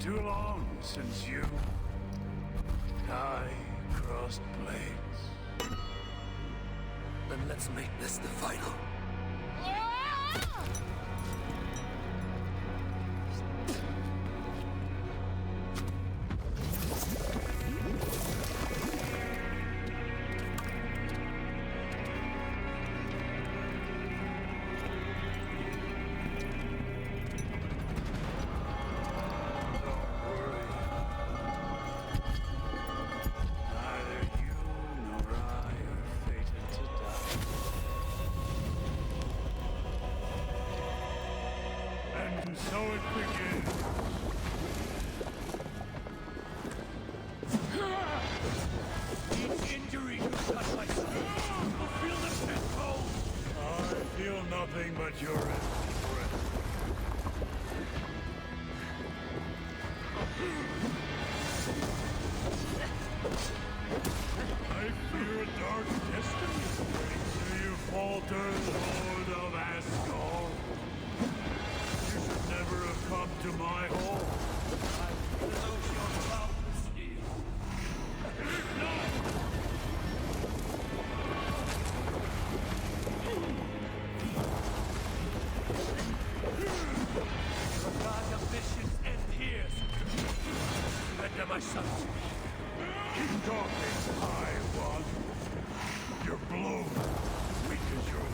too long since you and I crossed blades. Then let's make this the final. So it begins. Each injury you touch my skin will feel the tenfold. I feel nothing but your breath. I fear a dark destiny. Do you falter, Lord of Asgard? Never have come to my home. I know your prophecy. No! Your dark ambitions end here. Surrender my son. Keep talking, High One. Your blow weakens your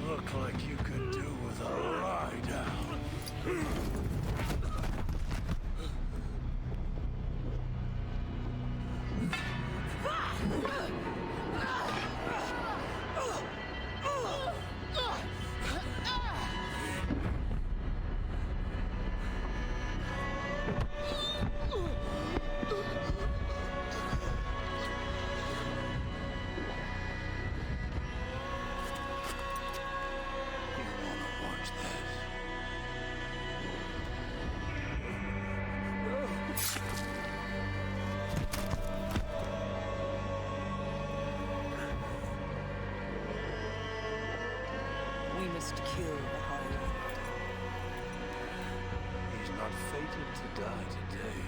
look like you could do with a lie down. We must kill Valhalla. He's not fated to die today.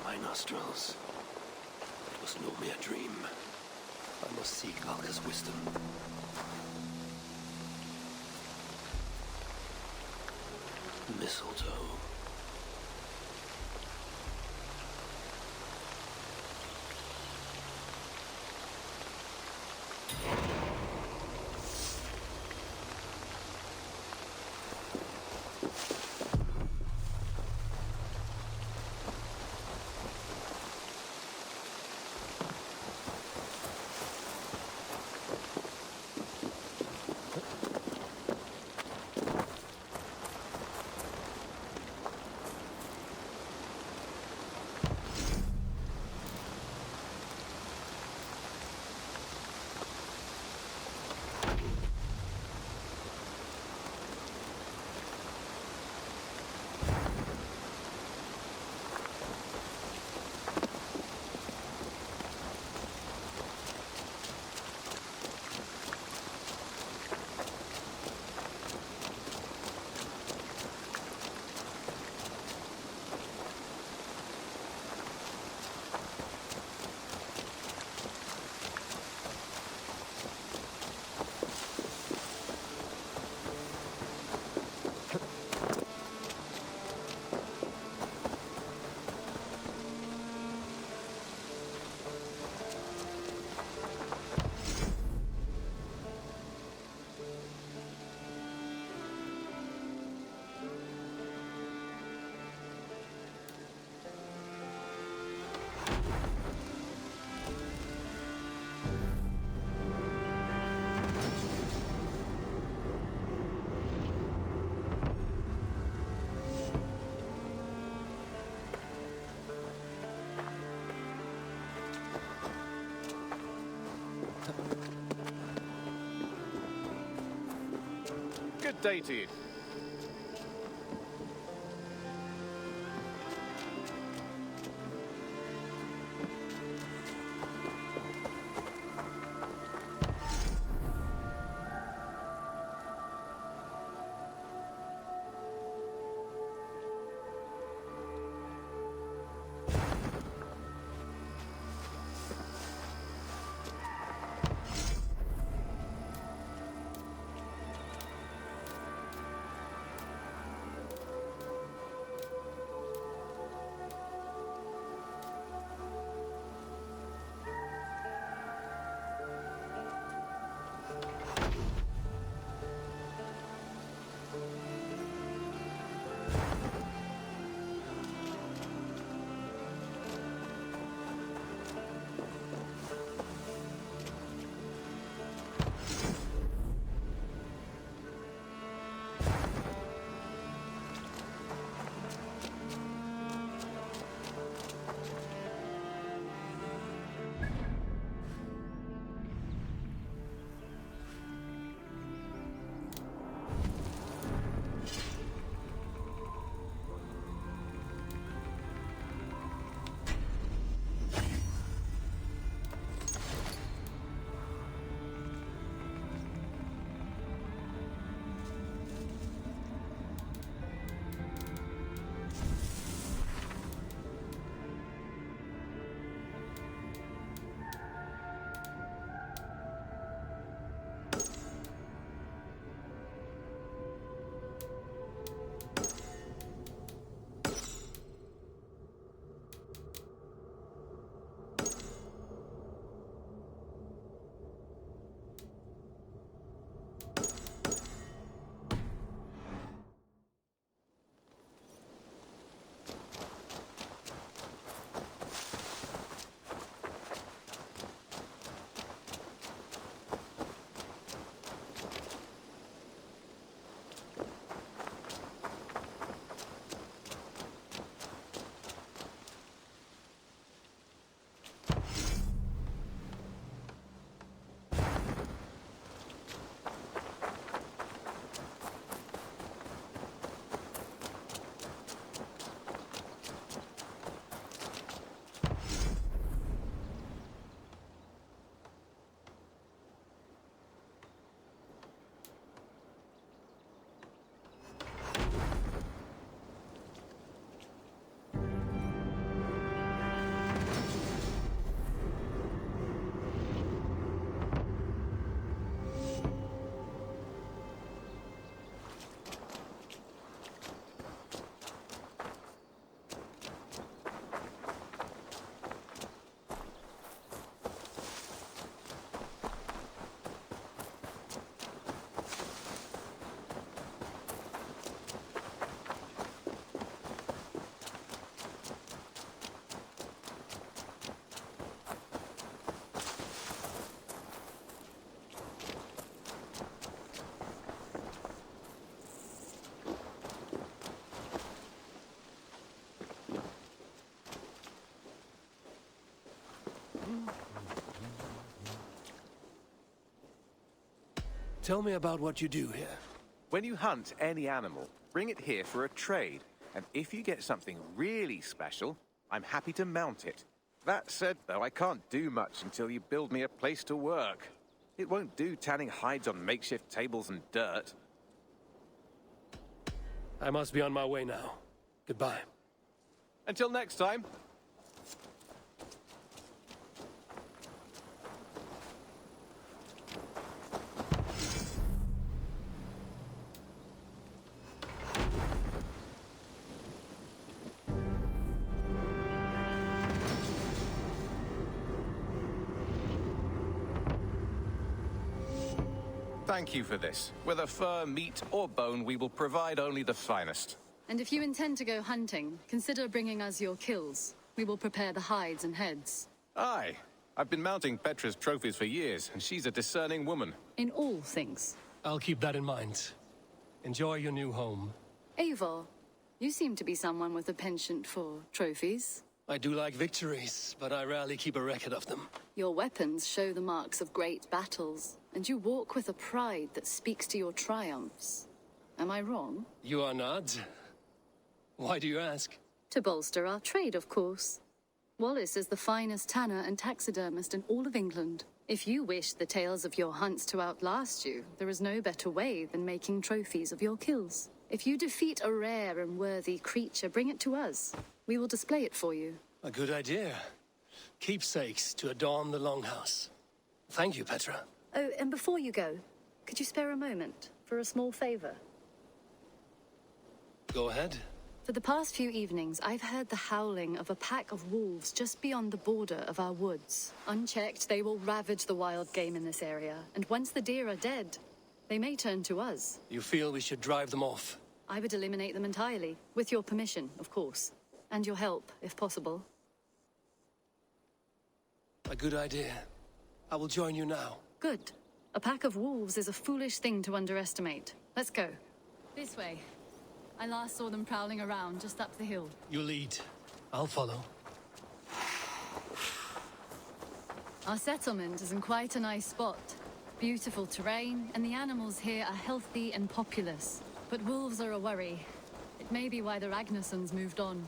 my nostrils. It was no mere dream. I must seek Alka's wisdom. Mistletoe. Good day to you. Tell me about what you do here. When you hunt any animal, bring it here for a trade. And if you get something really special, I'm happy to mount it. That said, though, I can't do much until you build me a place to work. It won't do tanning hides on makeshift tables and dirt. I must be on my way now. Goodbye. Until next time. Thank you for this. Whether fur, meat, or bone, we will provide only the finest. And if you intend to go hunting, consider bringing us your kills. We will prepare the hides and heads. Aye. I've been mounting Petra's trophies for years, and she's a discerning woman. In all things. I'll keep that in mind. Enjoy your new home. Eivor, you seem to be someone with a penchant for trophies. I do like victories, but I rarely keep a record of them. Your weapons show the marks of great battles, and you walk with a pride that speaks to your triumphs. Am I wrong? You are not. Why do you ask? To bolster our trade, of course. Wallace is the finest tanner and taxidermist in all of England. If you wish the tales of your hunts to outlast you, there is no better way than making trophies of your kills. If you defeat a rare and worthy creature, bring it to us. We will display it for you. A good idea. Keepsakes to adorn the longhouse. Thank you, Petra. Oh, and before you go, could you spare a moment for a small favor? Go ahead. For the past few evenings, I've heard the howling of a pack of wolves just beyond the border of our woods. Unchecked, they will ravage the wild game in this area, and once the deer are dead, they may turn to us. You feel we should drive them off? I would eliminate them entirely, with your permission, of course. And your help, if possible. A good idea. I will join you now. Good. A pack of wolves is a foolish thing to underestimate. Let's go. This way. I last saw them prowling around just up the hill. You lead. I'll follow. Our settlement is in quite a nice spot. Beautiful terrain, and the animals here are healthy and populous. But wolves are a worry. It may be why the Ragnarsons moved on.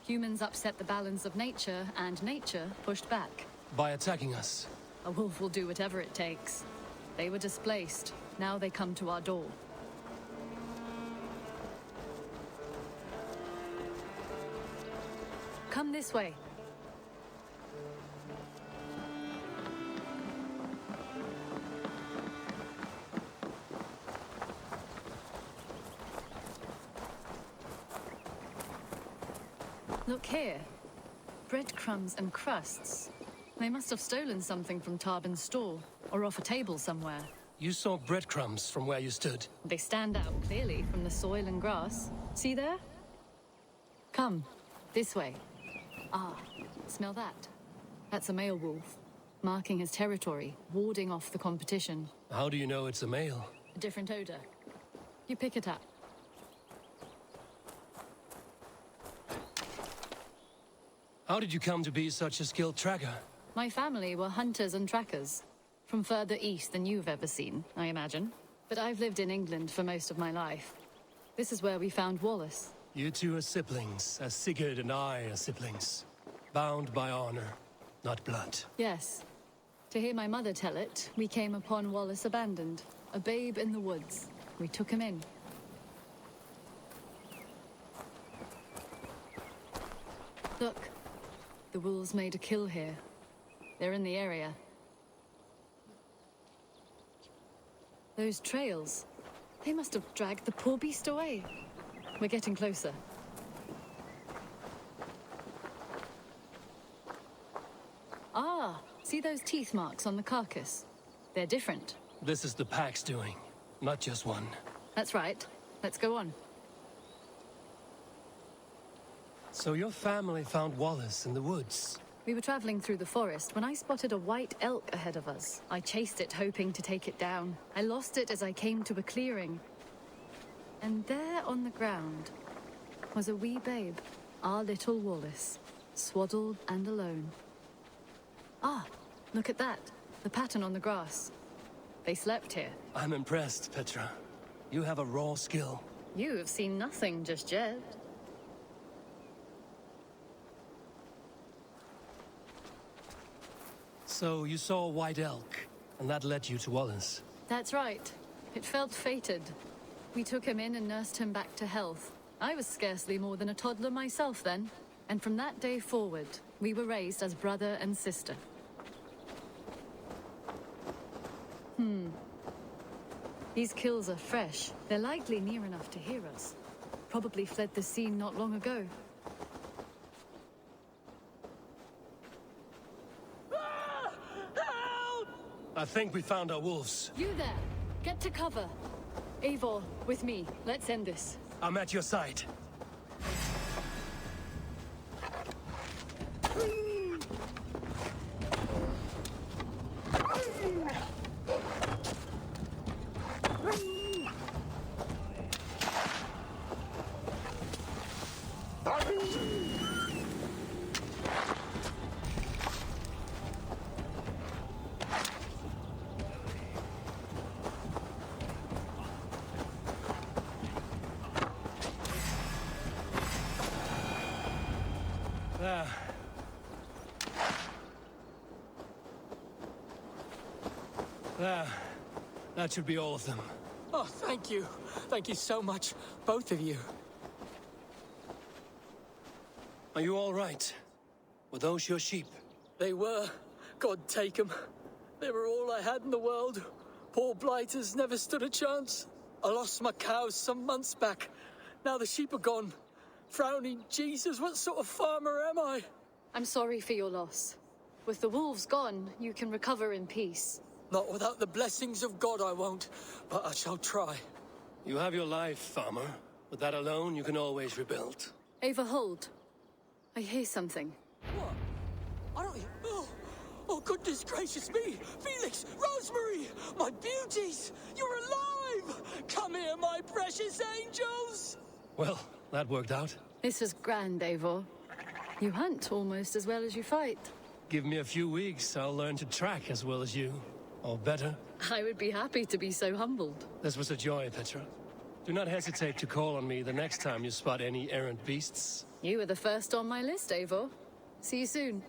Humans upset the balance of nature, and nature pushed back. By attacking us? A wolf will do whatever it takes. They were displaced. Now they come to our door. Come this way. Look here. Breadcrumbs and crusts. They must have stolen something from Tarbin's store, or off a table somewhere. You saw breadcrumbs from where you stood. They stand out clearly from the soil and grass. See there? Come, this way. Ah, smell that? That's a male wolf, marking his territory, warding off the competition. How do you know it's a male? A different odor. You pick it up. How did you come to be such a skilled tracker? My family were hunters and trackers. From further east than you've ever seen, I imagine. But I've lived in England for most of my life. This is where we found Wallace. You two are siblings, as Sigurd and I are siblings. Bound by honor, not blood. Yes. To hear my mother tell it, we came upon Wallace abandoned. A babe in the woods. We took him in. Look. The wolves made a kill here. They're in the area. Those trails. They must have dragged the poor beast away. We're getting closer. Ah, see those teeth marks on the carcass? They're different. This is the pack's doing, not just one. That's right. Let's go on. So your family found Wallace in the woods? We were traveling through the forest when I spotted a white elk ahead of us. I chased it, hoping to take it down. I lost it as I came to a clearing. And there on the ground was a wee babe, our little Wallace, swaddled and alone. Ah, look at that. The pattern on the grass. They slept here. I'm impressed, Petra. You have a raw skill. You have seen nothing just yet. So you saw a white elk, and that led you to Wallace. That's right. It felt fated. We took him in and nursed him back to health. I was scarcely more than a toddler myself then. And from that day forward, we were raised as brother and sister. These kills are fresh. They're likely near enough to hear us. Probably fled the scene not long ago. I think we found our wolves. You there! Get to cover! Eivor, with me. Let's end this. I'm at your side. That should be all of them. Oh, thank you. Thank you so much, both of you. Are you all right? Were those your sheep? They were. God take them. They were all I had in the world. Poor blighters never stood a chance. I lost my cows some months back. Now the sheep are gone. Frowning Jesus, what sort of farmer am I? I'm sorry for your loss. With the wolves gone, you can recover in peace. Not without the blessings of God I won't, but I shall try. You have your life, farmer. With that alone, you can always rebuild. Eivor, hold. I hear something. What? I don't... Oh, goodness gracious me! Felix! Rosemary! My beauties! You're alive! Come here, my precious angels! Well, that worked out. This is grand, Eivor. You hunt almost as well as you fight. Give me a few weeks, I'll learn to track as well as you. Or better. I would be happy to be so humbled. This was a joy, Petra. Do not hesitate to call on me the next time you spot any errant beasts. You were the first on my list, Eivor. See you soon.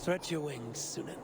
Stretch your wings, Sunan.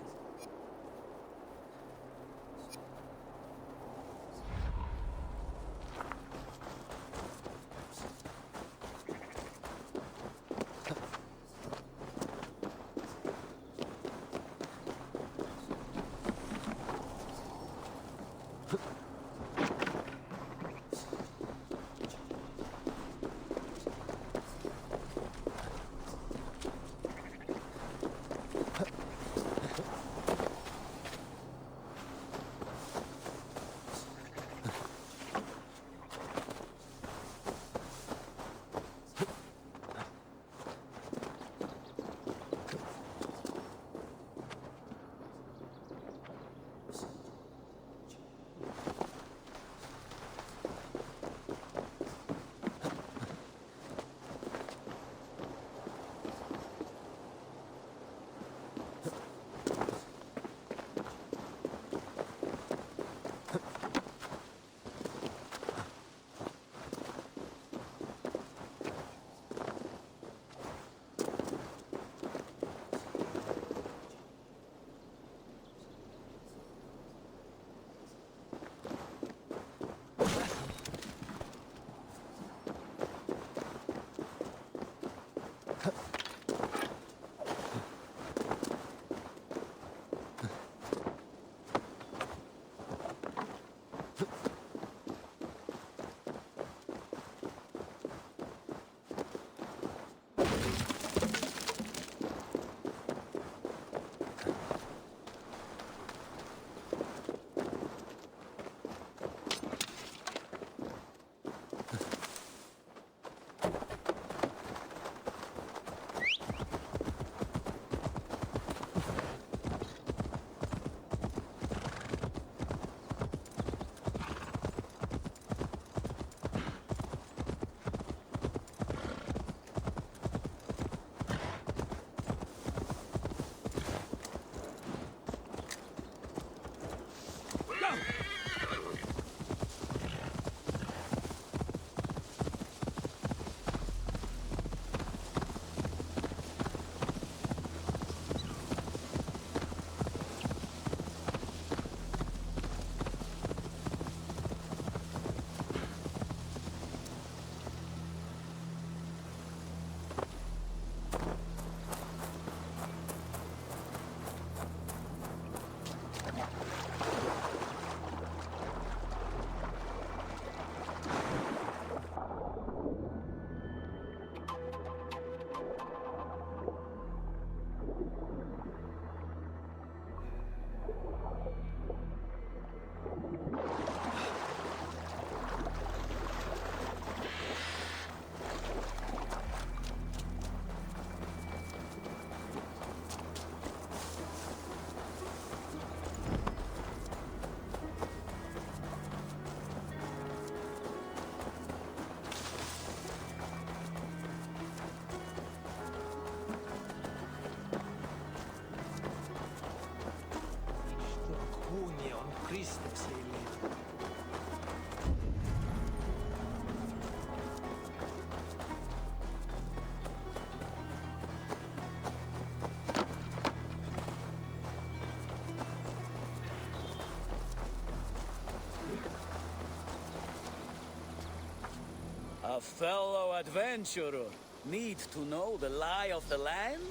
A fellow adventurer need to know the lie of the land?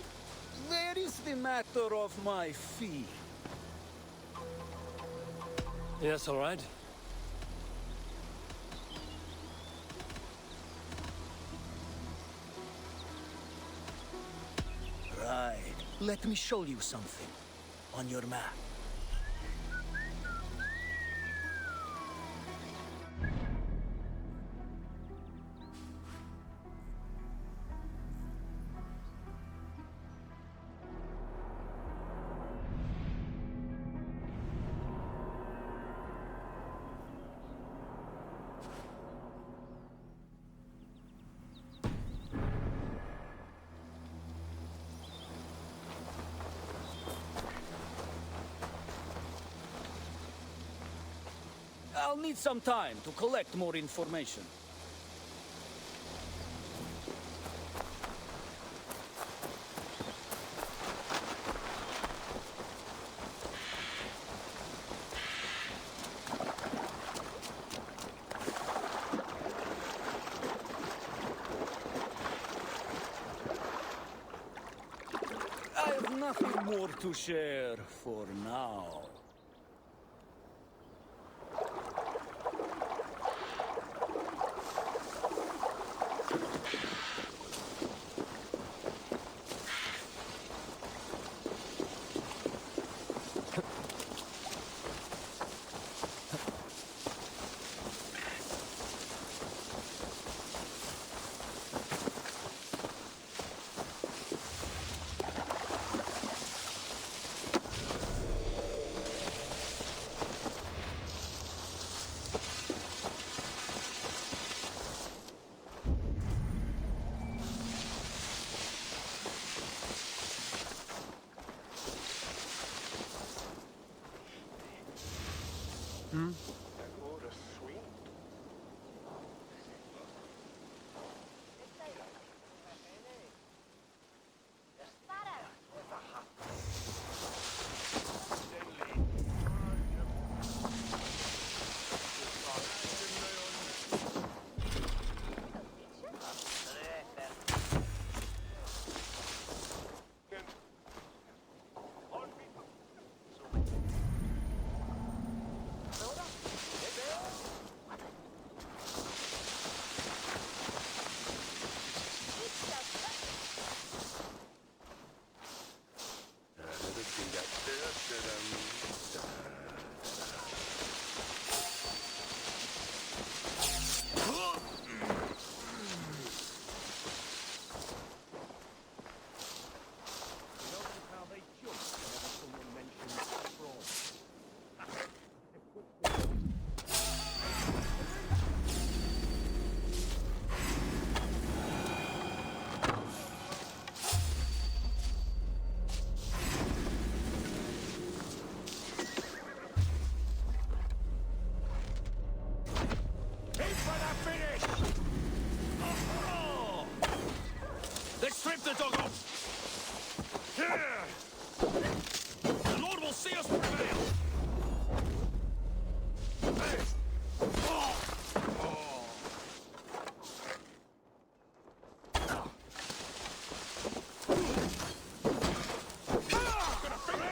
Where is the matter of my fee? Yes, all right. Right. Let me show you something. On your map. I'll need some time to collect more information. Nothing more to share for now. Let's strip the dog off! Here! The Lord will see us prevail! Hey! Oh! Oh!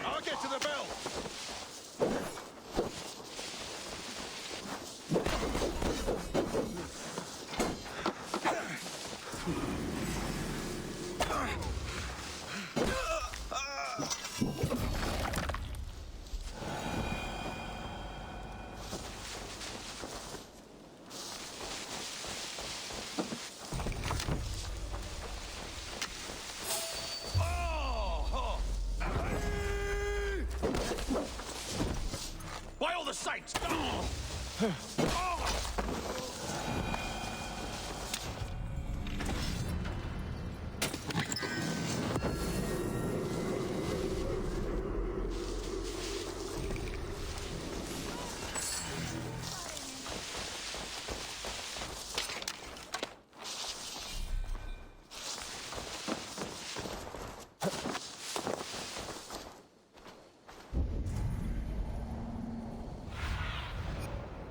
I'll get to the bell! By all the saints!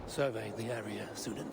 Survey the area, Sunan.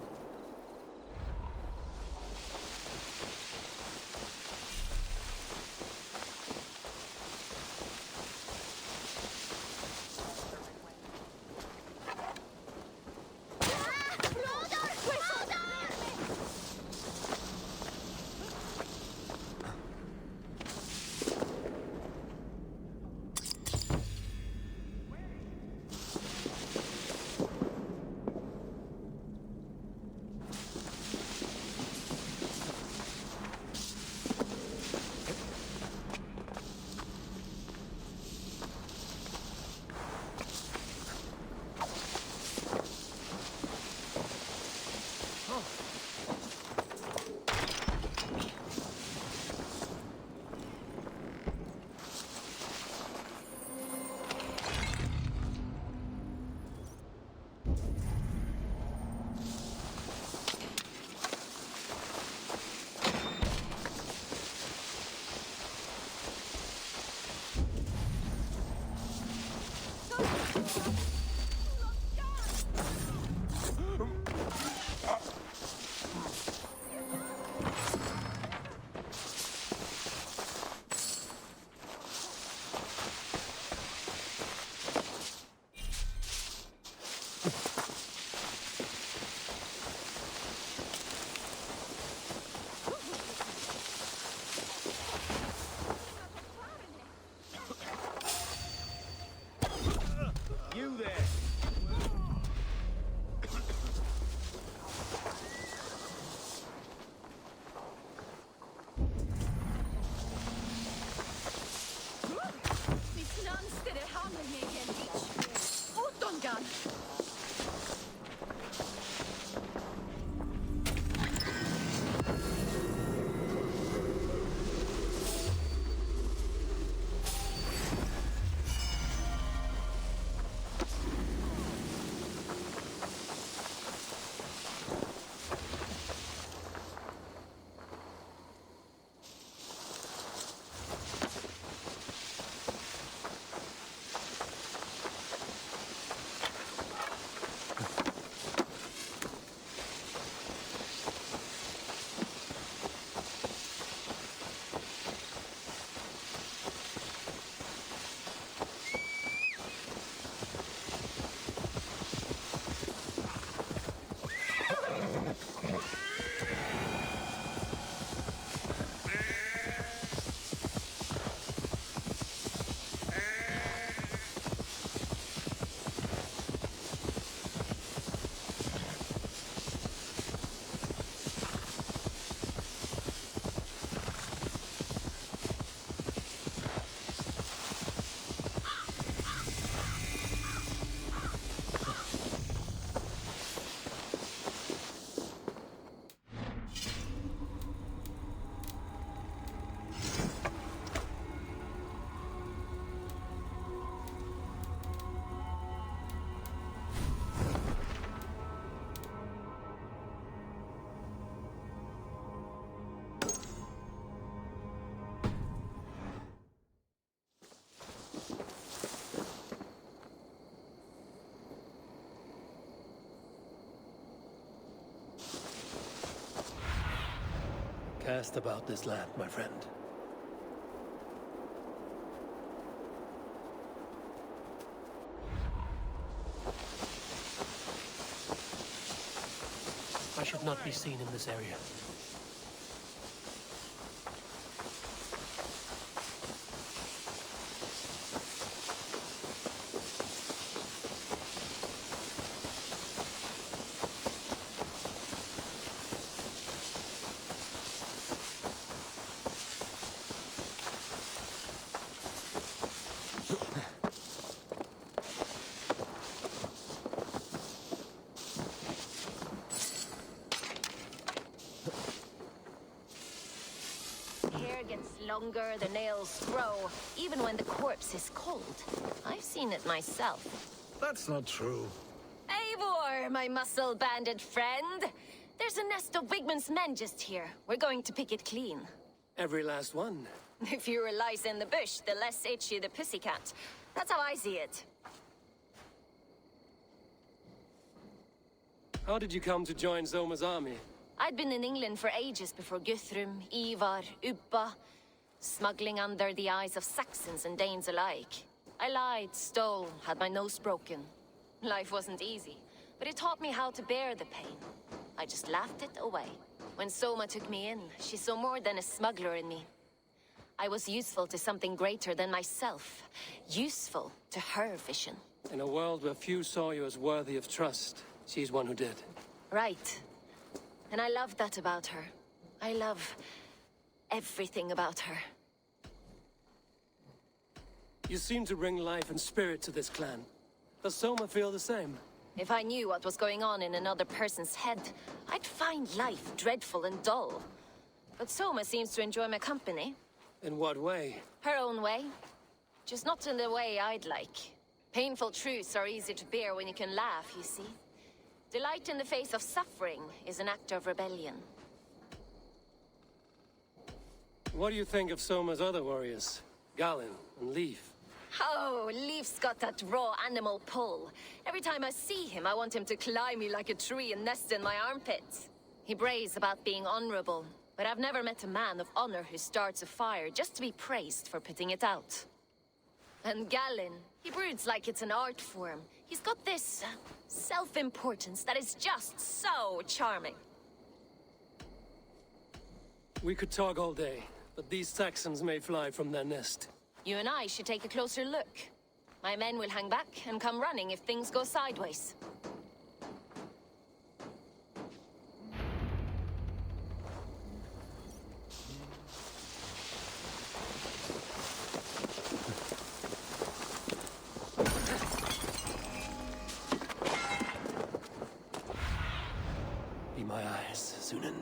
Cast about this land, my friend. I should not be seen in this area. Longer, the nails grow, even when the corpse is cold. I've seen it myself. That's not true. Eivor, my muscle-banded friend! There's a nest of Wigman's men just here. We're going to pick it clean. Every last one. The fewer lice in the bush, the less itchy the pussycat. That's how I see it. How did you come to join Zoma's army? I'd been in England for ages before Guthrum, Ivar, Ubba, smuggling under the eyes of Saxons and Danes alike. I lied, stole, had my nose broken. Life wasn't easy, but it taught me how to bear the pain. I just laughed it away. When Soma took me in, she saw more than a smuggler in me. I was useful to something greater than myself. Useful to her vision. In a world where few saw you as worthy of trust, she's one who did. Right. And I love that about her. I love everything about her. You seem to bring life and spirit to this clan. Does Soma feel the same? If I knew what was going on in another person's head, I'd find life dreadful and dull. But Soma seems to enjoy my company. In what way? Her own way. Just not in the way I'd like. Painful truths are easy to bear when you can laugh, you see. Delight in the face of suffering is an act of rebellion. What do you think of Soma's other warriors? Galen and Leaf? Oh, Leaf's got that raw animal pull. Every time I see him, I want him to climb me like a tree and nest in my armpits. He brays about being honorable, but I've never met a man of honor who starts a fire just to be praised for putting it out. And Galen, he broods like it's an art form. He's got this self-importance that is just so charming. We could talk all day, but these Saxons may fly from their nest. You and I should take a closer look. My men will hang back and come running if things go sideways. Be my eyes, Sunan.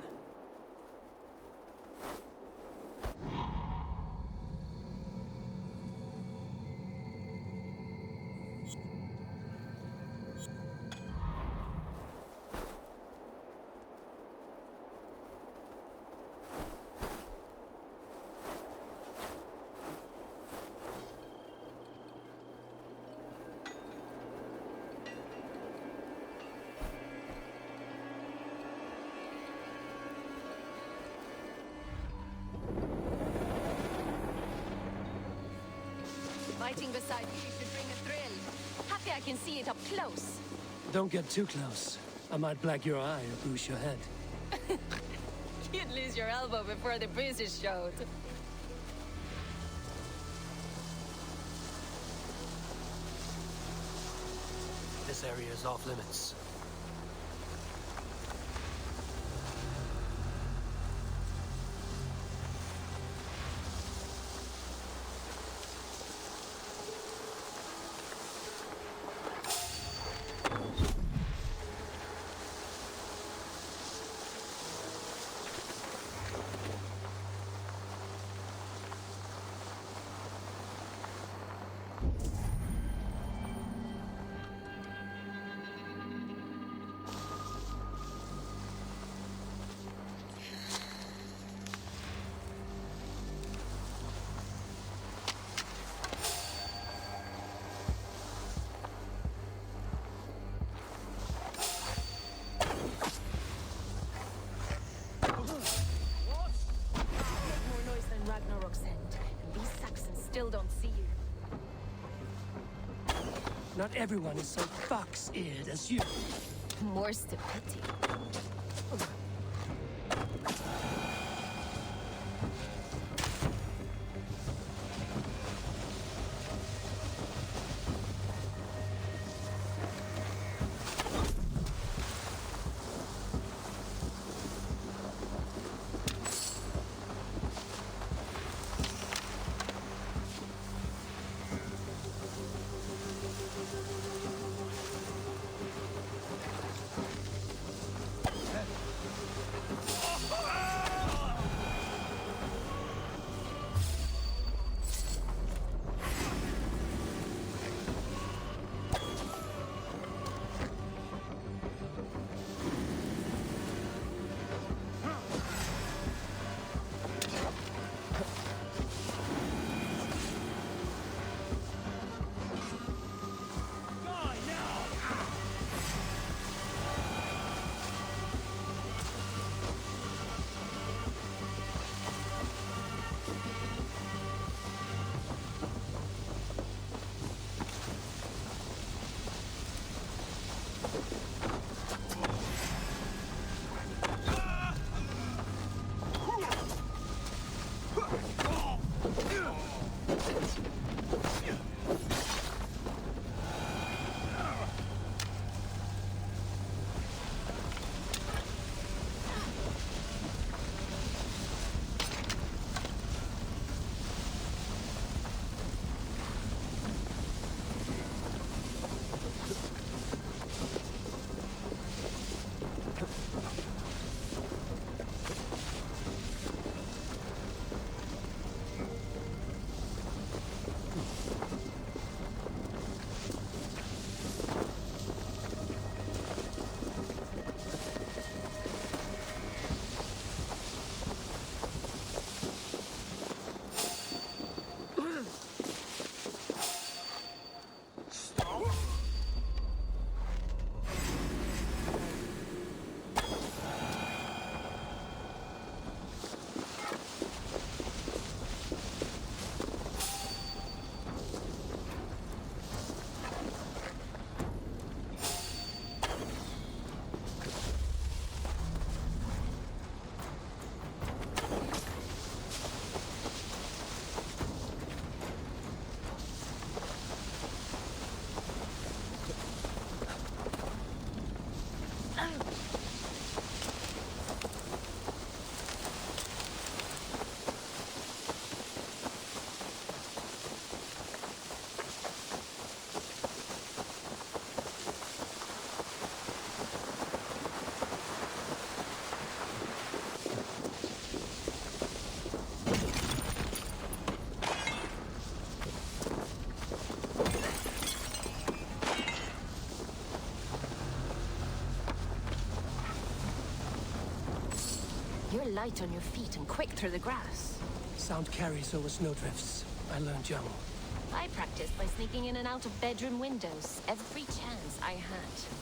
Fighting beside you should bring a thrill. Happy I can see it up close. Don't get too close. I might black your eye or bruise your head. You'd lose your elbow before the bruises showed. This area is off limits. Not everyone is so fox-eared as you. More's the pity. You're light on your feet and quick through the grass. Sound carries over snowdrifts. I learned young. I practiced by sneaking in and out of bedroom windows every chance I had.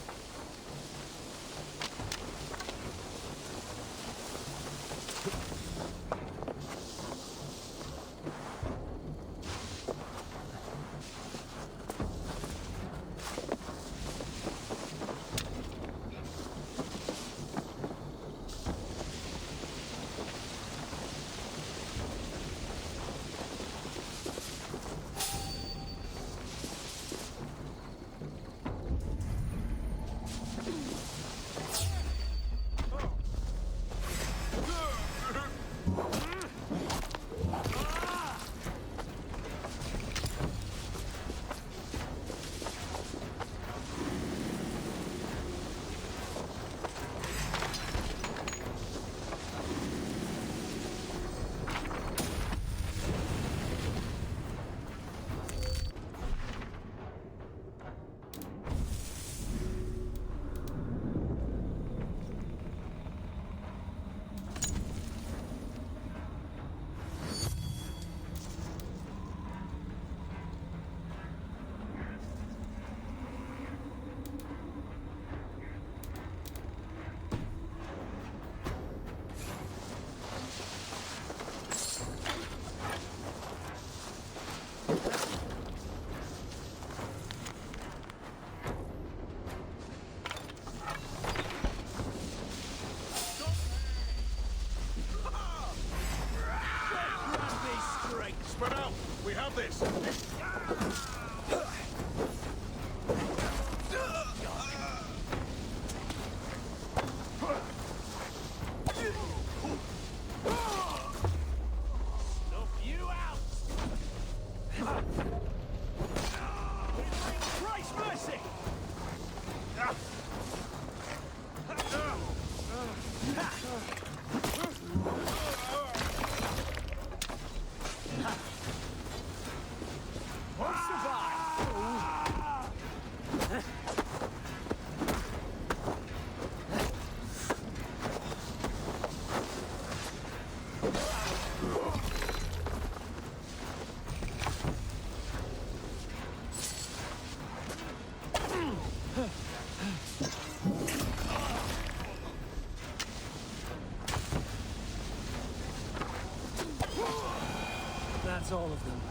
That's all of them.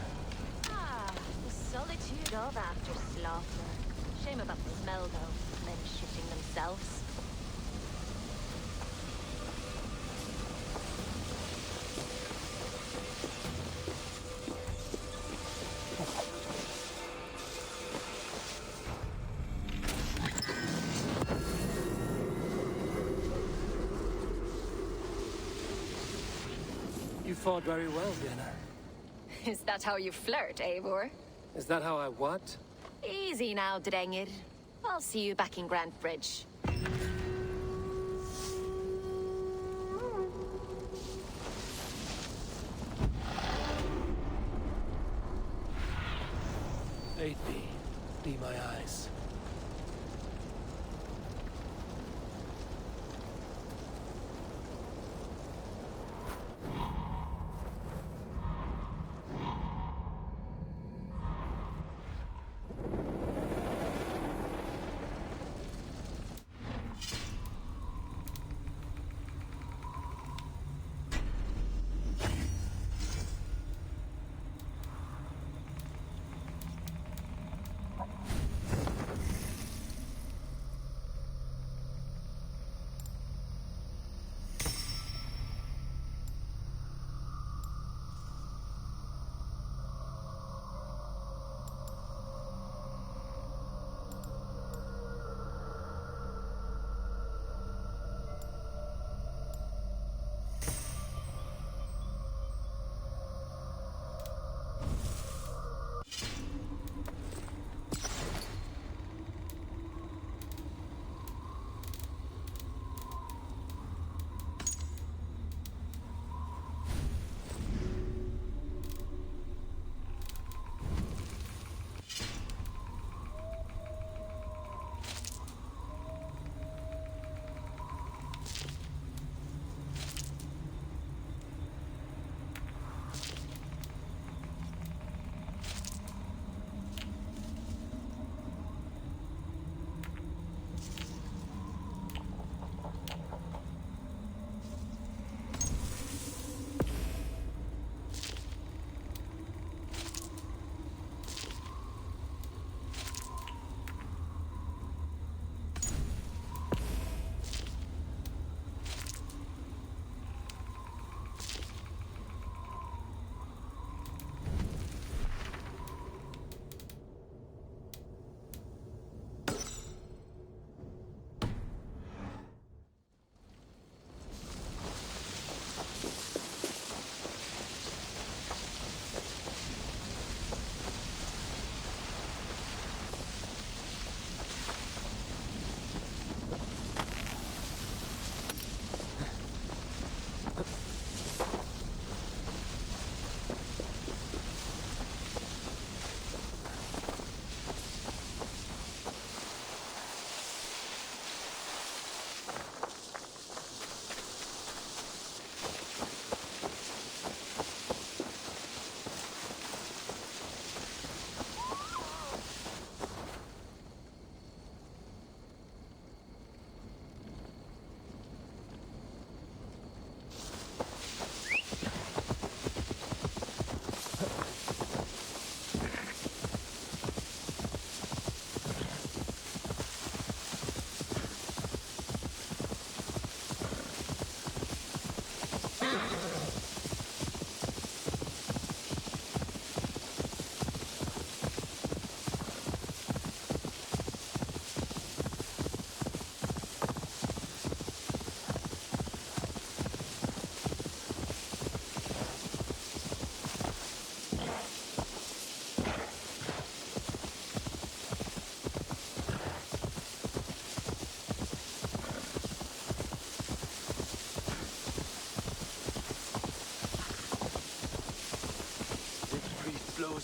Ah, the solitude of after slaughter. Shame about the smell, though. Men shitting themselves. You fought very well, Vienna. Is that how you flirt, Eivor? Is that how I what? Easy now, Drengir. I'll see you back in Grand Bridge. Aid me. Be my eyes.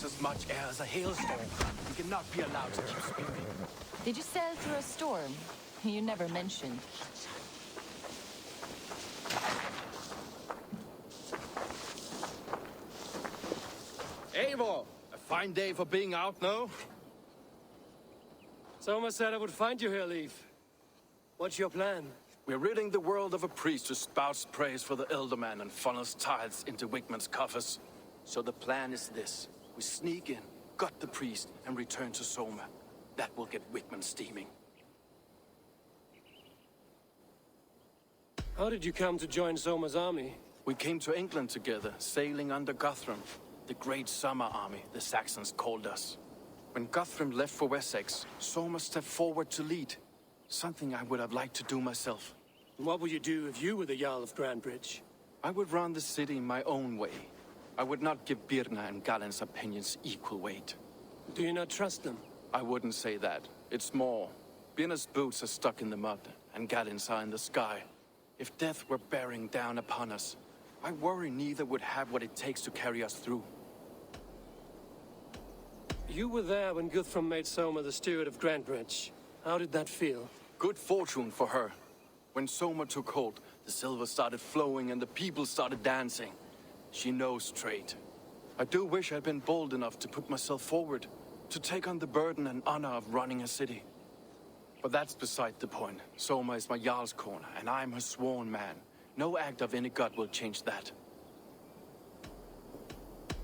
as much air as a hailstorm. We cannot be allowed to keep speaking. Did you sail through a storm? You never mentioned. Eivor! A fine day for being out, no? Soma said I would find you here, Leaf. What's your plan? We're ridding the world of a priest who spouts praise for the Elderman and funnels tithes into Wigman's coffers. So the plan is this. We sneak in, gut the priest, and return to Soma. That will get Wigman steaming. How did you come to join Soma's army? We came to England together, sailing under Guthrum. The Great Summer Army, the Saxons called us. When Guthrum left for Wessex, Soma stepped forward to lead. Something I would have liked to do myself. What would you do if you were the Jarl of Grandbridge? I would run the city my own way. I would not give Birna and Galen's opinions equal weight. Do you not trust them? I wouldn't say that. It's more. Birna's boots are stuck in the mud, and Galen's are in the sky. If death were bearing down upon us, I worry neither would have what it takes to carry us through. You were there when Guthrum made Soma the steward of Grandbridge. How did that feel? Good fortune for her. When Soma took hold, the silver started flowing and the people started dancing. She knows trade. I do wish I'd been bold enough to put myself forward, to take on the burden and honor of running a city. But that's beside the point. Soma is my Jarl's corner, and I'm her sworn man. No act of any god will change that.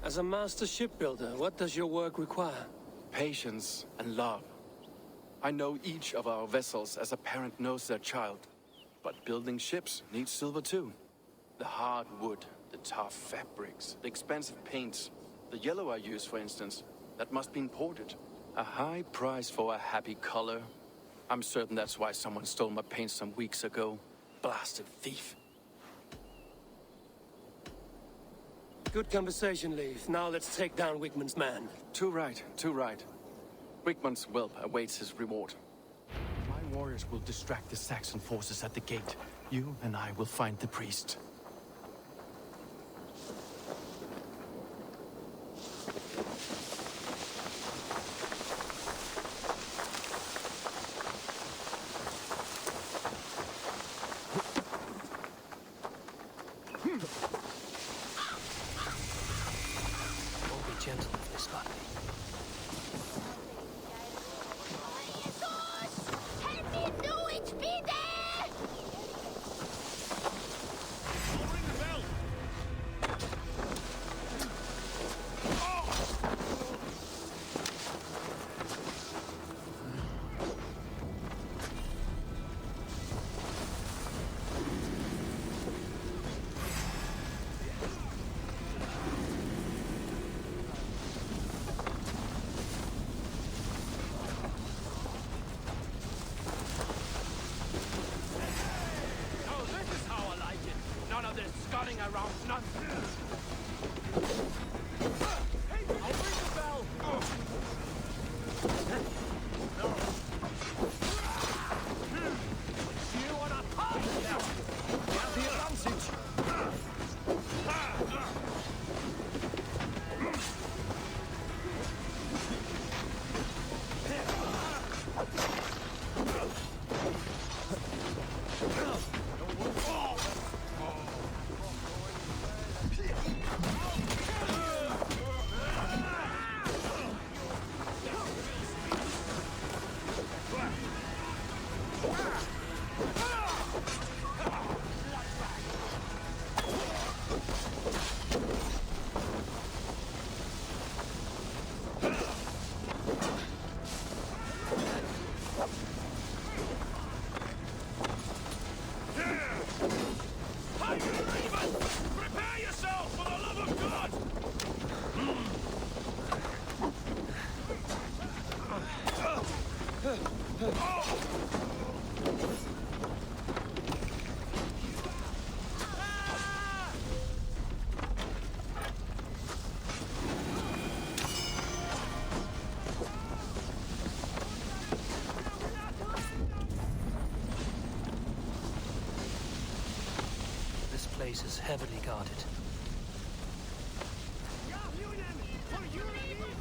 As a master shipbuilder, what does your work require? Patience and love. I know each of our vessels as a parent knows their child. But building ships needs silver too. The hard wood, the tough fabrics, the expensive paints. The yellow I use, for instance, that must be imported. A high price for a happy color. I'm certain that's why someone stole my paint some weeks ago. Blasted thief. Good conversation, Leaf. Now let's take down Wigman's man. Too right, too right. Wigman's whelp awaits his reward. My warriors will distract the Saxon forces at the gate. You and I will find the priest. Gentle with this body. Ring the bell! Around nonsense. Hey, I'll ring the bell. You on a pie now. Have the advantage. Prepare yourself, for the love of God! This place is heavily guarded. Ja, Union! For Union!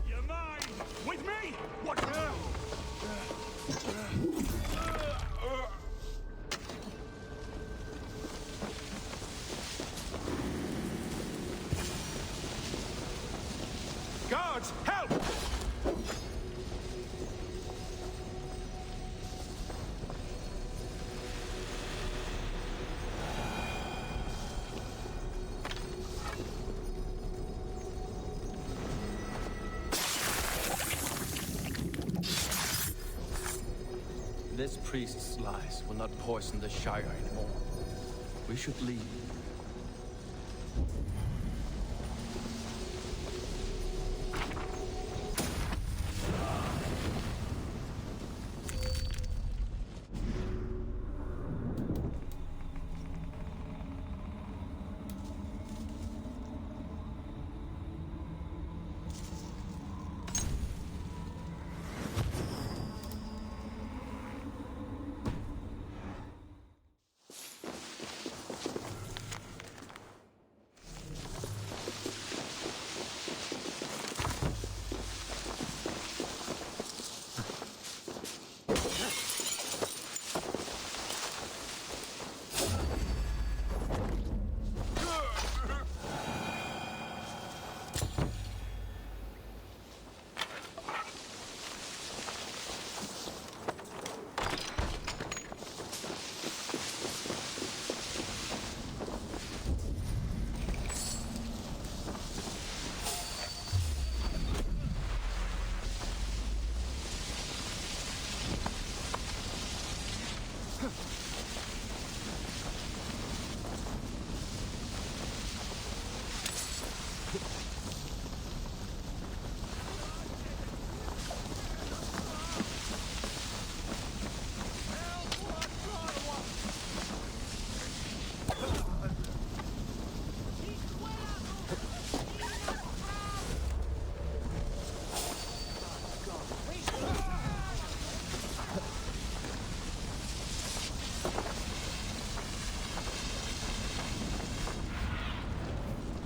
You're mine! With me! What? Guards, help! This priest's lies will not poison the Shire anymore. We should leave.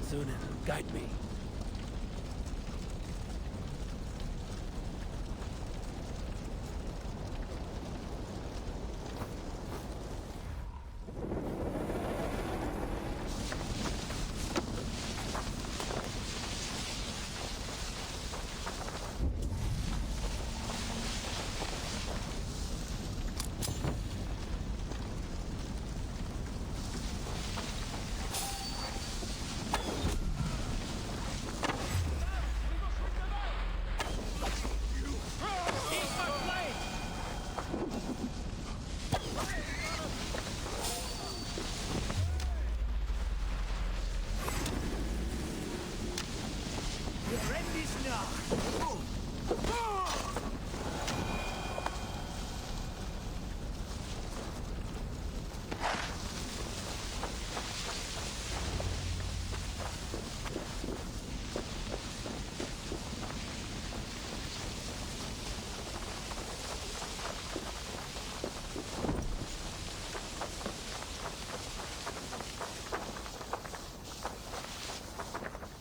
Sunan, guide me.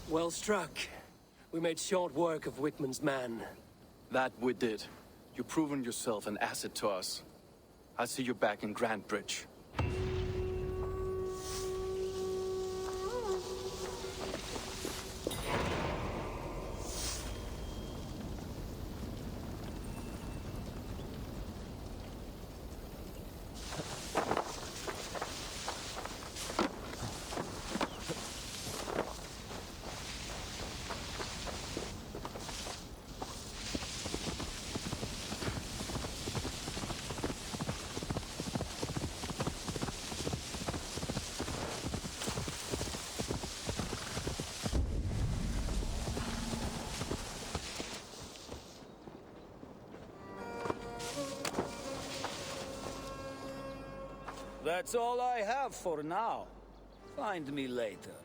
Well struck. We made short work of Wickman's man. That we did. You've proven yourself an asset to us. I'll see you back in Grand Bridge. That's all I have for now. Find me later.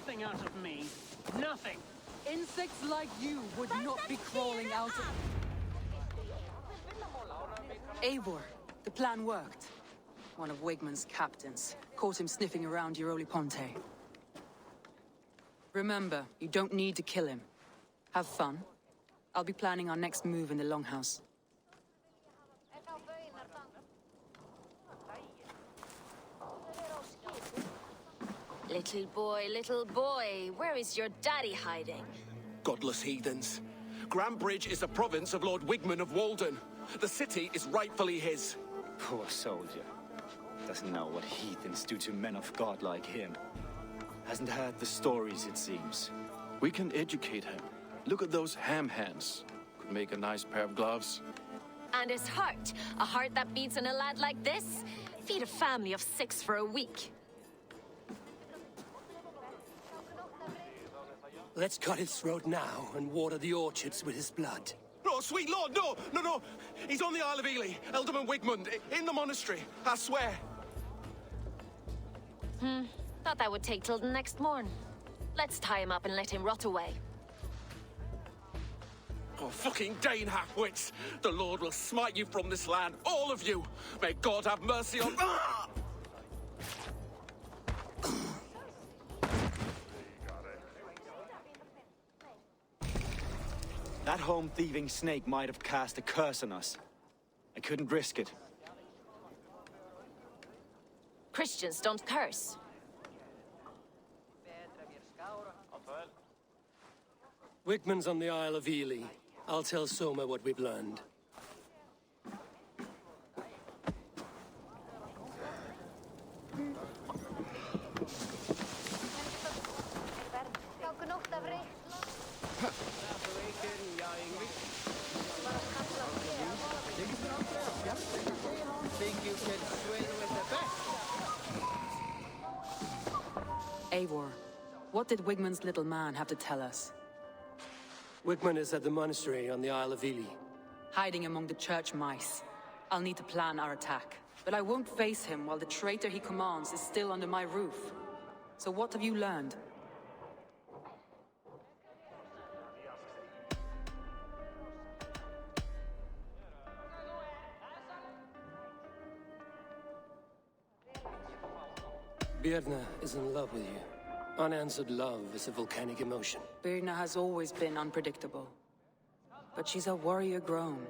nothing out of me. Nothing. Insects like you would not be crawling out of... Eivor, the plan worked. One of Wigman's captains caught him sniffing around Euroli Ponte. Remember, you don't need to kill him. Have fun. I'll be planning our next move in the Longhouse. Little boy, where is your daddy hiding? Godless heathens. Grambridge is a province of Lord Wigman of Walden. The city is rightfully his. Poor soldier. Doesn't know what heathens do to men of God like him. Hasn't heard the stories, it seems. We can educate him. Look at those ham hands. Could make a nice pair of gloves. And his heart, a heart that beats in a lad like this? Feed a family of 6 for a week. Let's cut his throat now and water the orchards with his blood. No, sweet lord, no! He's on the Isle of Ely, Ealdorman Wigmund, in the monastery, I swear. Thought that would take till the next morn. Let's tie him up and let him rot away. Oh, fucking Dane half-wits! The Lord will smite you from this land, all of you! May God have mercy on... Ah! That home-thieving snake might have cast a curse on us. I couldn't risk it. Christians don't curse. Wigman's on the Isle of Ely. I'll tell Soma what we've learned. Eivor, what did Wigman's little man have to tell us? Wigman is at the monastery on the Isle of Ely. Hiding among the church mice. I'll need to plan our attack. But I won't face him while the traitor he commands is still under my roof. So what have you learned? Birna is in love with you. Unanswered love is a volcanic emotion. Birna has always been unpredictable. But she's a warrior grown.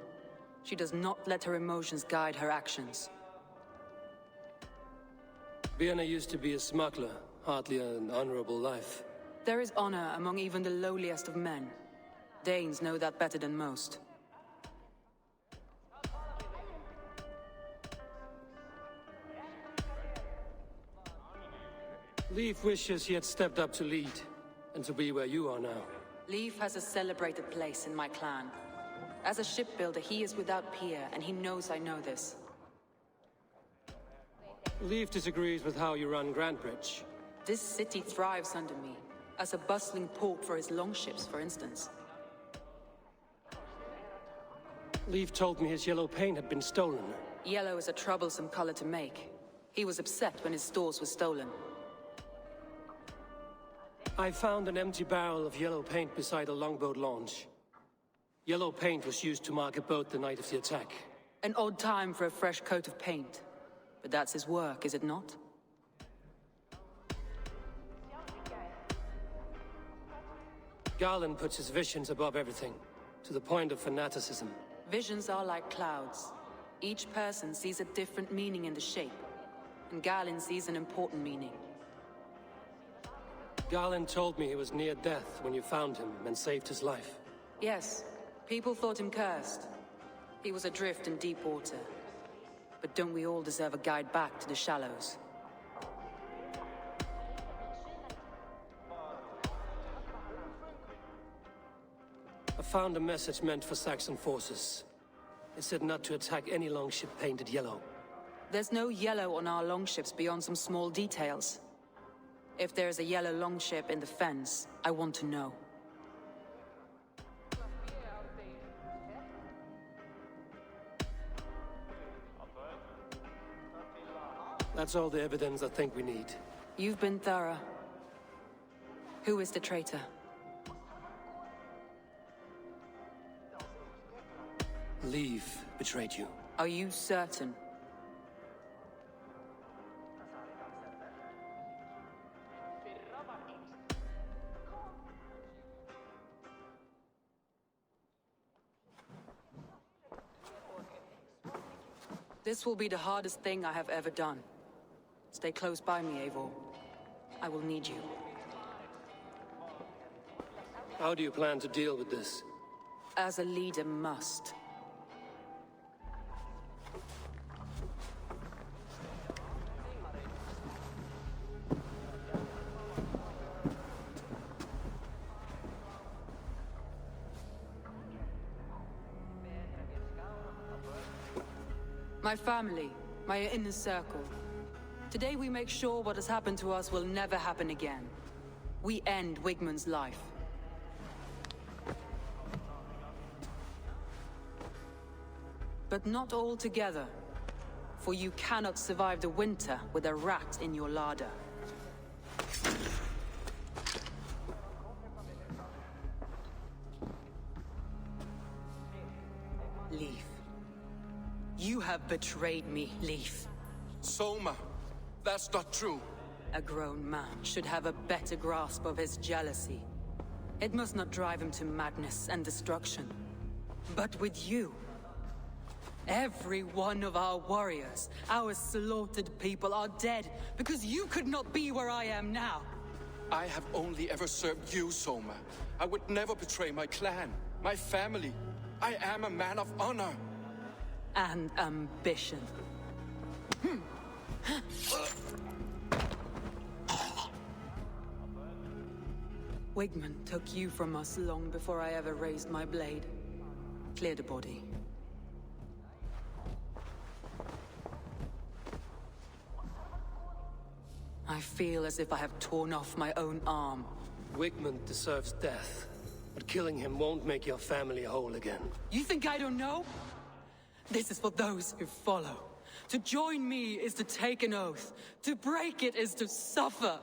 She does not let her emotions guide her actions. Birna used to be a smuggler, hardly an honorable life. There is honor among even the lowliest of men. Danes know that better than most. Leif wishes he had stepped up to lead, and to be where you are now. Leif has a celebrated place in my clan. As a shipbuilder, he is without peer, and he knows I know this. Leif disagrees with how you run Grandbridge. This city thrives under me, as a bustling port for his longships, for instance. Leif told me his yellow paint had been stolen. Yellow is a troublesome color to make. He was upset when his stores were stolen. I found an empty barrel of yellow paint beside a longboat launch. Yellow paint was used to mark a boat the night of the attack. An odd time for a fresh coat of paint. But that's his work, is it not? Garland puts his visions above everything, to the point of fanaticism. Visions are like clouds. Each person sees a different meaning in the shape, and Garland sees an important meaning. Garland told me he was near death when you found him and saved his life. Yes, people thought him cursed. He was adrift in deep water. But don't we all deserve a guide back to the shallows? I found a message meant for Saxon forces. It said not to attack any longship painted yellow. There's no yellow on our longships beyond some small details. If there's a yellow longship in the fens, I want to know. That's all the evidence I think we need. You've been thorough. Who is the traitor? Leave betrayed you. Are you certain? This will be the hardest thing I have ever done. Stay close by me, Eivor. I will need you. How do you plan to deal with this? As a leader must. My family, my inner circle. Today we make sure what has happened to us will never happen again. We end Wigmund's life. But not all together. For you cannot survive the winter with a rat in your larder. Leaf. You have betrayed me, Leaf. Soma, that's not true. A grown man should have a better grasp of his jealousy. It must not drive him to madness and destruction. But with you, every one of our warriors, our slaughtered people are dead because you could not be where I am now. I have only ever served you, Soma. I would never betray my clan, my family. I am a man of honor. And ambition. Wigmund took you from us long before I ever raised my blade. Clear the body. I feel as if I have torn off my own arm. Wigmund deserves death, but killing him won't make your family whole again. You think I don't know? This is for those who follow. To join me is to take an oath. To break it is to suffer.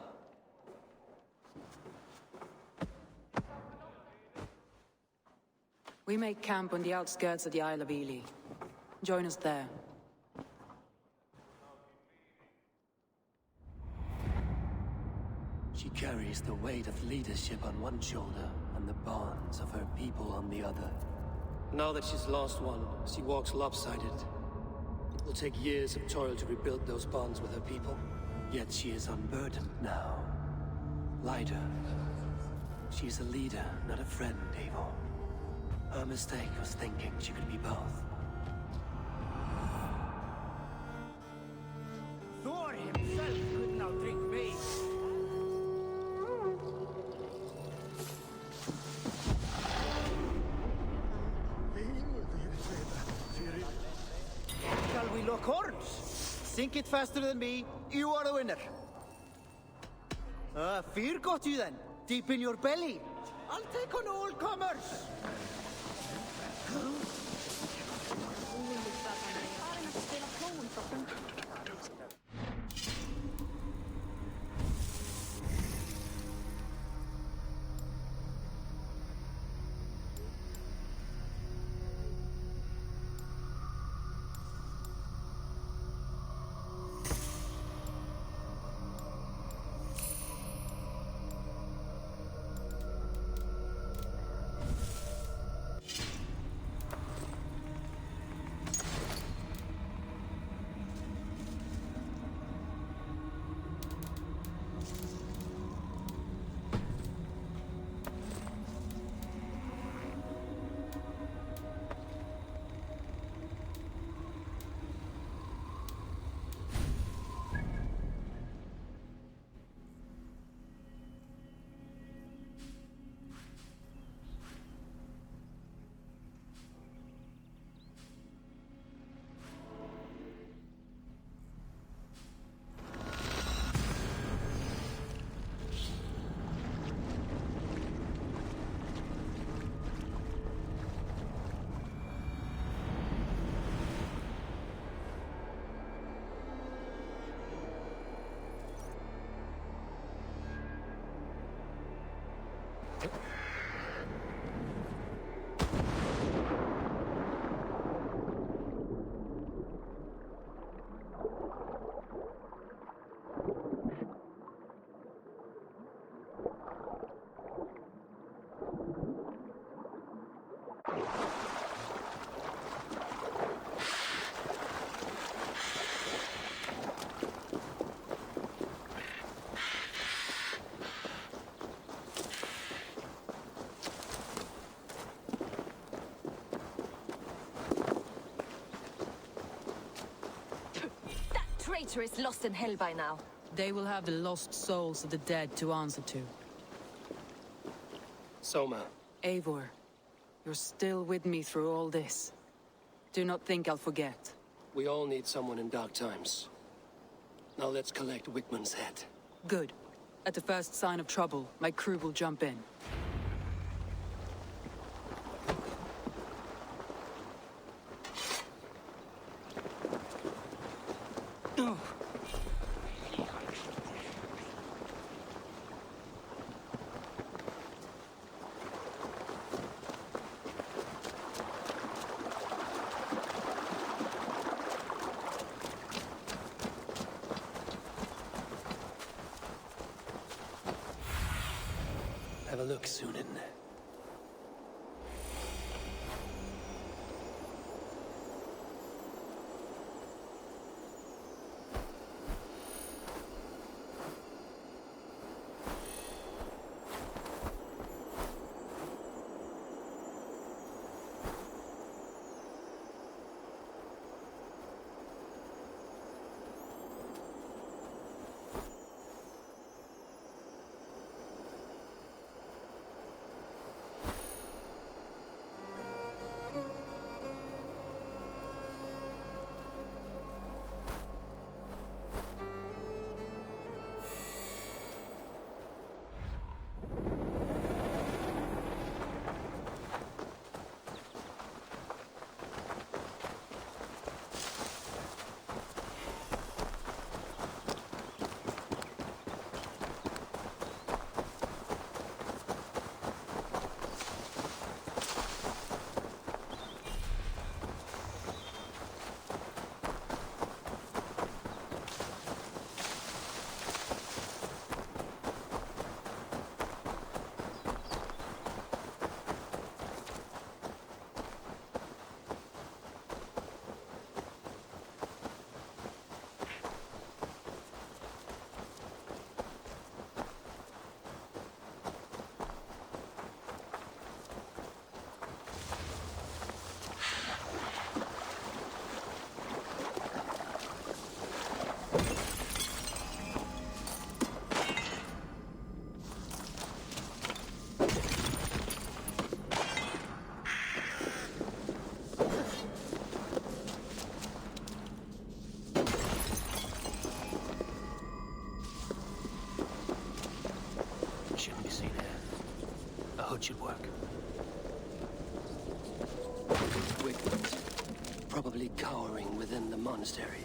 We make camp on the outskirts of the Isle of Ely. Join us there. She carries the weight of leadership on one shoulder and the bonds of her people on the other. Now that she's lost one, she walks lopsided. It will take years of toil to rebuild those bonds with her people. Yet she is unburdened now. Lighter. She is a leader, not a friend, Eivor. Her mistake was thinking she could be both. Thor himself could now drink me. Shall we lock horns? Sink it faster than me, you are the winner. Fear got you then, deep in your belly. I'll take on all comers. traitor is lost in hell by now. They will have the lost souls of the dead to answer to. Soma. Eivor, you're still with me through all this. Do not think I'll forget. We all need someone in dark times. Now let's collect Wickman's head. Good. At the first sign of trouble, my crew will jump in. Have a look, Sunan. Shouldn't be seen here. A hood should work. Wickmans. Probably cowering within the monastery.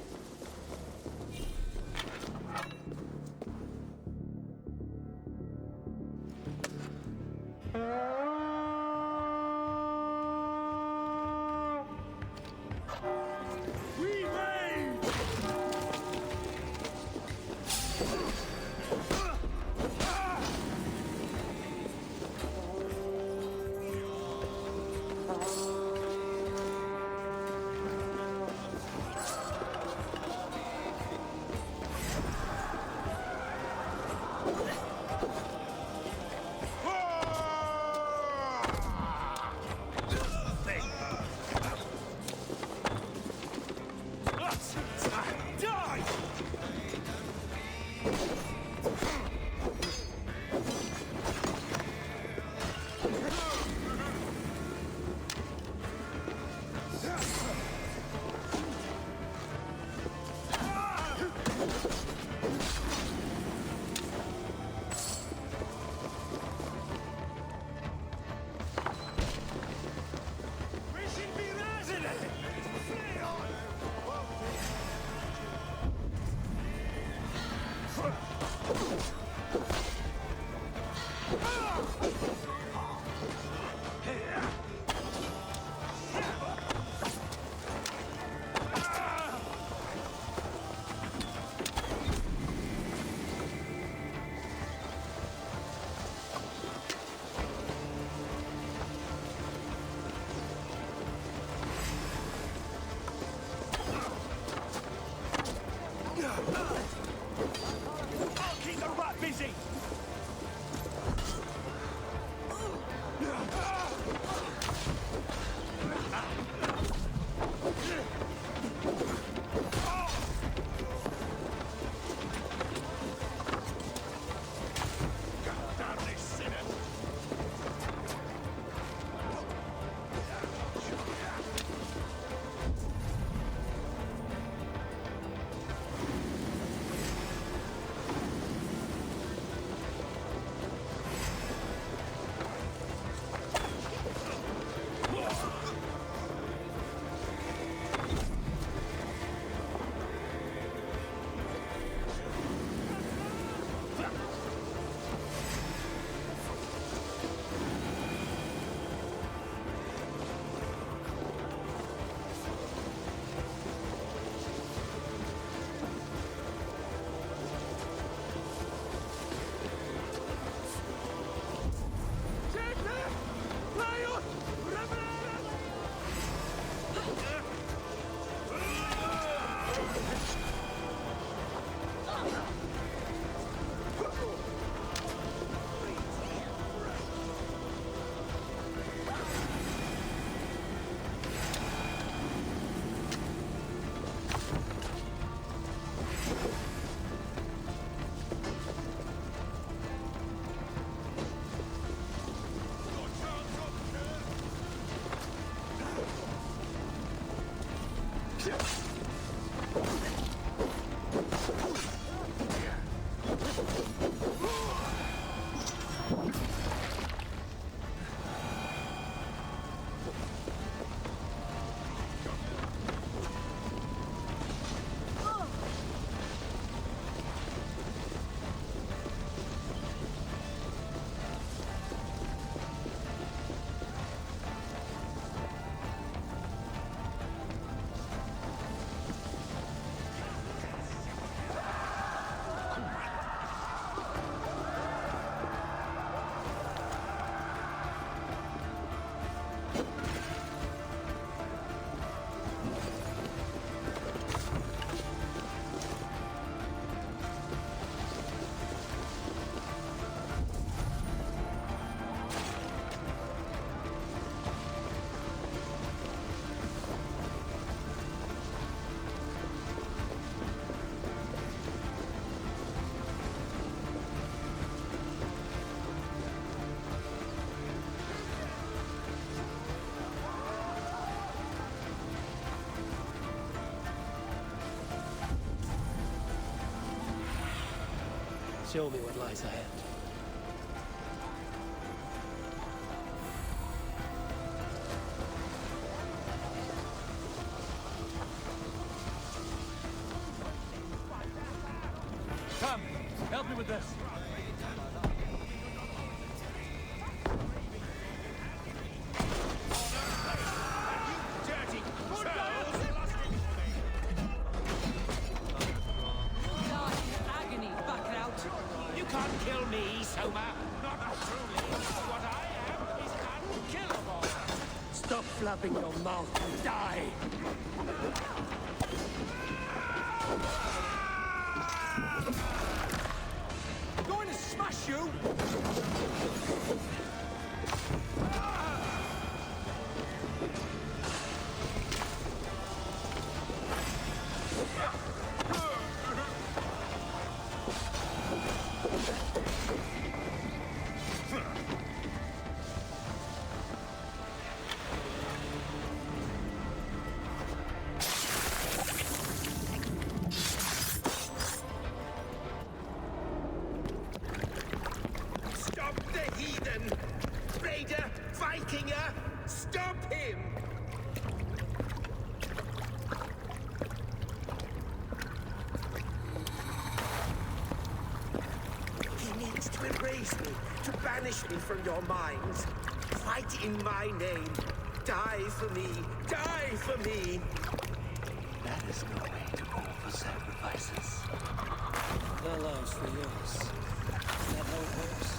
Show me what lies ahead. Come, help me with this. Agony, back it out. You can't kill me, Soma. Not truly. What I am is unkillable. Stop flapping your mouth and die! Going to smash you. Stop the heathen! Raider! Vikinger! Stop him! He needs to erase me, to banish me from your minds. Fight in my name. Die for me! Die for me! That is no way to offer sacrifices. Their lives for yours. Is that how it works?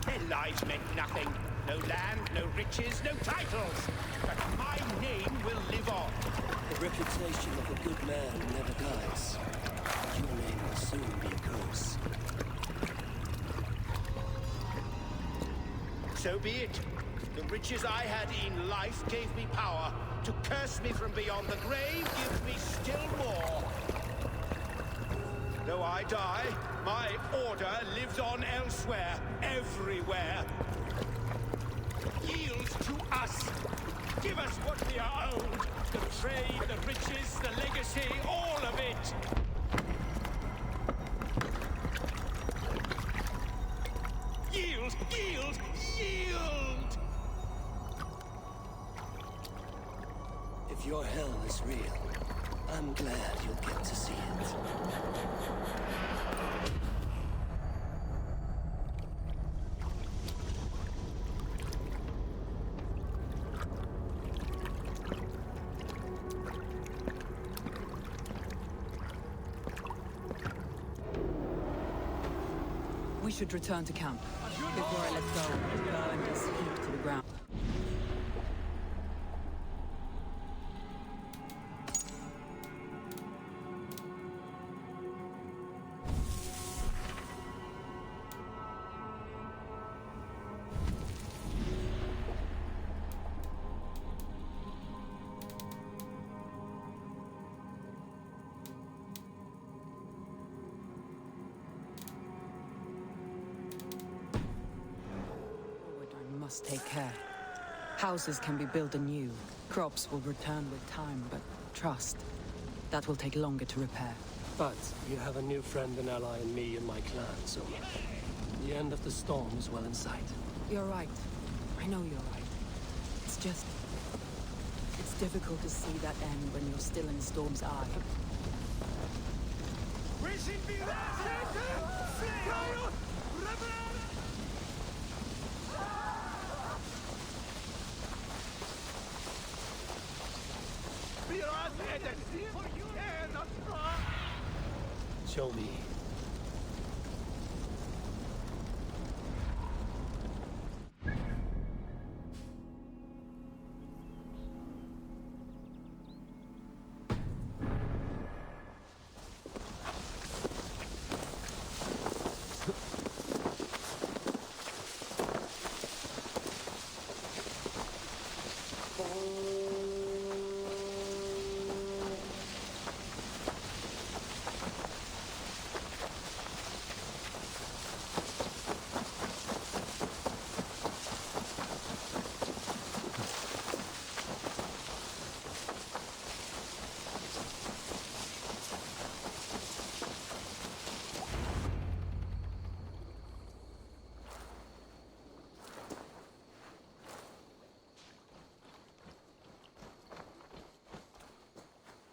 Their lives meant nothing. No land, no riches, no titles. But my name will live on. The reputation of a good man never dies. Your name will soon be a curse. So be it. The riches I had in life gave me power. To curse me from beyond the grave gives me still more. Though I die, my order lives on elsewhere, everywhere. Yield to us. Give us what we are owed. The trade, the riches, the legacy, all of it. Yield, yield, yield! If your hell is real, I'm glad you'll get to see it. We should return to camp. Before I let go, burn this heap to the ground. Must take care. Houses can be built anew. Crops will return with time, but trust. That will take longer to repair. But you have a new friend and ally in me and my clan, so the end of the storm is well in sight. You're right. I know you're right. It's just... it's difficult to see that end when you're still in the storm's eye. Show me.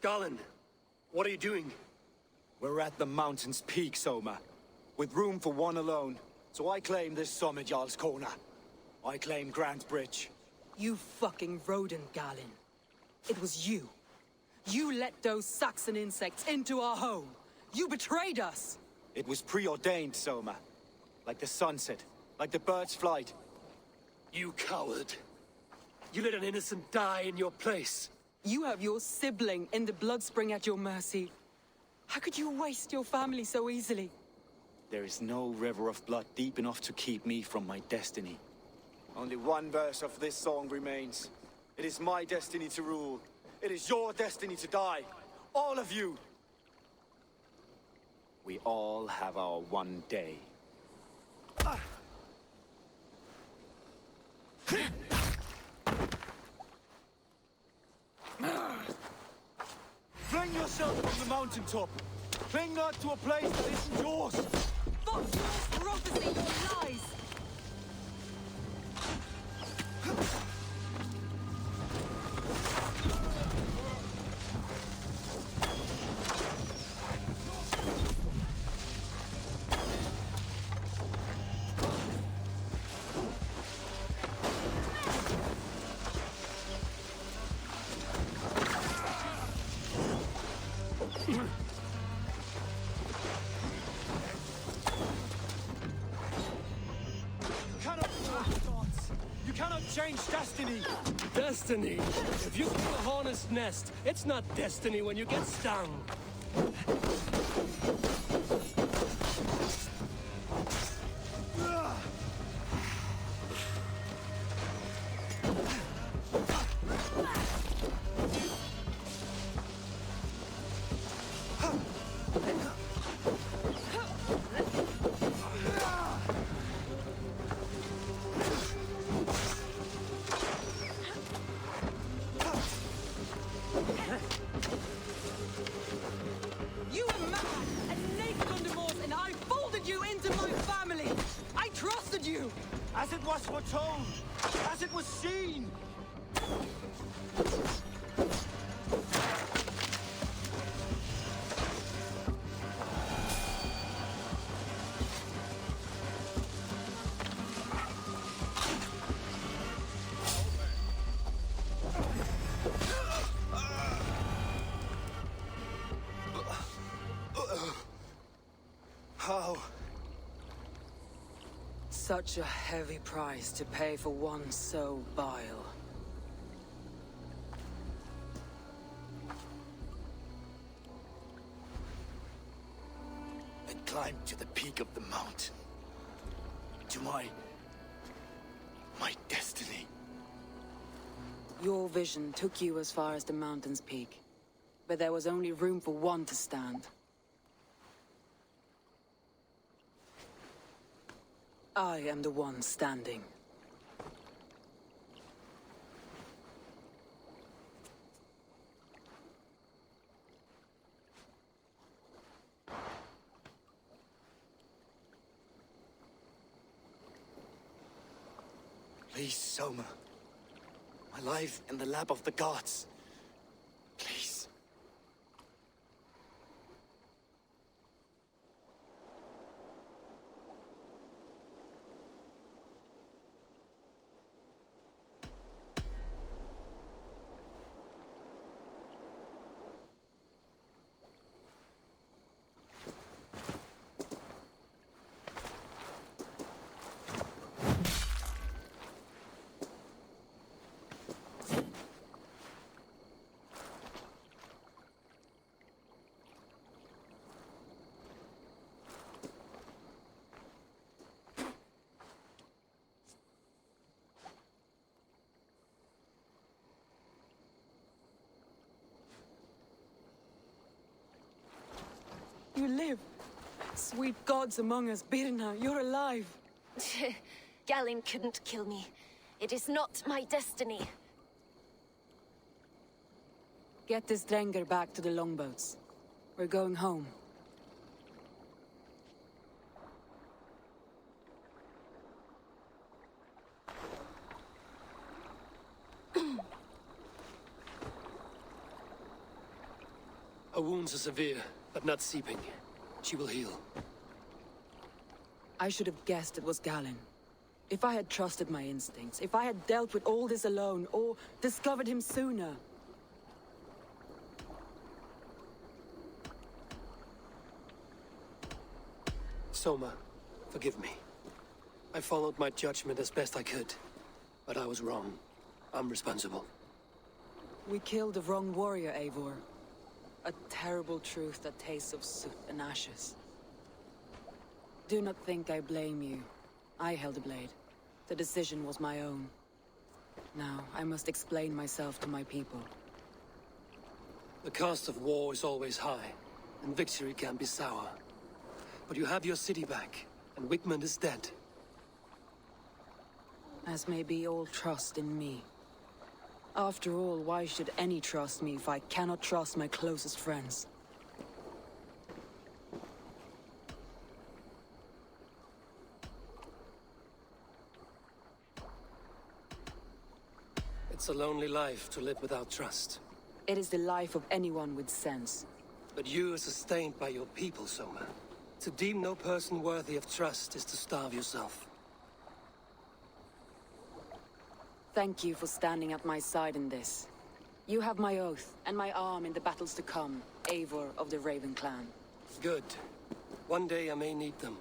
Garland, what are you doing? We're at the mountain's peak, Soma, with room for one alone. So I claim this summit, Jarl's Corner. I claim Grant Bridge. You fucking rodent, Galen. It was you. You let those Saxon insects into our home. You betrayed us. It was preordained, Soma. Like the sunset, like the bird's flight. You coward. You let an innocent die in your place. You have your sibling in the Bloodspring at your mercy. How could you waste your family so easily? There is no river of blood deep enough to keep me from my destiny. Only one verse of this song remains. It is my destiny to rule. It is your destiny to die. All of you. We all have our one day. Fling yourself from the mountaintop. Cling not to a place that isn't yours. Fuck your prophecy, your lies! You cannot change destiny! Destiny? If you kill a hornet's nest, it's not destiny when you get stung. You were mad and naked on divorce, and I folded you into my family! I trusted you! As it was foretold! As it was seen! How? Such a heavy price to pay for one so vile. I climbed to the peak of the mountain. To my destiny. Your vision took you as far as the mountain's peak, but there was only room for one to stand. I am the one standing. Please, Soma. My life in the lap of the gods. Please. You live. Sweet gods among us, Birna, you're alive. Galin couldn't kill me. It is not my destiny. Get this Drenger back to the longboats. We're going home. Her wounds are severe, but not seeping. She will heal. I should have guessed it was Galin. If I had trusted my instincts, if I had dealt with all this alone, or discovered him sooner. Soma, forgive me. I followed my judgment as best I could, but I was wrong. I'm responsible. We killed the wrong warrior, Eivor. A terrible truth that tastes of soot and ashes. Do not think I blame you. I held the blade. The decision was my own. Now, I must explain myself to my people. The cost of war is always high, and victory can be sour. But you have your city back, and Wigmund is dead. As may be all trust in me. After all, why should any trust me if I cannot trust my closest friends? It's a lonely life to live without trust. It is the life of anyone with sense. But you are sustained by your people, Soma. To deem no person worthy of trust is to starve yourself. Thank you for standing at my side in this. You have my oath, and my arm in the battles to come, Eivor of the Raven clan. Good. One day I may need them.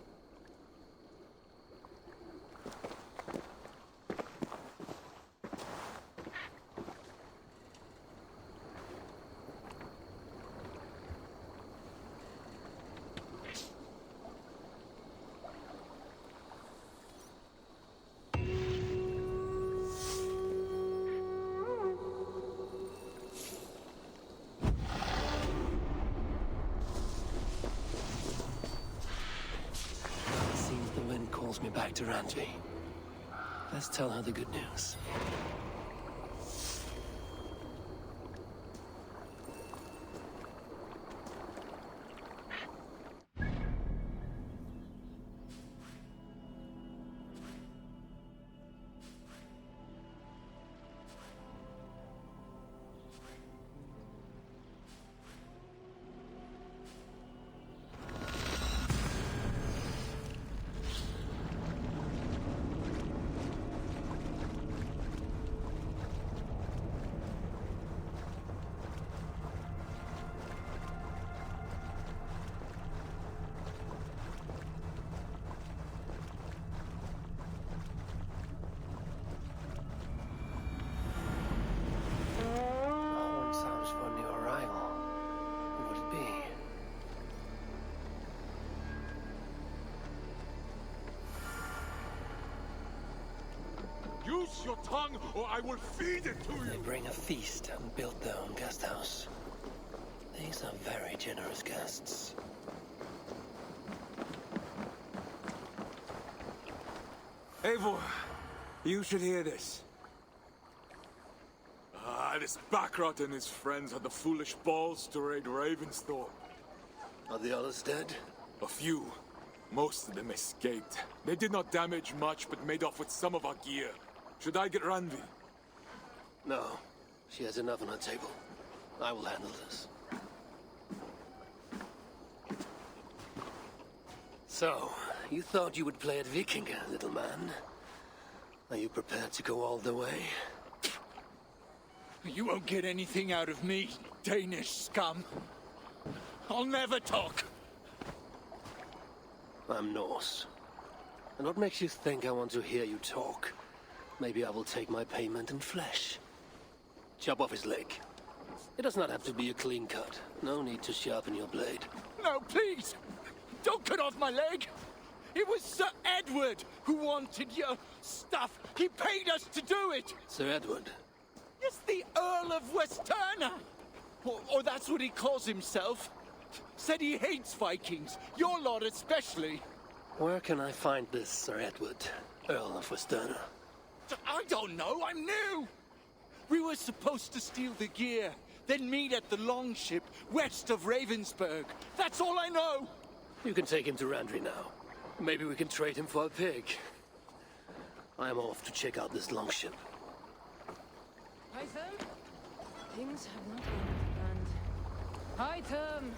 Me back to Randvi. Let's tell her the good news. Use your tongue, or I will feed it to you! They bring a feast and build their own guest house. These are very generous guests. Eivor, you should hear this. This Backrot and his friends had the foolish balls to raid Ravensthorpe. Are the others dead? A few. Most of them escaped. They did not damage much, but made off with some of our gear. Should I get Randvi? No. She has enough on her table. I will handle this. So, you thought you would play at Vikinga, little man? Are you prepared to go all the way? You won't get anything out of me, Danish scum. I'll never talk. I'm Norse. And what makes you think I want to hear you talk? Maybe I will take my payment in flesh. Chop off his leg. It does not have to be a clean cut. No need to sharpen your blade. No, please! Don't cut off my leg! It was Sir Edward who wanted your stuff. He paid us to do it! Sir Edward? Yes, the Earl of Westerna! Or that's what he calls himself. Said he hates Vikings, your lot especially. Where can I find this Sir Edward, Earl of Westerna? I don't know, I'm new! We were supposed to steal the gear, then meet at the longship west of Ravensburg. That's all I know! You can take him to Randvi now. Maybe we can trade him for a pig. I'm off to check out this longship. Hytham? Things have not gone as planned. Hytham!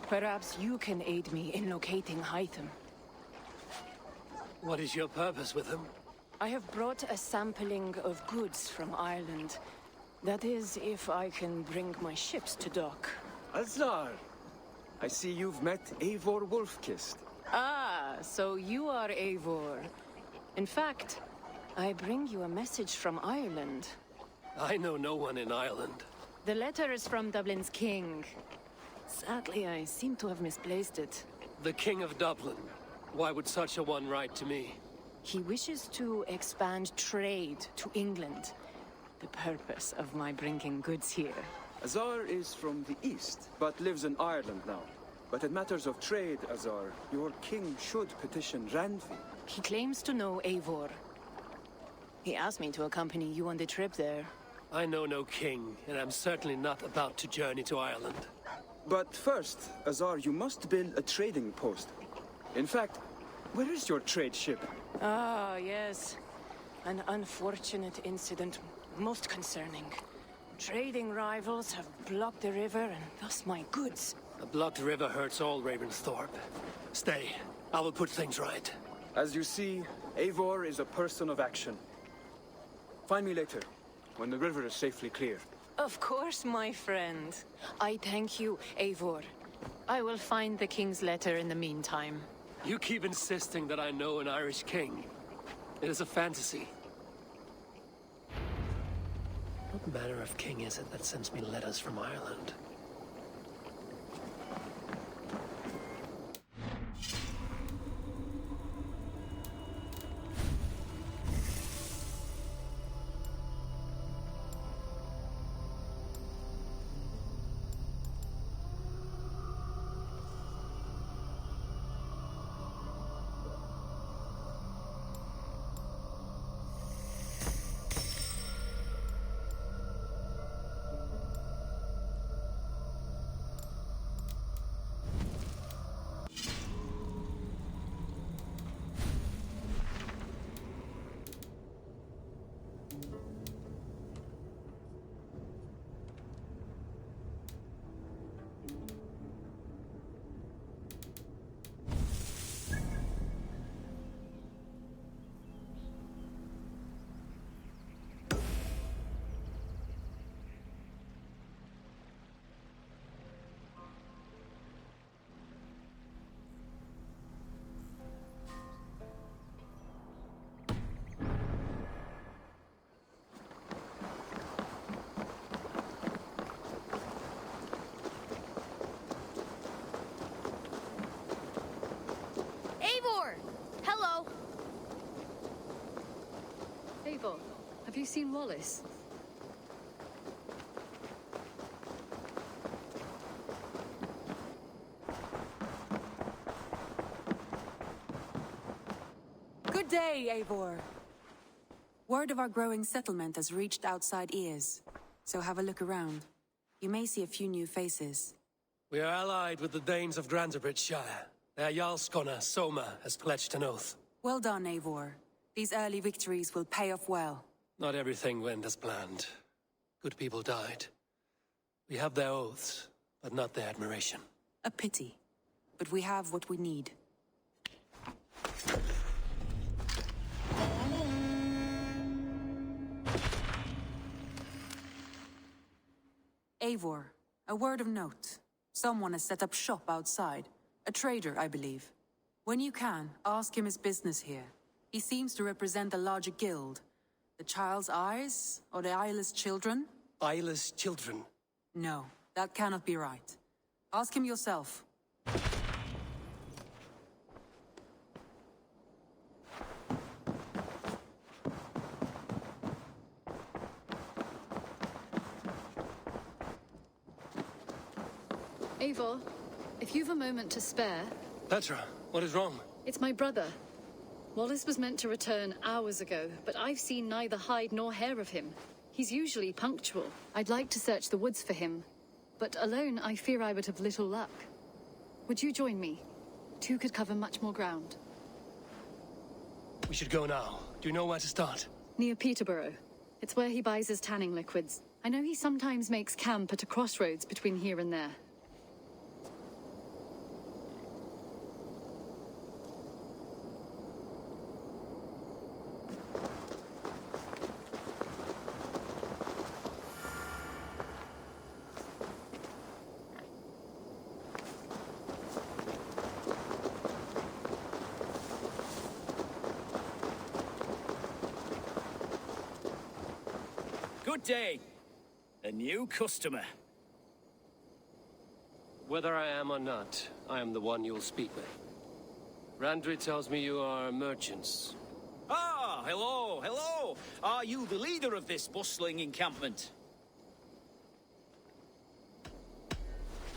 Perhaps you can aid me in locating Hytham. What is your purpose with him? I have brought a sampling of goods from Ireland. That is, if I can bring my ships to dock. Azar! I see you've met Eivor Wolfkist. Ah, so you are Eivor. In fact, I bring you a message from Ireland. I know no one in Ireland. The letter is from Dublin's king. Sadly, I seem to have misplaced it. The King of Dublin. Why would such a one write to me? He wishes to expand trade to England. The purpose of my bringing goods here. Azar is from the east, but lives in Ireland now. But in matters of trade, Azar, your king should petition Randvi. He claims to know Eivor. He asked me to accompany you on the trip there. I know no king, and I'm certainly not about to journey to Ireland. But first, Azar, you must build a trading post. In fact, where is your trade ship? Ah, yes. An unfortunate incident, most concerning. Trading rivals have blocked the river, and thus my goods. A blocked river hurts all Ravensthorpe. Stay. I will put things right. As you see, Eivor is a person of action. Find me later, when the river is safely clear. Of course, my friend. I thank you, Eivor. I will find the king's letter in the meantime. You keep insisting that I know an Irish king. It is a fantasy. What manner of king is it that sends me letters from Ireland? you seen Wallace? Good day, Eivor. Word of our growing settlement has reached outside ears, so have a look around. You may see a few new faces. We are allied with the Danes of Granderbridgeshire. Their Jarlskona, Soma, has pledged an oath. Well done, Eivor. These early victories will pay off well. Not everything went as planned. Good people died. We have their oaths, but not their admiration. A pity. But we have what we need. Eivor, a word of note. Someone has set up shop outside. A trader, I believe. When you can, ask him his business here. He seems to represent a larger guild. The Child's Eyes, or the Eyeless Children? Eyeless children? No, that cannot be right. Ask him yourself. Eivor, if you've a moment to spare... Petra, what is wrong? It's my brother. Wallace was meant to return hours ago, but I've seen neither hide nor hair of him. He's usually punctual. I'd like to search the woods for him, but alone I fear I would have little luck. Would you join me? Two could cover much more ground. We should go now. Do you know where to start? Near Peterborough. It's where he buys his tanning liquids. I know he sometimes makes camp at a crossroads between here and there. Good day. A new customer. Whether I am or not, I am the one you'll speak with. Randri tells me you are merchants. Ah, hello, hello. Are you the leader of this bustling encampment?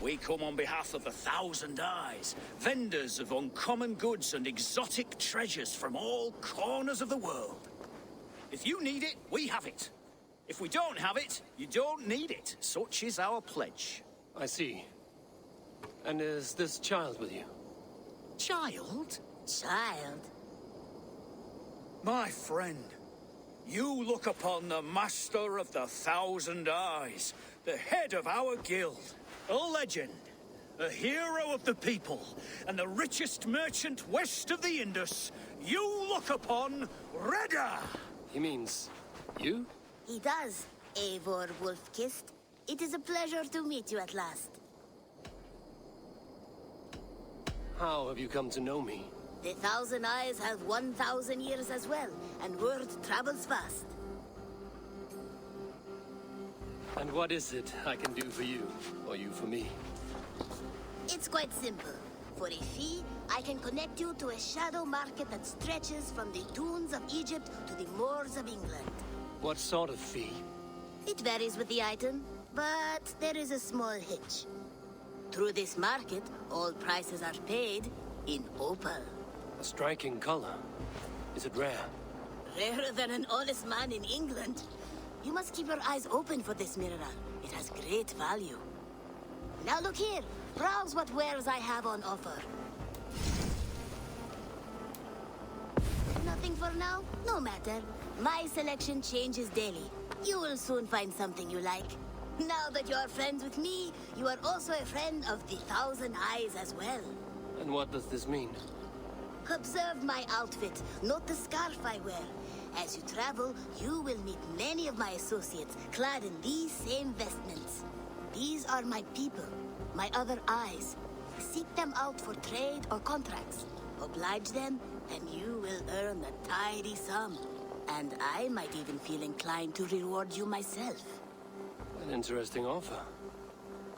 We come on behalf of 1,000 Eyes, vendors of uncommon goods and exotic treasures from all corners of the world. If you need it, we have it. If we don't have it, you don't need it. Such is our pledge. I see. And is this child with you? Child? Child? My friend, you look upon the master of the 1,000 Eyes, the head of our guild, a legend, a hero of the people, and the richest merchant west of the Indus. You look upon Reda! He means you? He does, Eivor Wolf-Kissed. It is a pleasure to meet you at last. How have you come to know me? The 1,000 Eyes have 1,000 years as well, and word travels fast. And what is it I can do for you, or you for me? It's quite simple. For a fee, I can connect you to a shadow market that stretches from the dunes of Egypt to the moors of England. What sort of fee? It varies with the item, but there is a small hitch. Through this market, all prices are paid in opal. A striking color. Is it rare? Rarer than an honest man in England. You must keep your eyes open for this mineral. It has great value. Now look here. Browse what wares I have on offer. Nothing for now? No matter. My selection changes daily. You will soon find something you like. Now that you are friends with me, you are also a friend of the 1,000 Eyes as well. And what does this mean? Observe my outfit, note the scarf I wear. As you travel, you will meet many of my associates clad in these same vestments. These are my people, my other eyes. Seek them out for trade or contracts. Oblige them, and you will earn a tidy sum. And I might even feel inclined to reward you myself. An interesting offer.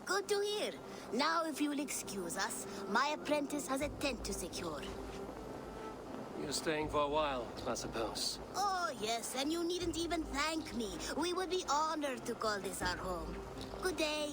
Good to hear. Now, if you will excuse us, my apprentice has a tent to secure. You're staying for a while, I suppose. Oh, Oh, yes, and you needn't even thank me. We would be honored to call this our home. Good day.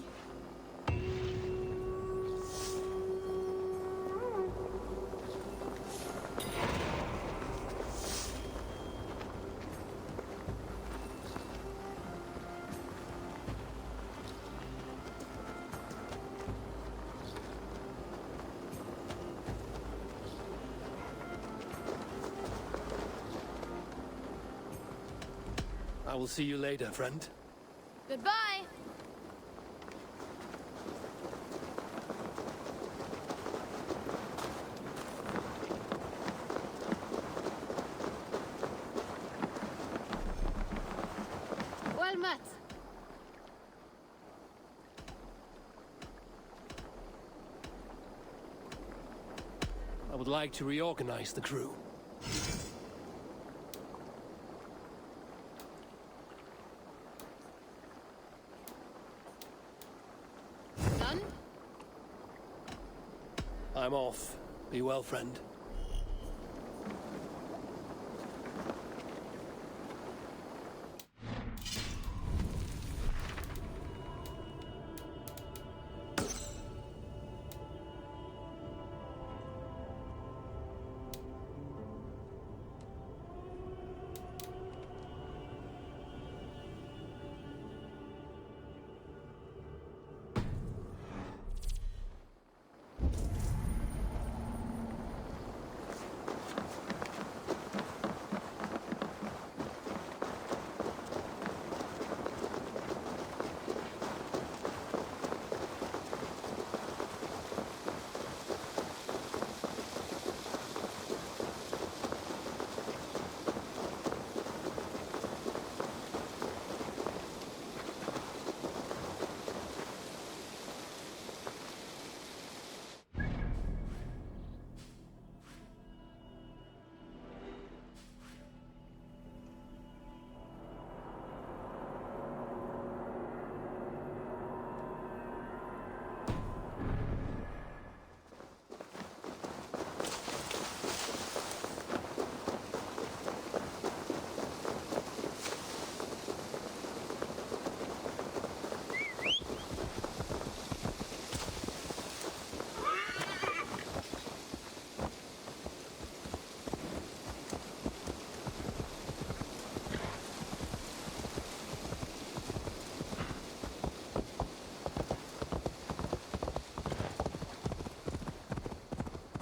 I will see you later, friend. Goodbye. Well met. I would like to reorganize the crew. Done? I'm off. Be well, friend.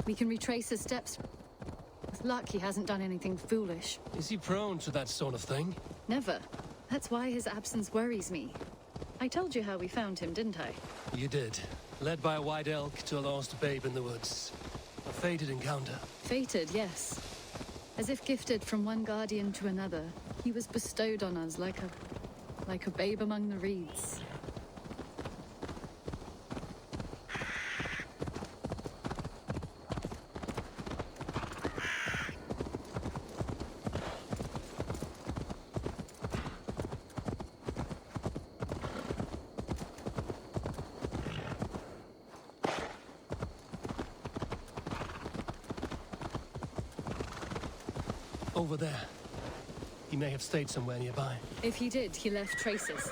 We can retrace his steps. With luck, he hasn't done anything foolish. Is he prone to that sort of thing? Never. That's why his absence worries me. I told you how we found him, didn't I? You did. Led by a white elk to a lost babe in the woods. A fated encounter. Fated, yes. As if gifted from one guardian to another, he was bestowed on us like a babe among the reeds. Over there. He may have stayed somewhere nearby. If he did, he left traces.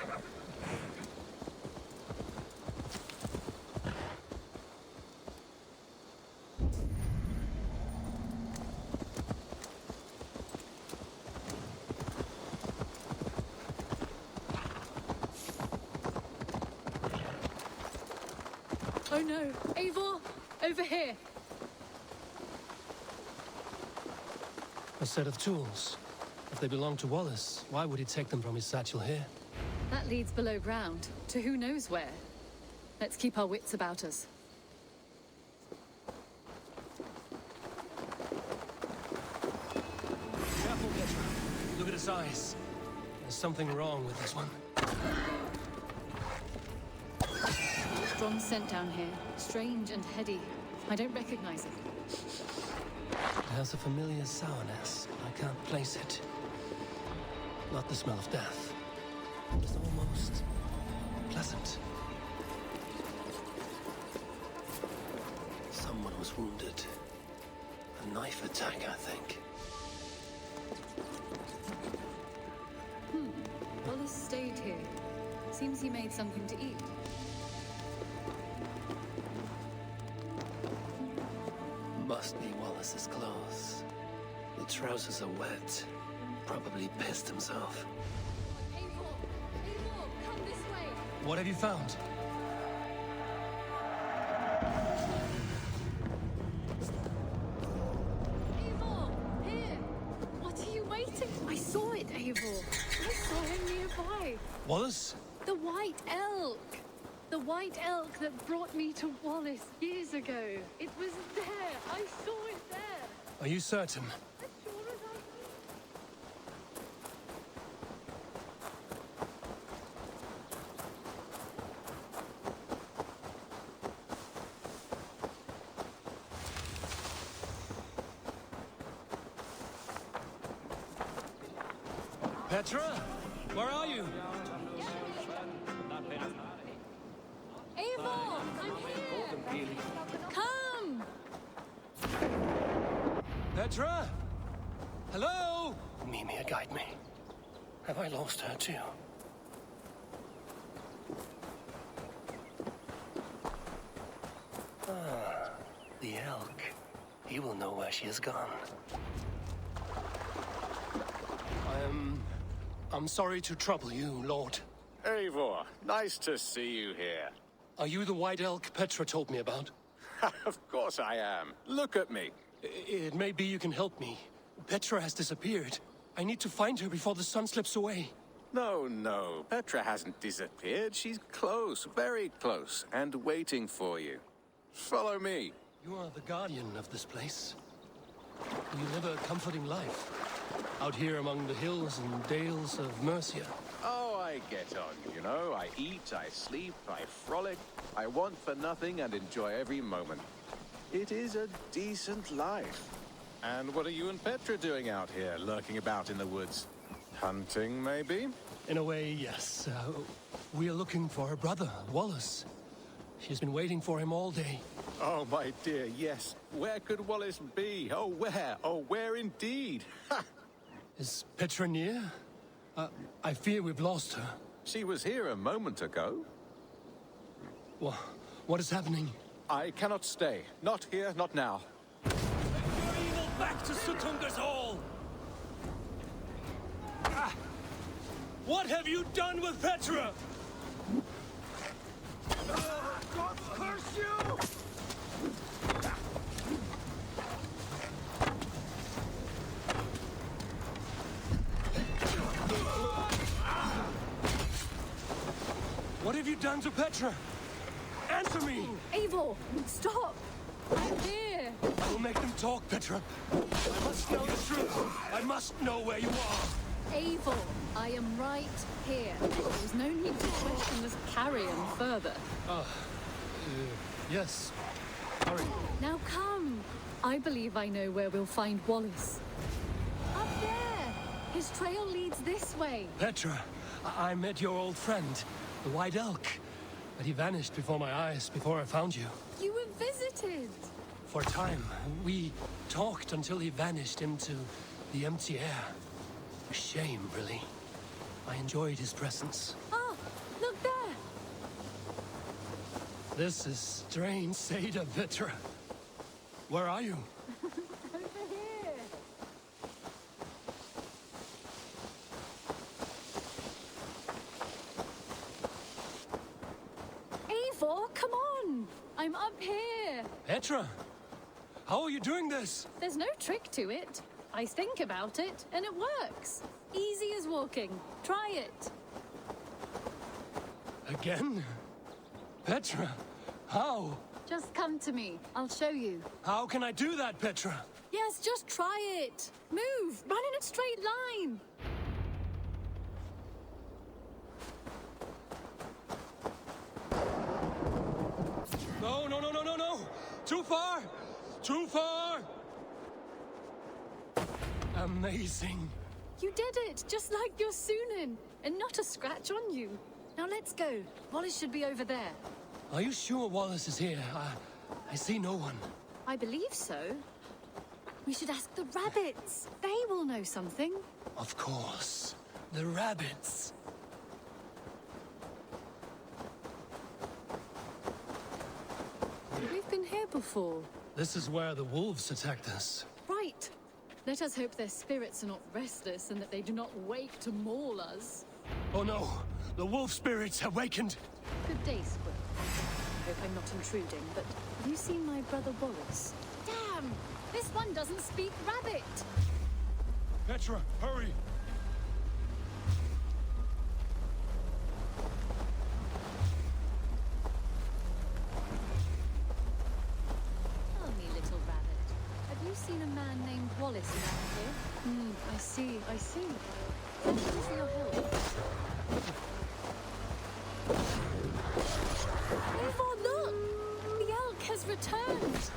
Oh no! Eivor! Over here! A set of tools. If they belong to Wallace, why would he take them from his satchel here? That leads below ground, to who knows where. Let's keep our wits about us. Careful, Petra. Look at his eyes. There's something wrong with this one. Strong scent down here. Strange and heady. I don't recognize it. It has a familiar sourness, but I can't place it. Not the smell of death. It's almost pleasant. Someone was wounded. A knife attack, I think. here. Seems he made something to eat. Must be Wallace's clothes. The trousers are wet. Probably pissed himself. Eivor! Eivor, come this way! What have you found? Eivor! Here! What are you waiting? I saw it, Eivor. I saw him nearby. Wallace? The White Elk! The White Elk that brought me to Wallace years ago. It was there. I saw it there. Are you certain? As sure as I... Petra? Where are you? Eivor! I'm here! Come! Petra? Hello? Mimir, guide me. Have I lost her too? Ah, the elk. He will know where she has gone. I'm sorry to trouble you, Lord. Eivor, nice to see you here. Are you the white elk Petra told me about? Of course I am. Look at me. It may be you can help me. Petra has disappeared. I need to find her before the sun slips away. No. Petra hasn't disappeared. She's close, very close, and waiting for you. Follow me. You are the guardian of this place. You live a comforting life. Out here among the hills and dales of Mercia. Oh, I get on, you know. I eat, I sleep, I frolic. I want for nothing and enjoy every moment. It is a decent life. And what are you and Petra doing out here, lurking about in the woods? Hunting, maybe? In a way, yes. We are looking for her brother, Wallace. She's been waiting for him all day. Oh, my dear, yes. Where could Wallace be? Oh, where? Oh, where indeed? Ha! Is Petra near? I fear we've lost her. She was here a moment ago. What is happening? I cannot stay. Not here, not now. Take your evil back to Sutunga's Hall! What have you done with Petra? God curse you! What have you done to Petra? Answer me! Eivor, stop! I'm here! I will make them talk, Petra. I must know the truth. I must know where you are. Eivor, I am right here. There's no need to question this carrion further. Yes. Hurry. Now come! I believe I know where we'll find Wallace. Up there! His trail leads this way. Petra, I met your old friend, the White Elk. But he vanished before my eyes, before I found you. You were visited! For a time, we talked until he vanished into the empty air. A shame, really. I enjoyed his presence. Ah, look there! This is strange, Seda Petra. Where are you? Over here! Eivor, come on! I'm up here! Petra! How are you doing this? There's no trick to it. I think about it, and it works. Easy as walking. Try it. Again? Petra, how? Just come to me. I'll show you. How can I do that, Petra? Yes, just try it. Move! Run in a straight line! No! Too far! Too far! Amazing. You did it, just like your Sunan, and not a scratch on you. Now let's go. Wallace should be over there. Are you sure Wallace is here? I see no one. I believe so. We should ask the rabbits. They will know something. Of course. The rabbits. here before? This is where the wolves attacked us. Right. Let us hope their spirits are not restless and that they do not wake to maul us. Oh no! The wolf spirits awakened! Good day, Squill. Hope I'm not intruding, but have you seen my brother Wallace? Damn! This one doesn't speak rabbit! Petra, hurry! Tell me, little rabbit, have you seen a man named Wallace around here? I see. Thank you for your help. Eivor, look! The elk has returned!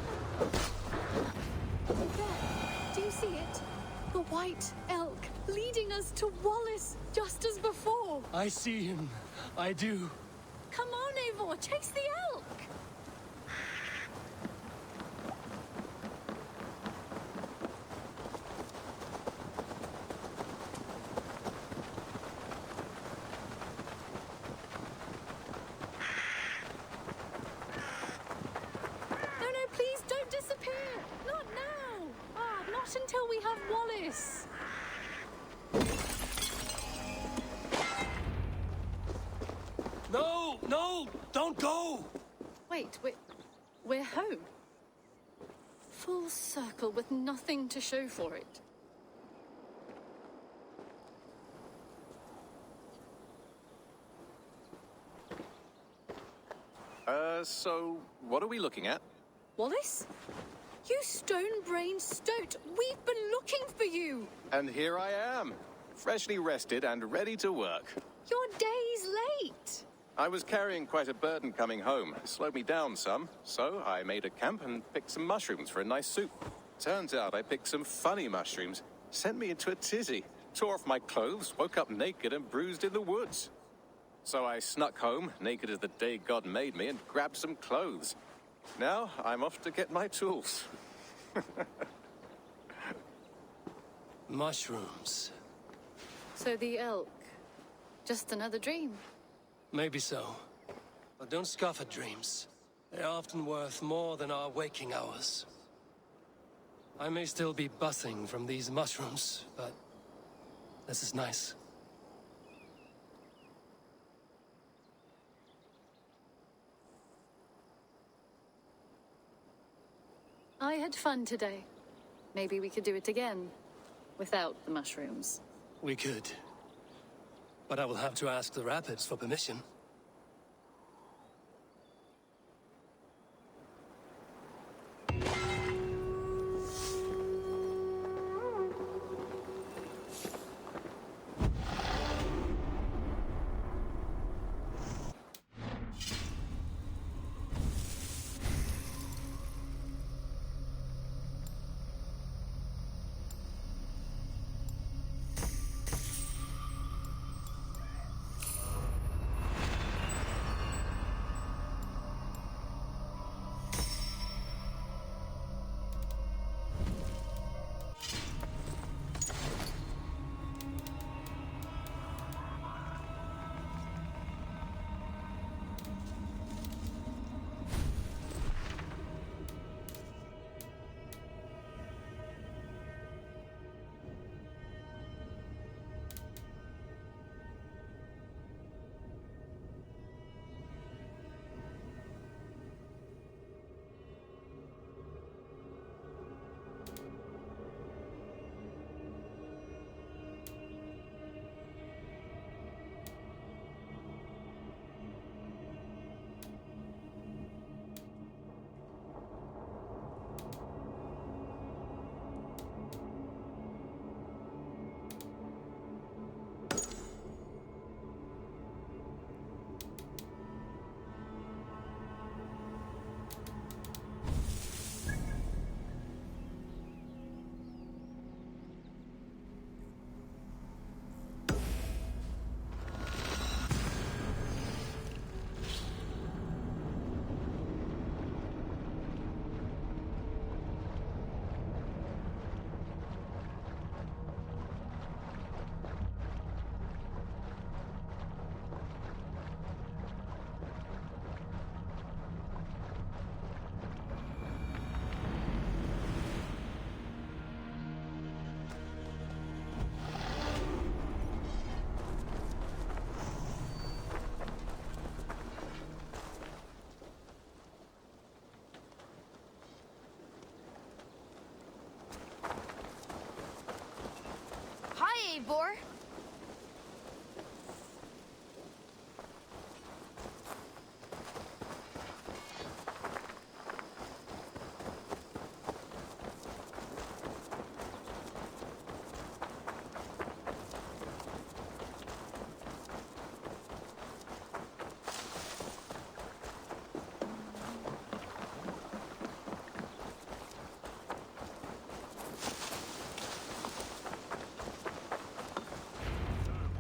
There, do you see it? The white elk leading us to Wallace, just as before. I see him. I do. Come on, Eivor, chase the elk! No, please don't disappear! Not now! Not until we have Wallace! No! Don't go! Wait, we're home. Full circle with nothing to show for it. So what are we looking at? Wallace? You stone-brained stoat! We've been looking for you! And here I am, freshly rested and ready to work. You're days late! I was carrying quite a burden coming home. It slowed me down some, so I made a camp and picked some mushrooms for a nice soup. Turns out I picked some funny mushrooms. Sent me into a tizzy. Tore off my clothes, woke up naked and bruised in the woods. So I snuck home, naked as the day God made me, and grabbed some clothes. Now I'm off to get my tools. Mushrooms. So the elk, just another dream. Maybe so. But don't scoff at dreams. They're often worth more than our waking hours. I may still be buzzing from these mushrooms, but this is nice. I had fun today. Maybe we could do it again, without the mushrooms. We could. But I will have to ask the Rapids for permission. Eivor?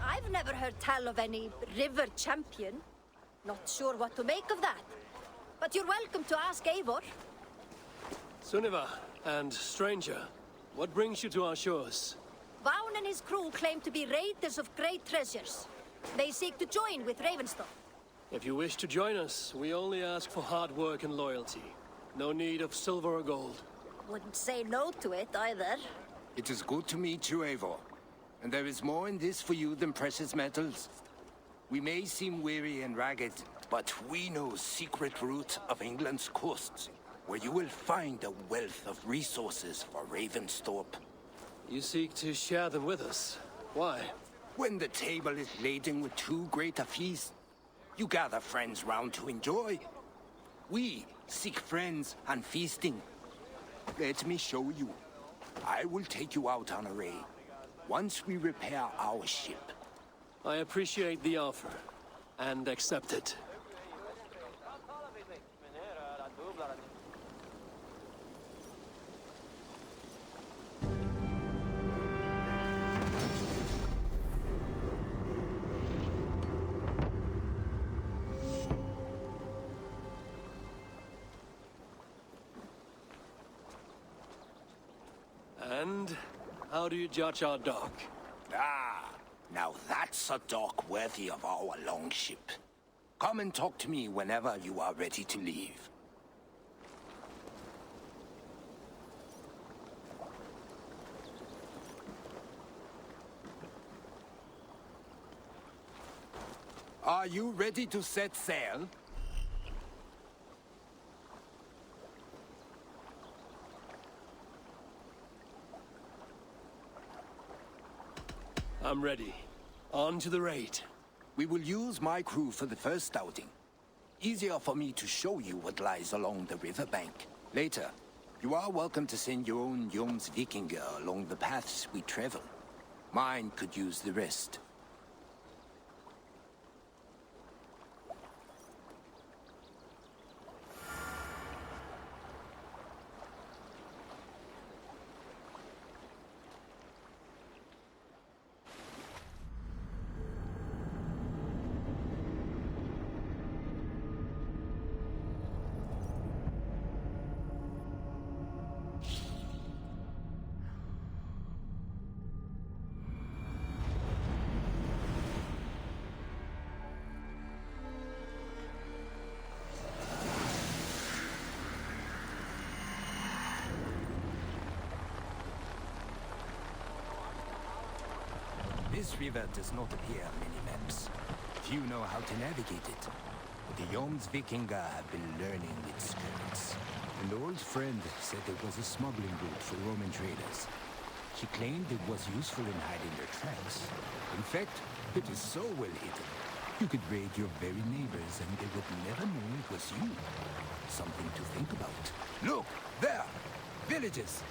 I've never heard tell of any river champion. Not sure what to make of that. But you're welcome to ask Eivor. Sunniva and stranger, what brings you to our shores? Vaun and his crew claim to be raiders of great treasures. They seek to join with Ravenstone. If you wish to join us, we only ask for hard work and loyalty. No need of silver or gold. Wouldn't say no to it either. It is good to meet you, Eivor. And there is more in this for you than precious metals. We may seem weary and ragged, but we know secret route of England's coasts, where you will find a wealth of resources for Ravensthorpe. You seek to share them with us. Why? When the table is laden with too great a feast, you gather friends round to enjoy. We seek friends and feasting. Let me show you. I will take you out on a raid. Once we repair our ship. I appreciate the offer, and accept it. And how do you judge our dock? Ah, now that's a dock worthy of our longship. Come and talk to me whenever you are ready to leave. Are you ready to set sail? I'm ready. On to the raid. We will use my crew for the first outing. Easier for me to show you what lies along the riverbank. Later, you are welcome to send your own Jomsvikinger along the paths we travel. Mine could use the rest. This river does not appear on many maps. Few know how to navigate it. But the Jomsvikinger have been learning its currents. An old friend said it was a smuggling route for Roman traders. She claimed it was useful in hiding their tracks. In fact, it is so well hidden. You could raid your very neighbors and they would never know it was you. Something to think about. Look, there! Villages!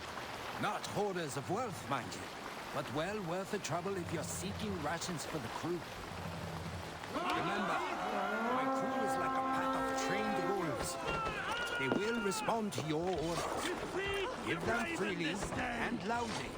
Not hoarders of wealth, mind you. But well worth the trouble if you're seeking rations for the crew. Remember, my crew is like a pack of trained wolves. They will respond to your orders. Give them freely and loudly.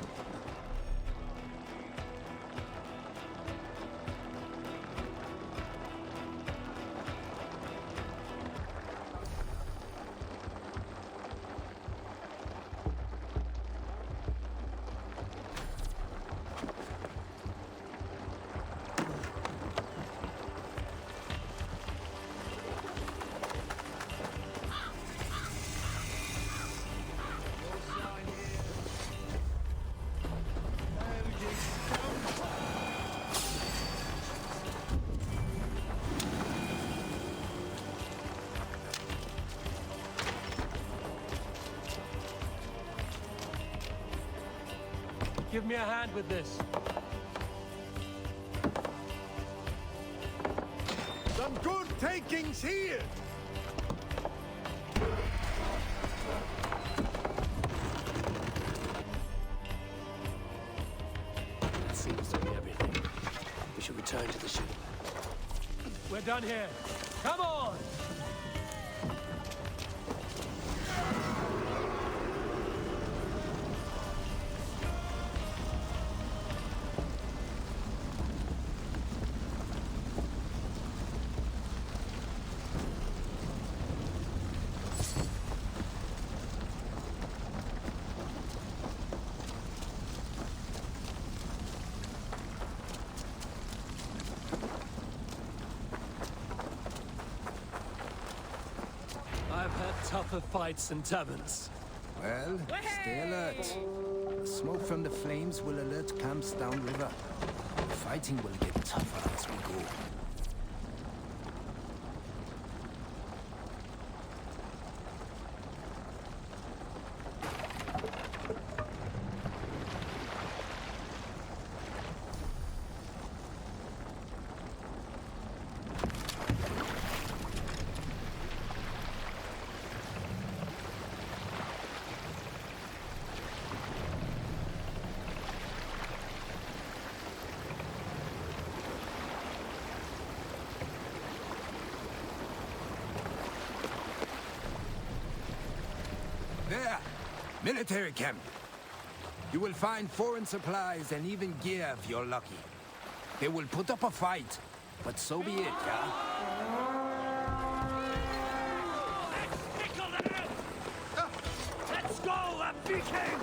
Give me a hand with this. Vikings here! That seems to be everything. We should return to the ship. We're done here. Come on! I've had tougher fights in taverns. Well, stay alert. The smoke from the flames will alert camps downriver. The fighting will get tougher as we go. There! Military camp. You will find foreign supplies and even gear if you're lucky. They will put up a fight, but so be it, yeah? Let's go, that Viking!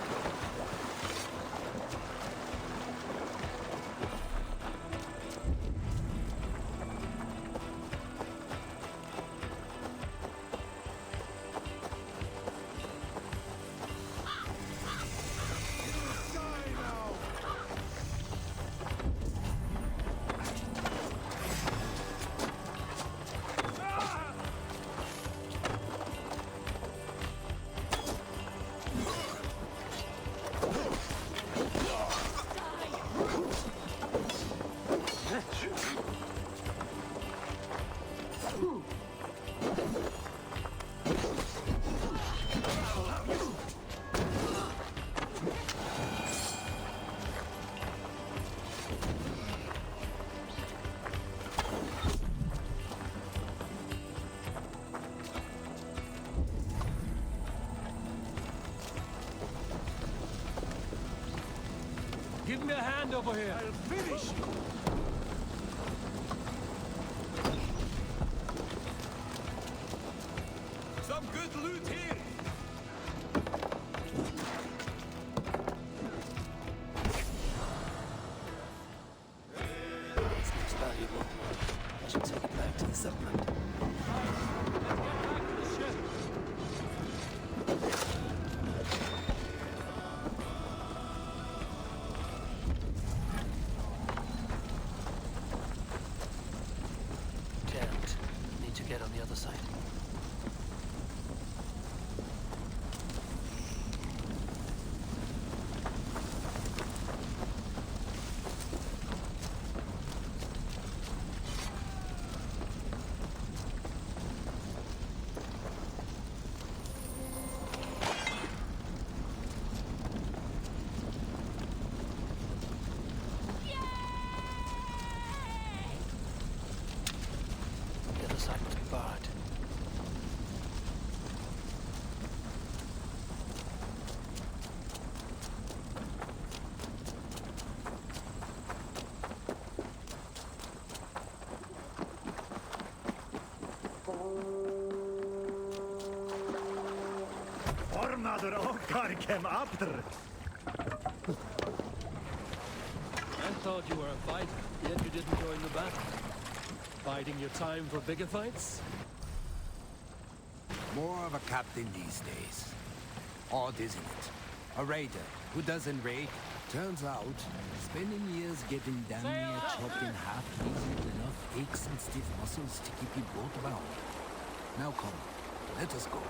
Give me a hand over here. I'll finish you! Some good loot here! This looks valuable. I should take it back to the settlement. Jammed. Need to get on the other side. The other side must be barred. Ormaður okkar kem aftur! I thought you were a fighter, yet you didn't join the battle. Biding your time for bigger fights? More of a captain these days. Odd, isn't it? A raider who doesn't raid. Turns out, spending years getting damn near chopped in half leaves you enough aches and stiff muscles to keep you both around. Now come, let us go.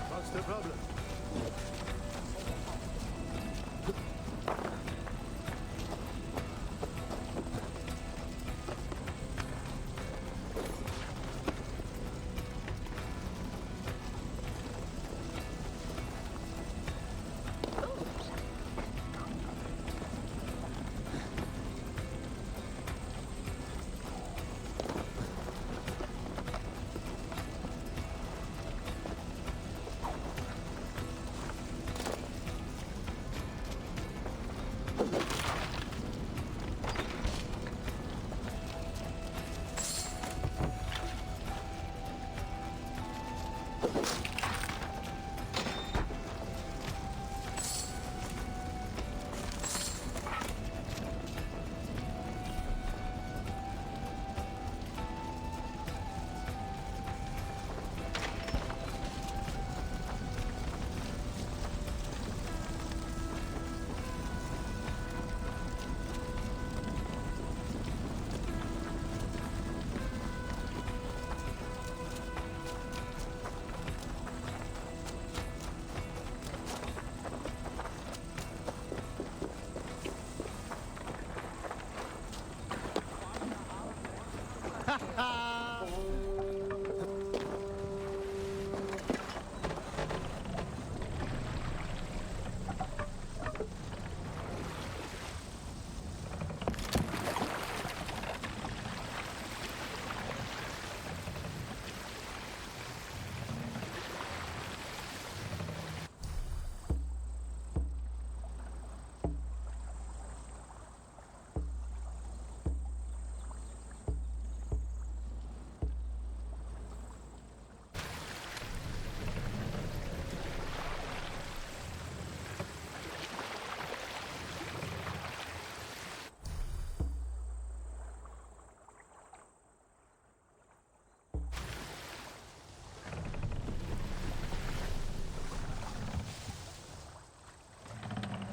What's the problem?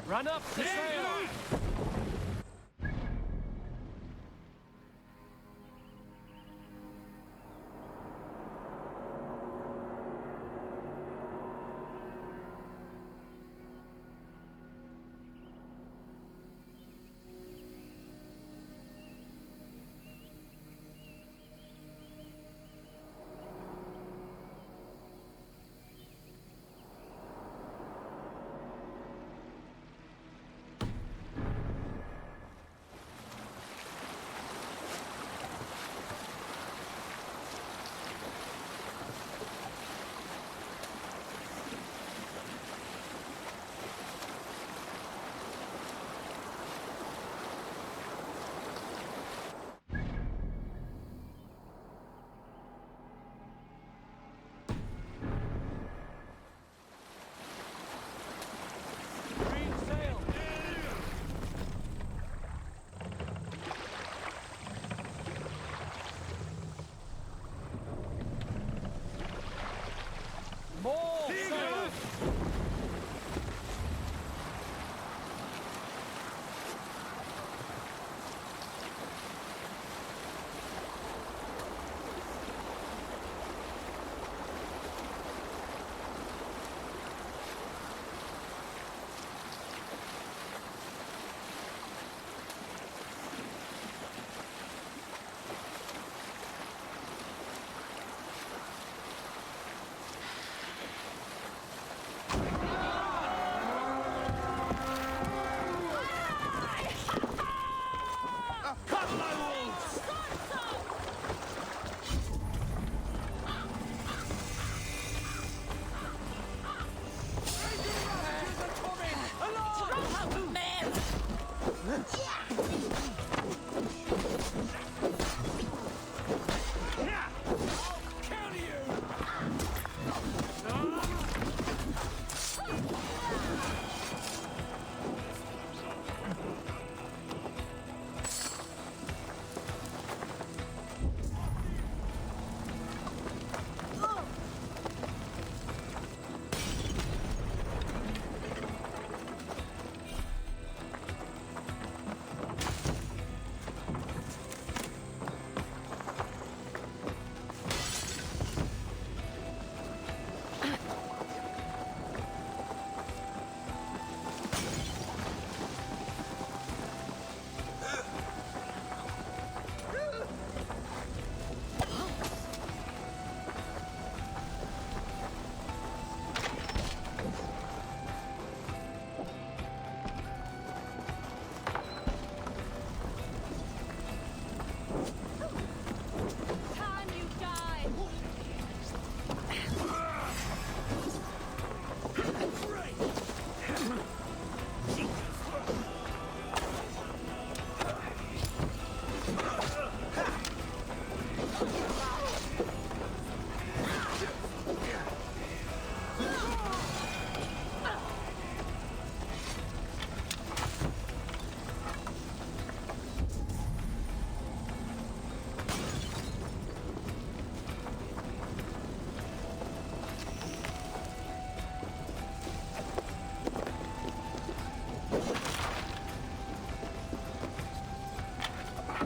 Run up the sail!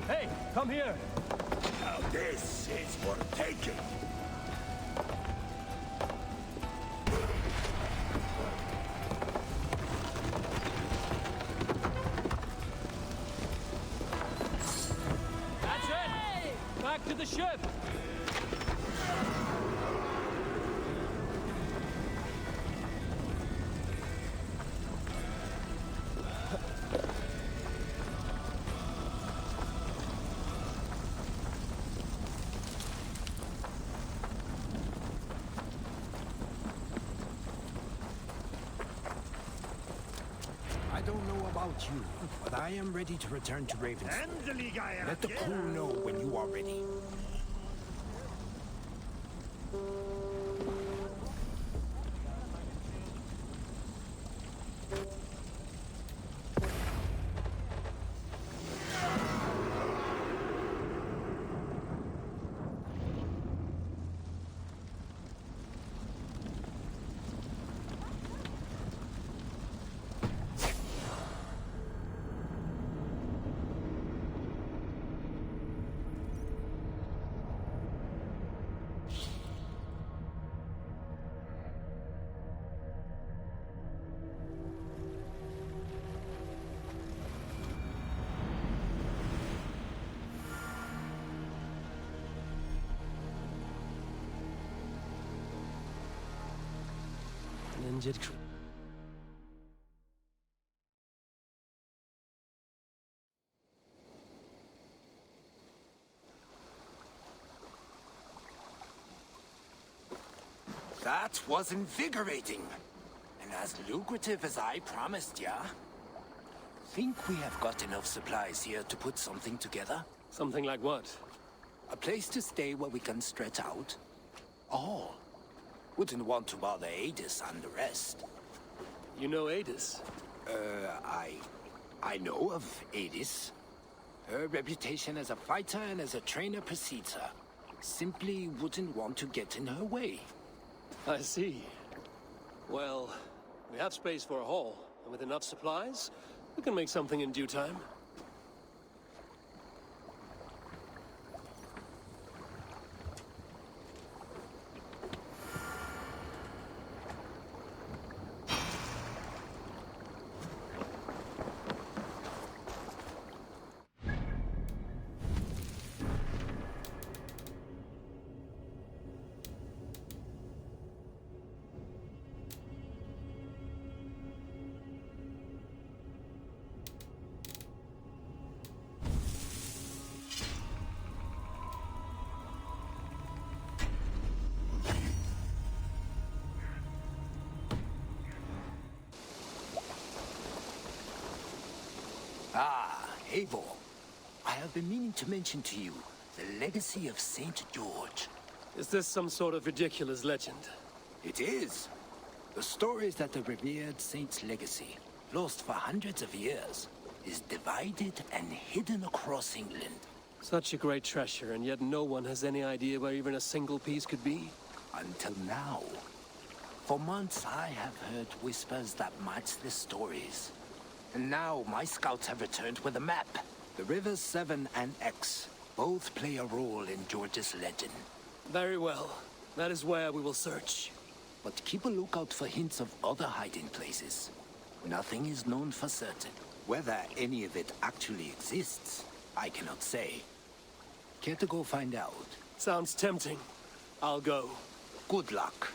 Hey, come here! Now this is for taking. That's it! Back to the ship! I don't know about you, but I am ready to return to Ravensburg. Let the crew know when you are ready. That was invigorating. And as lucrative as I promised ya. Think we have got enough supplies here to put something together? Something like what? A place to stay where we can stretch out? All. Wouldn't want to bother Adis and the rest. You know Adis? I know of Adis. Her reputation as a fighter and as a trainer precedes her. Simply wouldn't want to get in her way. I see. Well, we have space for a hall, and with enough supplies, we can make something in due time. Eivor, I have been meaning to mention to you the legacy of St. George. Is this some sort of ridiculous legend? It is. The story is that the revered saint's legacy, lost for hundreds of years, is divided and hidden across England. Such a great treasure, and yet no one has any idea where even a single piece could be? Until now. For months I have heard whispers that match the stories. And now my scouts have returned with a map. The rivers Severn and Exe both play a role in George's legend. Very well. That is where we will search. But keep a lookout for hints of other hiding places. Nothing is known for certain. Whether any of it actually exists, I cannot say. Care to go find out? Sounds tempting. I'll go. Good luck.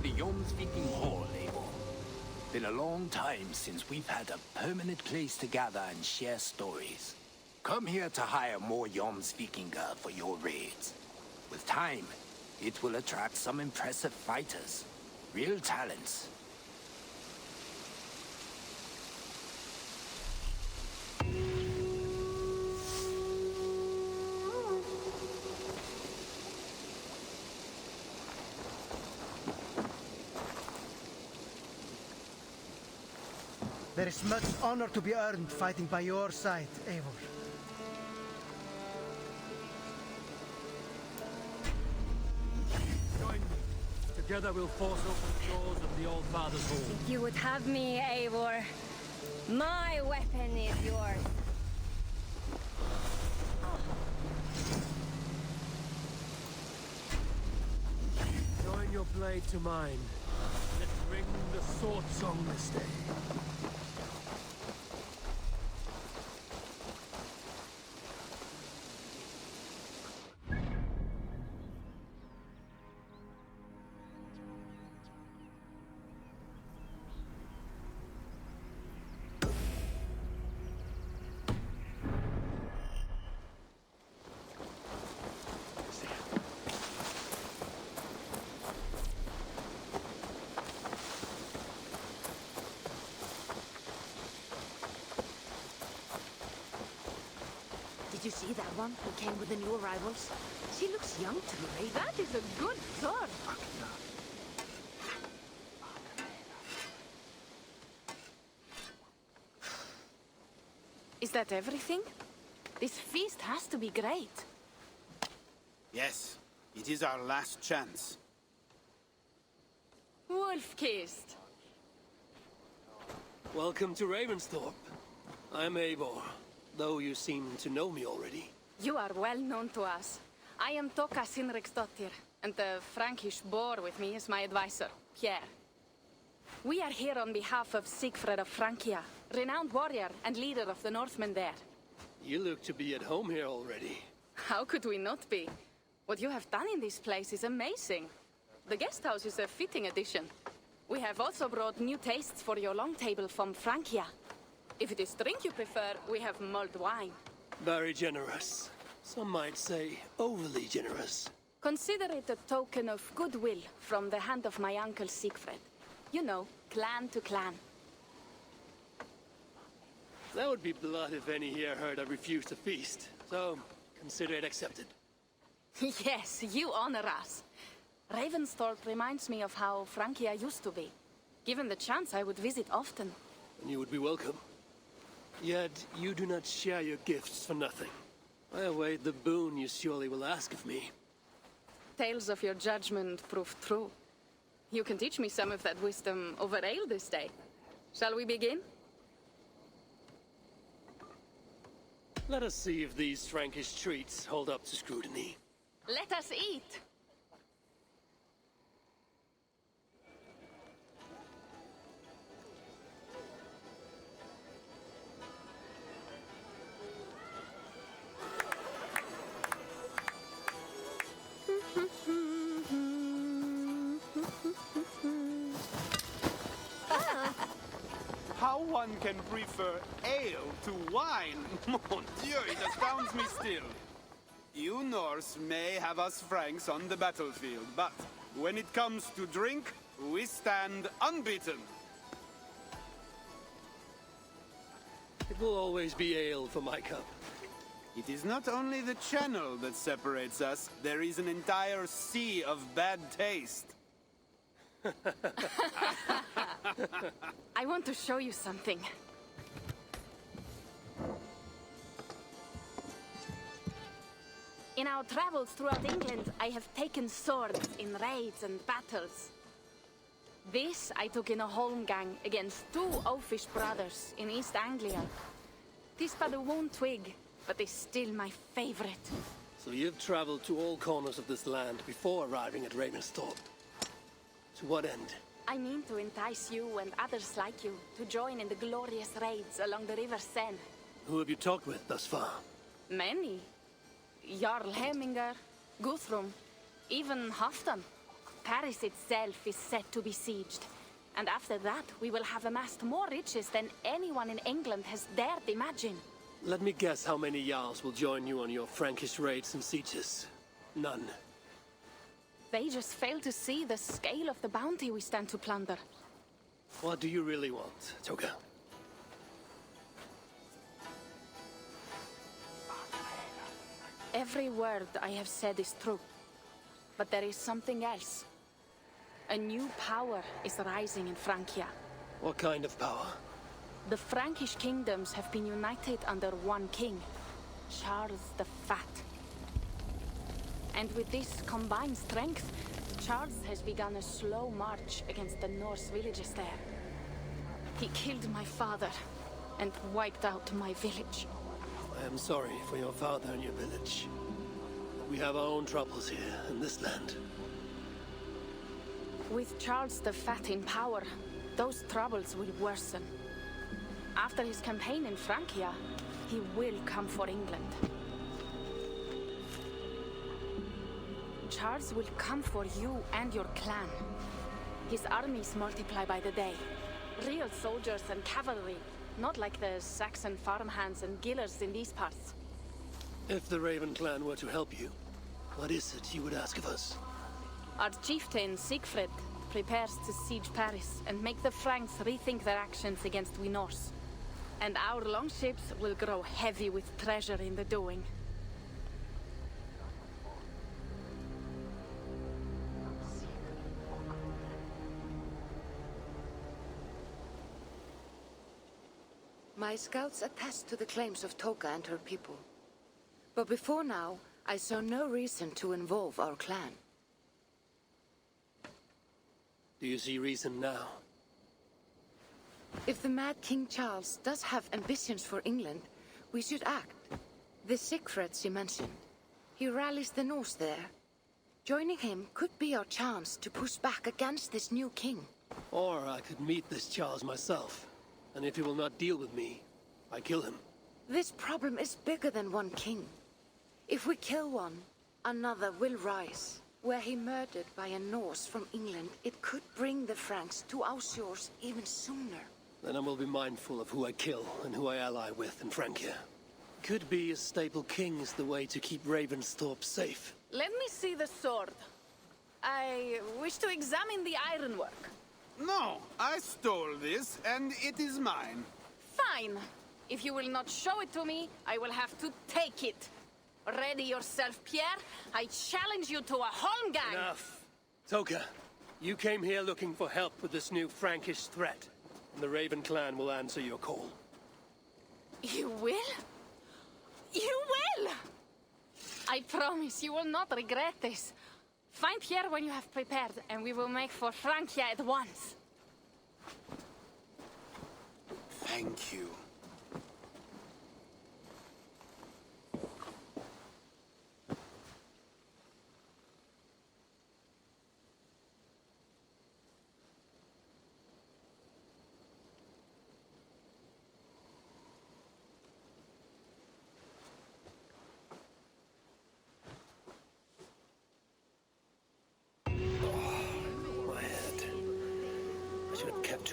the Jomsviking Hall, Eivor. Been a long time since we've had a permanent place to gather and share stories. Come here to hire more Jomsvikinga for your raids. With time, it will attract some impressive fighters. Real talents. There is much honor to be earned fighting by your side, Eivor. Join me. Together we'll force open the doors of the Old Father's Hall. If you would have me, Eivor, my weapon is yours. Join your blade to mine. Let's ring the sword song this day. Did you see that one who came with the new arrivals? She looks young to me. That is a good sword. Is that everything? This feast has to be great. Yes, it is our last chance. Wolf-kissed. Welcome to Ravensthorpe. I'm Eivor, though you seem to know me already. You are well known to us. I am Toka Sinriksdottir, and the Frankish boar with me is my advisor, Pierre. We are here on behalf of Sigfred of Francia, renowned warrior and leader of the Northmen there. You look to be at home here already. How could we not be? What you have done in this place is amazing. The guest house is a fitting addition. We have also brought new tastes for your long table from Francia. If it is drink you prefer, we have mulled wine. Very generous. Some might say overly generous. Consider it a token of goodwill from the hand of my uncle Sigfred. You know, clan to clan. That would be blood if any here heard I refused to feast. So, consider it accepted. Yes, you honor us. Ravensthorpe reminds me of how Francia used to be. Given the chance, I would visit often. And you would be welcome. Yet, you do not share your gifts for nothing. I await the boon you surely will ask of me. Tales of your judgment prove true. You can teach me some of that wisdom over ale this day. Shall we begin? Let us see if these Frankish treats hold up to scrutiny. Let us eat! How one can prefer ale to wine? Mon Dieu, it astounds me still. You Norse may have us Franks on the battlefield, but when it comes to drink, we stand unbeaten. It will always be ale for my cup. It is not only the channel that separates us, there is an entire sea of bad taste. I want to show you something. In our travels throughout England, I have taken swords in raids and battles. This I took in a holmgang against two oafish brothers in East Anglia. Tis but a worn twig, but is still my favorite. So you've traveled to all corners of this land before arriving at Ravensthorpe. To what end? I mean to entice you and others like you to join in the glorious raids along the River Seine. Who have you talked with thus far? Many. Jarl Heminger, Guthrum, even Halfdan. Paris itself is set to be sieged. And after that, we will have amassed more riches than anyone in England has dared imagine. Let me guess how many Jarls will join you on your Frankish raids and sieges. None. They just fail to see the scale of the bounty we stand to plunder. What do you really want, Toka? Every word I have said is true. But there is something else. A new power is rising in Francia. What kind of power? The Frankish kingdoms have been united under one king, Charles the Fat. And with this combined strength, Charles has begun a slow march against the Norse villages there. He killed my father and wiped out my village. I am sorry for your father and your village. We have our own troubles here in this land. With Charles the Fat in power, those troubles will worsen. After his campaign in Francia, he will come for England. Charles will come for you and your clan. His armies multiply by the day. Real soldiers and cavalry, not like the Saxon farmhands and gillers in these parts. If the Raven clan were to help you, what is it you would ask of us? Our chieftain, Siegfried, prepares to siege Paris and make the Franks rethink their actions against we Norse. And our longships will grow heavy with treasure in the doing. My scouts attest to the claims of Toka and her people. But before now, I saw no reason to involve our clan. Do you see reason now? If the mad King Charles does have ambitions for England, we should act. The Siegfrieds you mentioned, he rallies the Norse there. Joining him could be our chance to push back against this new king. Or I could meet this Charles myself. And if he will not deal with me, I kill him. This problem is bigger than one king. If we kill one, another will rise. Were he murdered by a Norse from England, it could bring the Franks to our shores even sooner. Then I will be mindful of who I kill and who I ally with in Francia. Could be a stable king is the way to keep Ravensthorpe safe. Let me see the sword. I wish to examine the ironwork. No, I stole this, and it is mine. Fine. If you will not show it to me, I will have to take it. Ready yourself, Pierre. I challenge you to a holmgang. Enough. Toka, you came here looking for help with this new Frankish threat. And the Raven clan will answer your call. You will? You will! I promise you will not regret this. Find Pierre when you have prepared, and we will make for Francia at once. Thank you.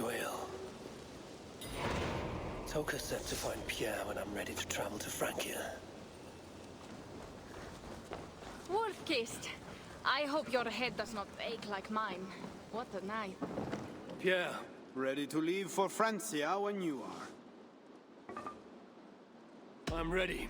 Joel. Toka said to find Pierre when I'm ready to travel to Francia. Wolf-kissed. I hope your head does not ache like mine. What a night. Pierre. Ready to leave for Francia when you are. I'm ready.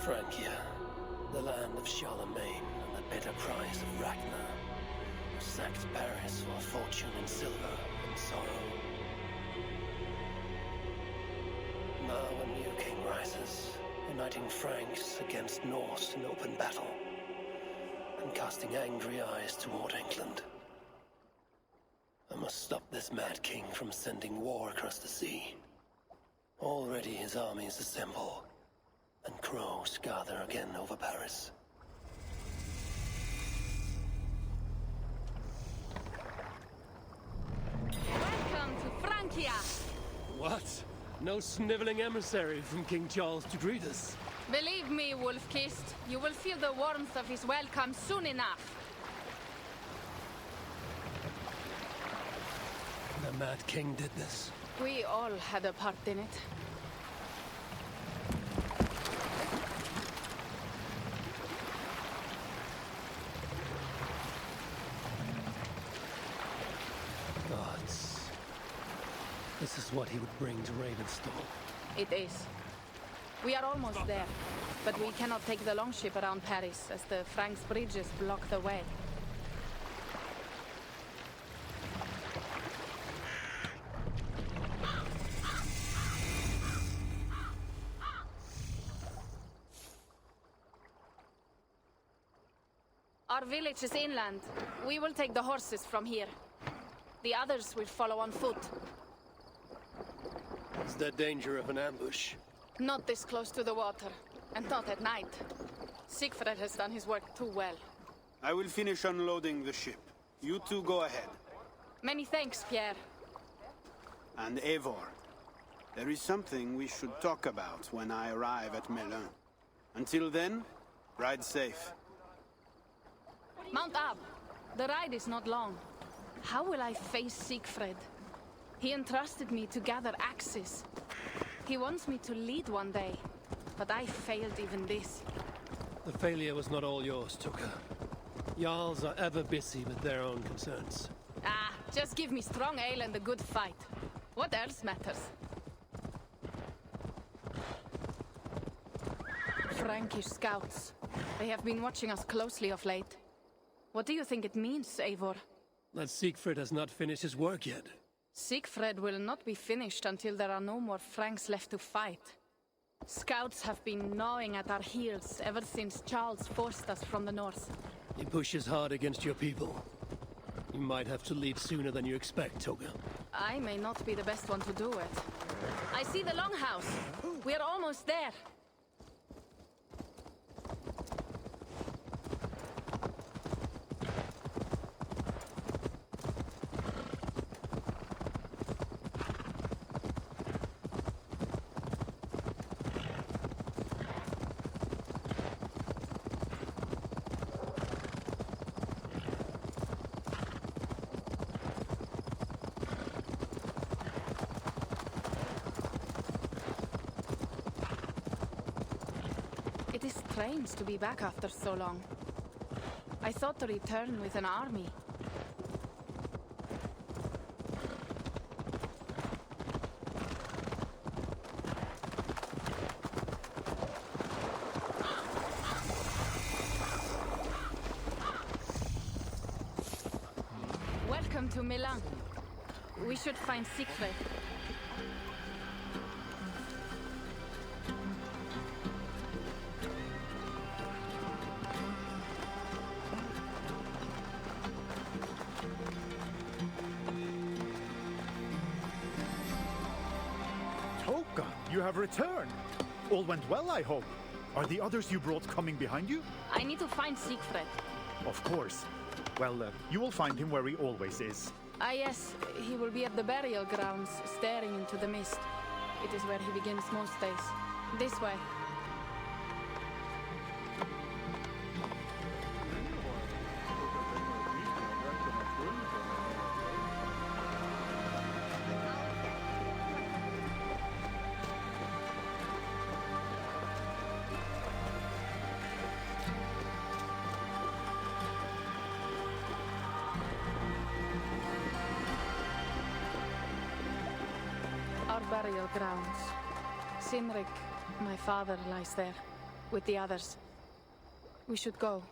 Francia, the land of Charlemagne and the bitter prize of Ragnar, who sacked Paris for a fortune in silver and sorrow. Now a new king rises. rises, uniting Franks against Norse in open battle, and casting angry eyes toward England. I must stop this mad king from sending war across the sea. Already his armies assemble, and crows gather again over Paris. Welcome to Francia! What? No sniveling emissary from King Charles to greet us? Believe me, Wolf-Kissed, you will feel the warmth of his welcome soon enough. The Mad King did this. We all had a part in it. Gods. This is what he would bring to Ravenstone. It is. We are almost there, but we cannot take the longship around Paris as the Franks' bridges block the way. Our village is inland. We will take the horses from here. The others will follow on foot. Is there danger of an ambush? Not this close to the water, and not at night. Siegfried has done his work too well. I will finish unloading the ship. You two go ahead. Many thanks, Pierre. And Eivor, there is something we should talk about when I arrive at Melun. Until then, ride safe. Mount up. The ride is not long. How will I face Siegfried? He entrusted me to gather axes. He wants me to lead one day, but I failed even this. The failure was not all yours, Tuka. Jarls are ever busy with their own concerns. Ah, just give me strong ale and a good fight. What else matters? Frankish scouts. They have been watching us closely of late. What do you think it means, Eivor? That Siegfried has not finished his work yet. Siegfried will not be finished until there are no more Franks left to fight. Scouts have been gnawing at our heels ever since Charles forced us from the north. He pushes hard against your people. You might have to leave sooner than you expect, Toga. I may not be the best one to do it. I see the longhouse. We are almost there. It is strange to be back after so long. I thought to return with an army. Welcome to Milan. We should find Siegfried. You have returned. All went well, I hope. Are the others you brought coming behind you? I need to find Siegfried. Of course. Well, you will find him where he always is. Ah yes, he will be at the burial grounds, staring into the mist. It is where he begins most days. This way. Our burial grounds. Sinrik, my father, lies there, with the others. We should go.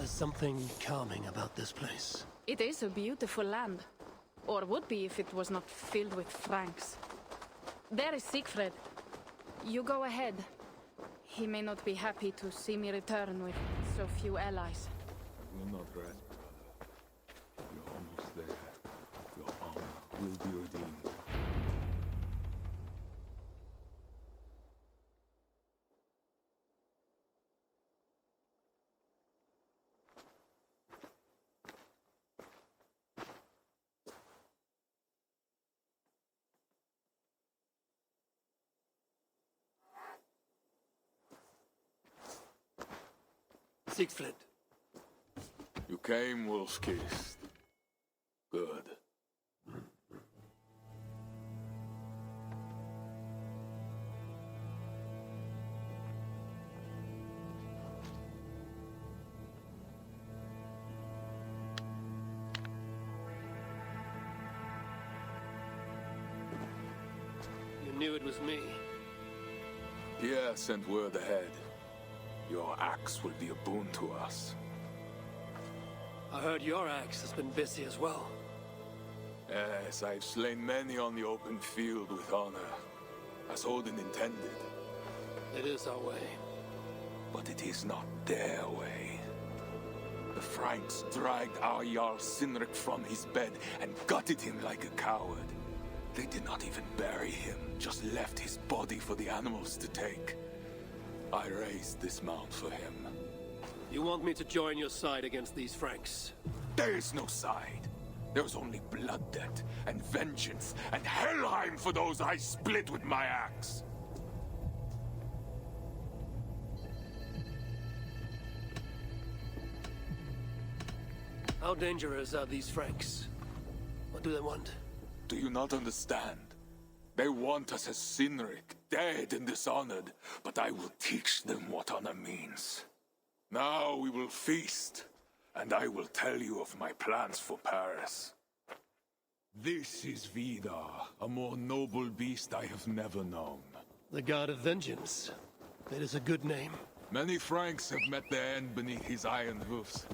There's something calming about this place. It is a beautiful land. Or would be if it was not filled with Franks. There is Siegfried. You go ahead. He may not be happy to see me return with so few allies. Will not rest, brother. You're almost there. Your honor will be redeemed. Siegfried. You came, wolf-kissed. Good. You knew it was me. Pierre sent word ahead. Your axe will be a boon to us. I heard your axe has been busy as well. Yes, I've slain many on the open field with honor, as Odin intended. It is our way. But it is not their way. The Franks dragged our Jarl Sinric from his bed and gutted him like a coward. They did not even bury him, just left his body for the animals to take. I raised this mount for him. You want me to join your side against these Franks? There is no side. There is only blood debt and vengeance and Helheim for those I split with my axe. How dangerous are these Franks? What do they want? Do you not understand? They want us as Sinric, dead and dishonored, but I will teach them what honor means. Now we will feast, and I will tell you of my plans for Paris. This is Vidar, a more noble beast I have never known. The God of Vengeance. It is a good name. Many Franks have met their end beneath his iron hoofs.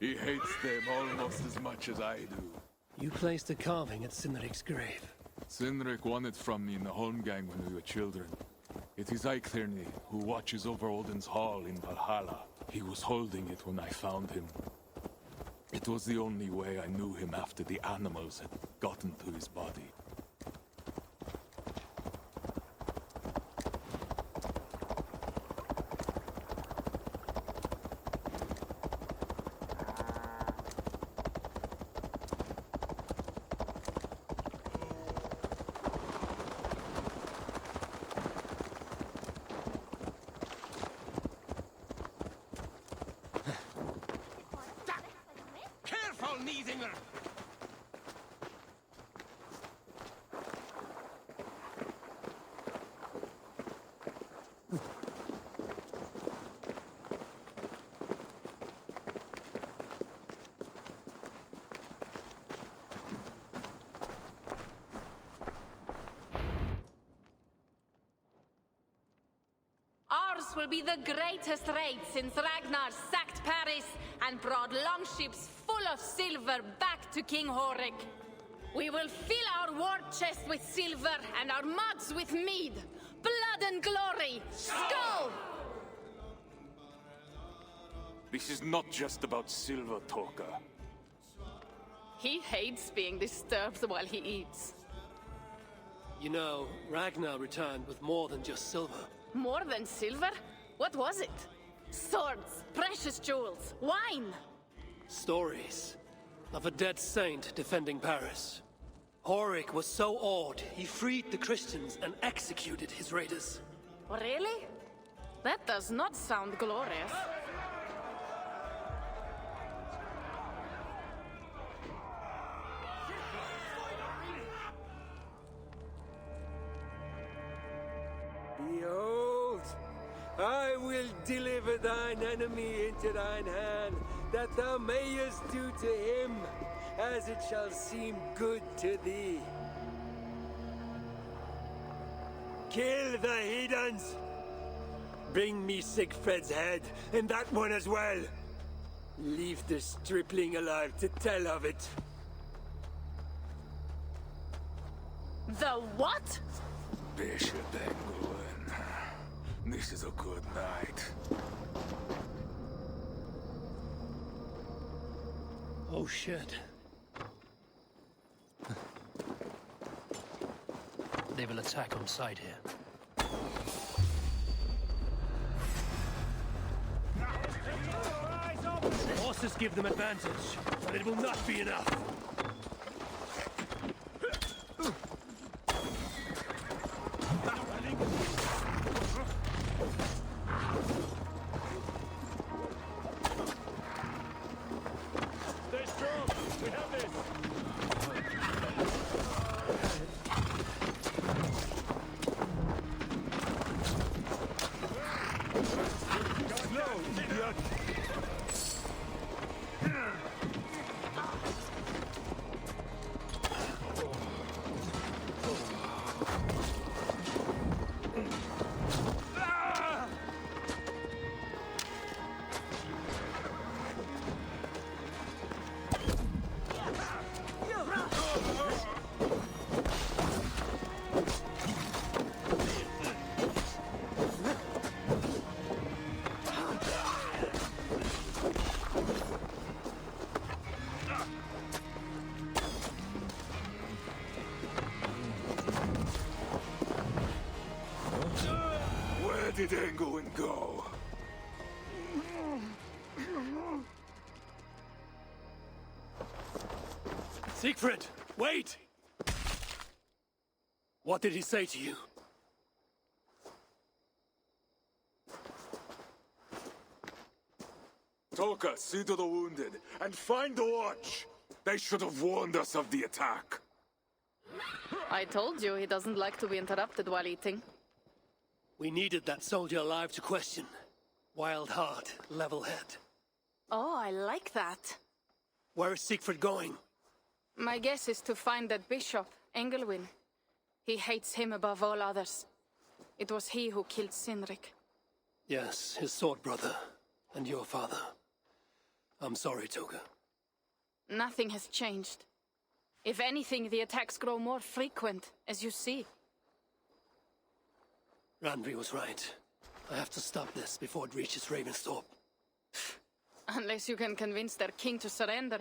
He hates them almost as much as I do. You placed a carving at Sinric's grave. Sinric won it from me in the Holmgang when we were children. It is Eiktherni, who watches over Odin's hall in Valhalla. He was holding it when I found him. It was the only way I knew him after the animals had gotten to his body. Will be the greatest raid since Ragnar sacked Paris and brought longships full of silver back to King Horik. We will fill our war chest with silver and our mugs with mead. Blood and glory! Skull! This is not just about silver, Torka. He hates being disturbed while he eats. You know, Ragnar returned with more than just silver. More than silver? What was it? Swords, precious jewels, wine! Stories of a dead saint defending Paris. Horik was so awed, he freed the Christians and executed his raiders. Really? That does not sound glorious. Behold, I will deliver thine enemy into thine hand, that thou mayest do to him as it shall seem good to thee. Kill the heathens! Bring me Siegfried's head, and that one as well! Leave the stripling alive to tell of it. The what? Bishop England. This is a good night. Oh shit. They will attack on sight here. Horses give them advantage, but it will not be enough. Stay strong. We have this. Where did England go? Siegfried, wait! What did he say to you? Toka, see to the wounded, and find the watch! They should have warned us of the attack. I told you he doesn't like to be interrupted while eating. We needed that soldier alive to question. Wild heart, level head. Oh, I like that. Where is Siegfried going? My guess is to find that bishop, Engelwin. He hates him above all others. It was he who killed Cynric. Yes, his sword brother, and your father. I'm sorry, Toga. Nothing has changed. If anything, the attacks grow more frequent, as you see. Randvi was right. I have to stop this before it reaches Ravensthorpe. Unless you can convince their king to surrender,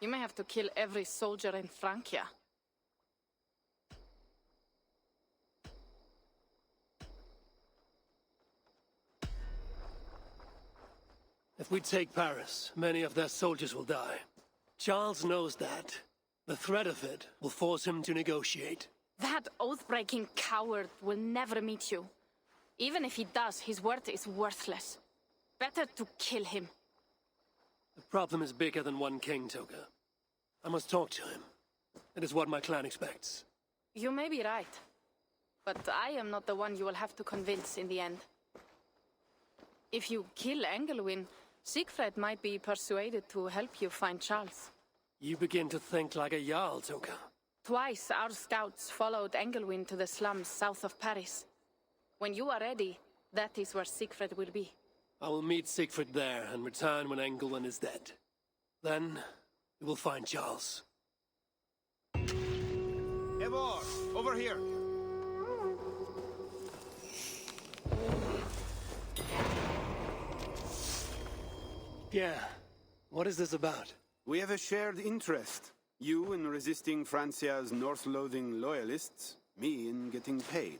you may have to kill every soldier in Francia. If we take Paris, many of their soldiers will die. Charles knows that. The threat of it will force him to negotiate. That oath-breaking coward will never meet you. Even if he does, his word is worthless. Better to kill him. The problem is bigger than one king, Toga. I must talk to him. It is what my clan expects. You may be right. But I am not the one you will have to convince in the end. If you kill Engelwin, Siegfried might be persuaded to help you find Charles. You begin to think like a Jarl, Toga. Twice our scouts followed Engelwin to the slums south of Paris. When you are ready, that is where Siegfried will be. I will meet Siegfried there and return when Engelwin is dead. Then, we will find Charles. Eivor, over here. Yeah, what is this about? We have a shared interest. You in resisting Francia's North-loathing loyalists, me in getting paid.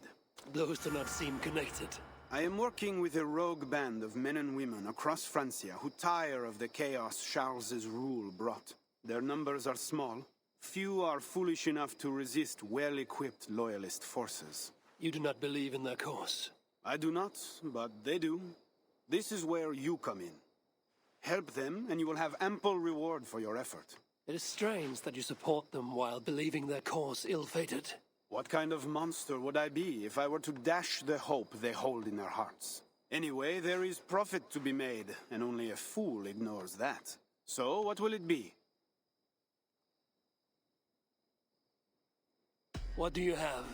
Those do not seem connected. I am working with a rogue band of men and women across Francia who tire of the chaos Charles's rule brought. Their numbers are small. Few are foolish enough to resist well-equipped loyalist forces. You do not believe in their cause? I do not, but they do. This is where you come in. Help them, and you will have ample reward for your effort. It is strange that you support them while believing their cause ill-fated. What kind of monster would I be if I were to dash the hope they hold in their hearts? Anyway, there is profit to be made, and only a fool ignores that. So, what will it be? What do you have?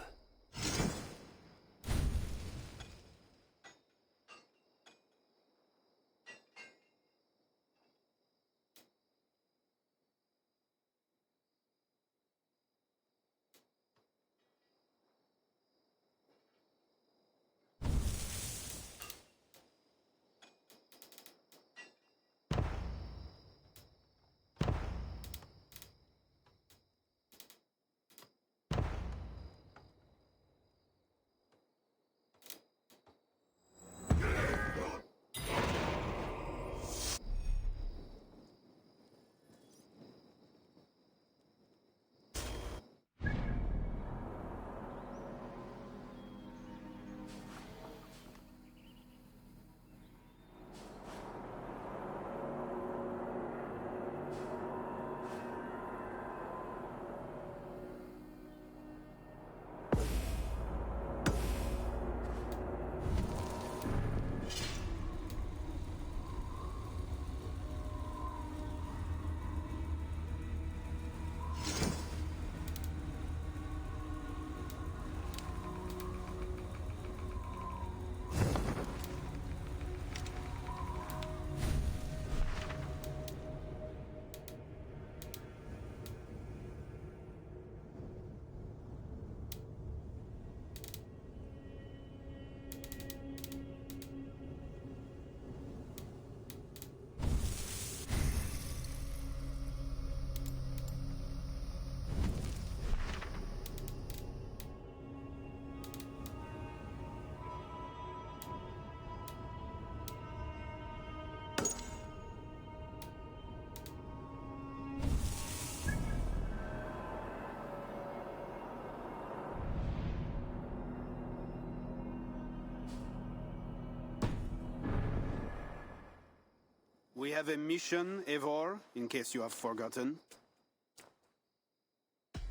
have a mission, Eivor, in case you have forgotten.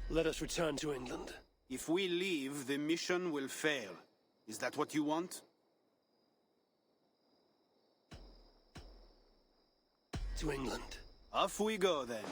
Let us return to England. If we leave, the mission will fail. Is that what you want? To England. Off we go, then.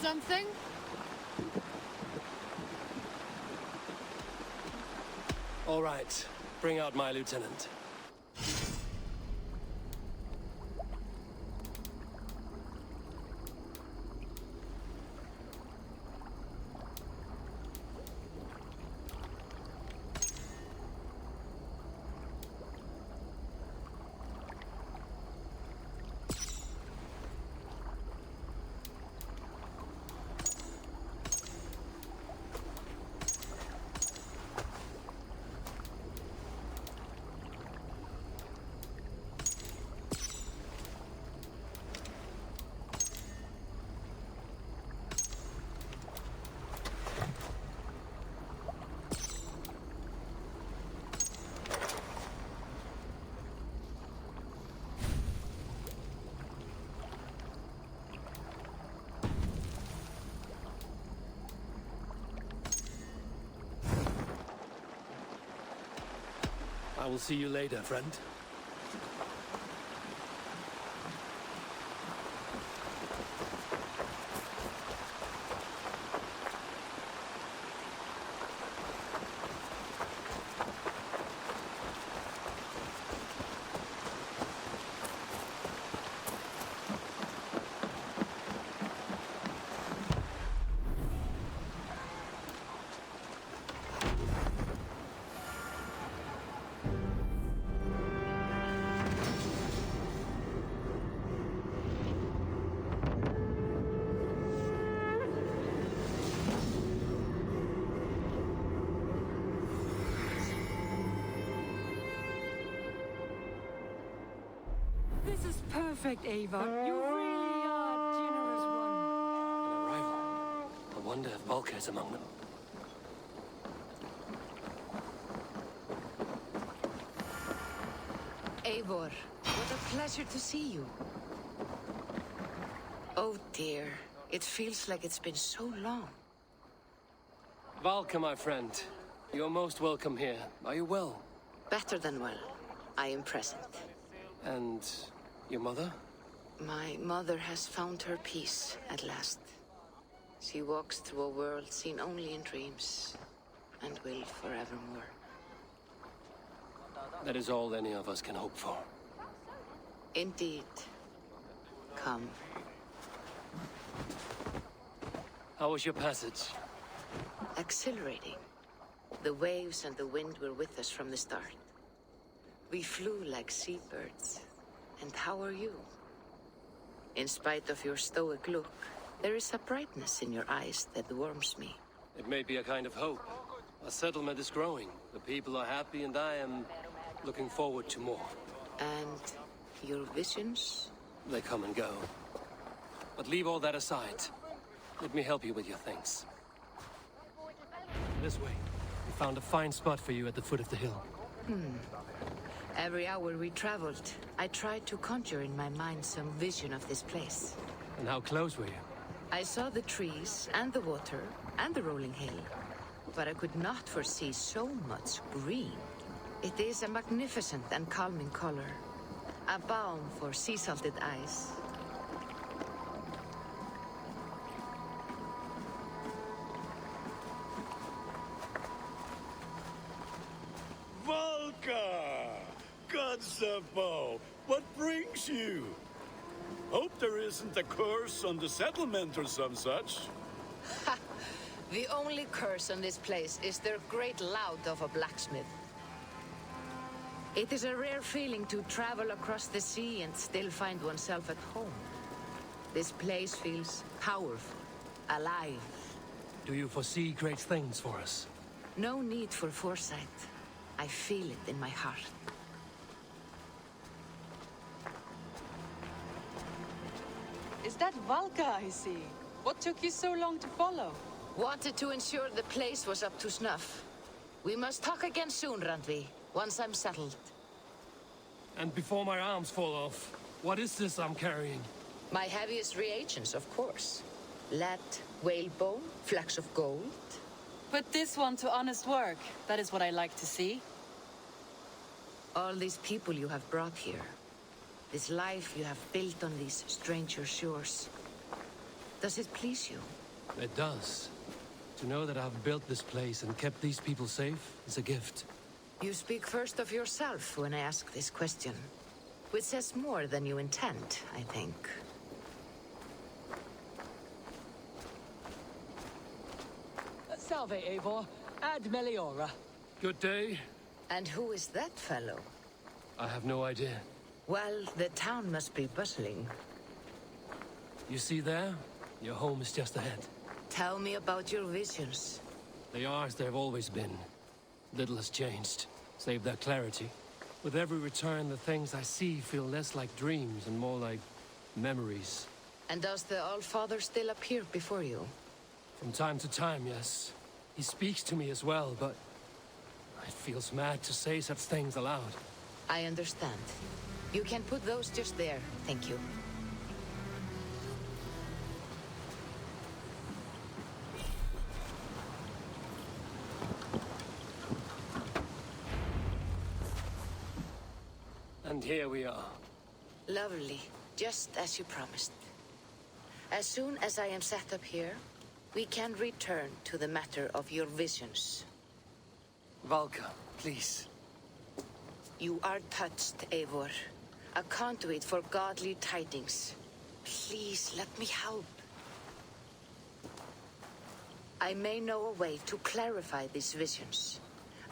Something? All right. Bring out my lieutenant. I will see you later, friend. This is perfect, Eivor. You really are a generous one. An arrival. I wonder if Volker is among them. Eivor, what a pleasure to see you. Oh dear, it feels like it's been so long. Valka, my friend. You're most welcome here. Are you well? Better than well. I am present. And your mother? My mother has found her peace at last. She walks through a world seen only in dreams, and will forevermore. That is all any of us can hope for. Indeed. Come. How was your passage? Exhilarating. The waves and the wind were with us from the start. We flew like seabirds. And how are you? In spite of your stoic look, there is a brightness in your eyes that warms me. It may be a kind of hope. Our settlement is growing. The people are happy and I am looking forward to more. And your visions? They come and go. But leave all that aside. Let me help you with your things. This way. We found a fine spot for you at the foot of the hill. Every hour we traveled, I tried to conjure in my mind some vision of this place. And how close were you? I saw the trees and the water and the rolling hill, but I could not foresee so much green. It is a magnificent and calming color, a balm for sea-salted eyes. Volka! Gods above, what brings you? Hope there isn't a curse on the settlement or some such. Ha! The only curse on this place is their great lout of a blacksmith. It is a rare feeling to travel across the sea and still find oneself at home. This place feels powerful, alive. Do you foresee great things for us? No need for foresight. I feel it in my heart. Is that Valka I see? What took you so long to follow? Wanted to ensure the place was up to snuff. We must talk again soon, Randvi, once I'm settled. And before my arms fall off, what is this I'm carrying? My heaviest reagents, of course. Lead, whalebone, flecks of gold. Put this one to honest work. That is what I like to see. All these people you have brought here. This life you have built on these stranger shores. Does it please you? It does. To know that I've built this place and kept these people safe is a gift. You speak first of yourself when I ask this question. Which says more than you intend, I think. Salve, Eivor. Ad Meliora. Good day. And who is that fellow? I have no idea. Well, the town must be bustling. You see there? Your home is just ahead. Tell me about your visions. They are as they've always been. Little has changed, save their clarity. With every return, the things I see feel less like dreams and more like memories. And does the All-Father still appear before you? From time to time, yes. He speaks to me as well, but it feels mad to say such things aloud. I understand. You can put those just there, thank you. And here we are. Lovely, just as you promised. As soon as I am set up here, we can return to the matter of your visions. Valka, please. You are touched, Eivor. A conduit for godly tidings. Please, let me help. I may know a way to clarify these visions.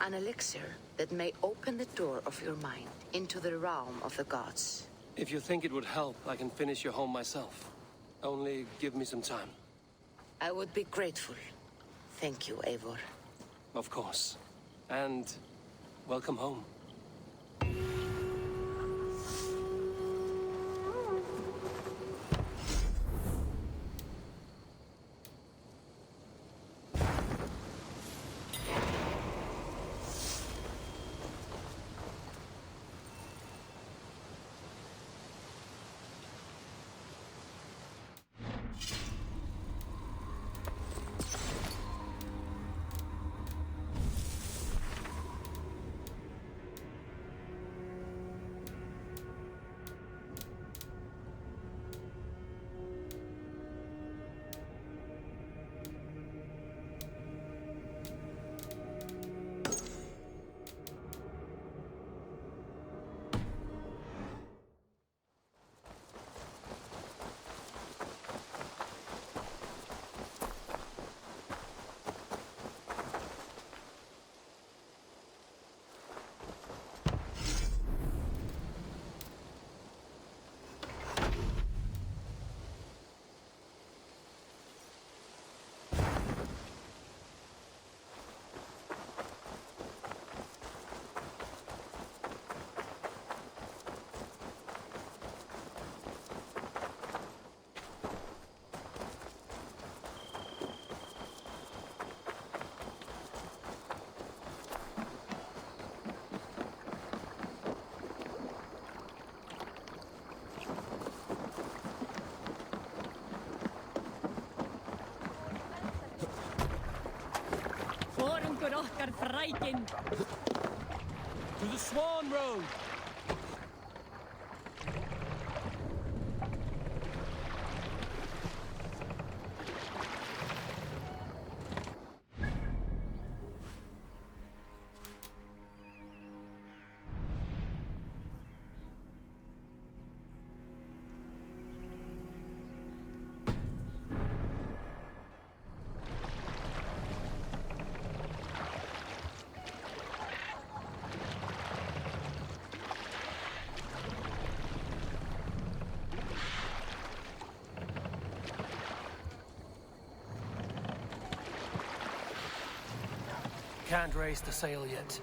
An elixir that may open the door of your mind into the realm of the gods. If you think it would help, I can finish your home myself. Only give me some time. I would be grateful. Thank you, Eivor. Of course. And welcome home. Okkar frækin! To the Swan Road! Can't raise the sail yet.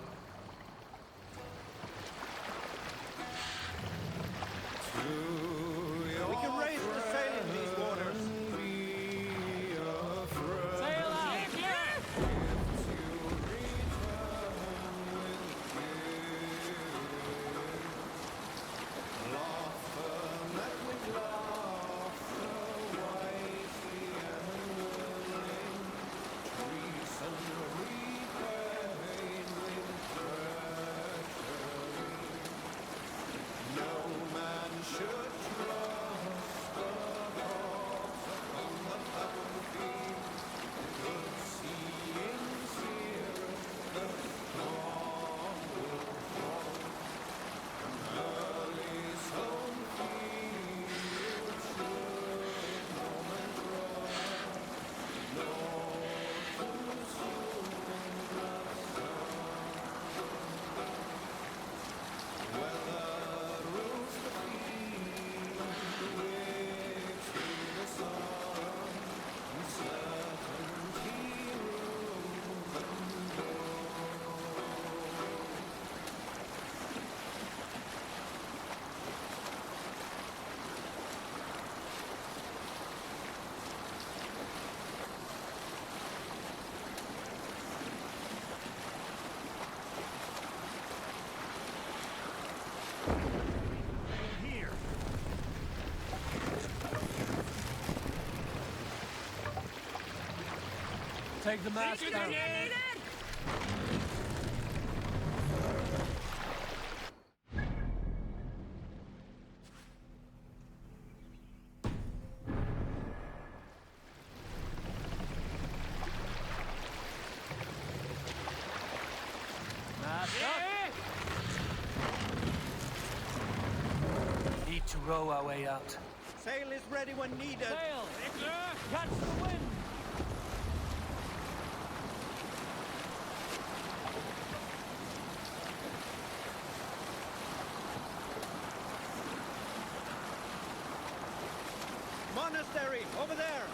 We can raise the sail in these waters. Sail out! Take the mast down. Mast up. Need to row our way out. Sail is ready when needed. Sail! Catch the wind! Monastery, over there!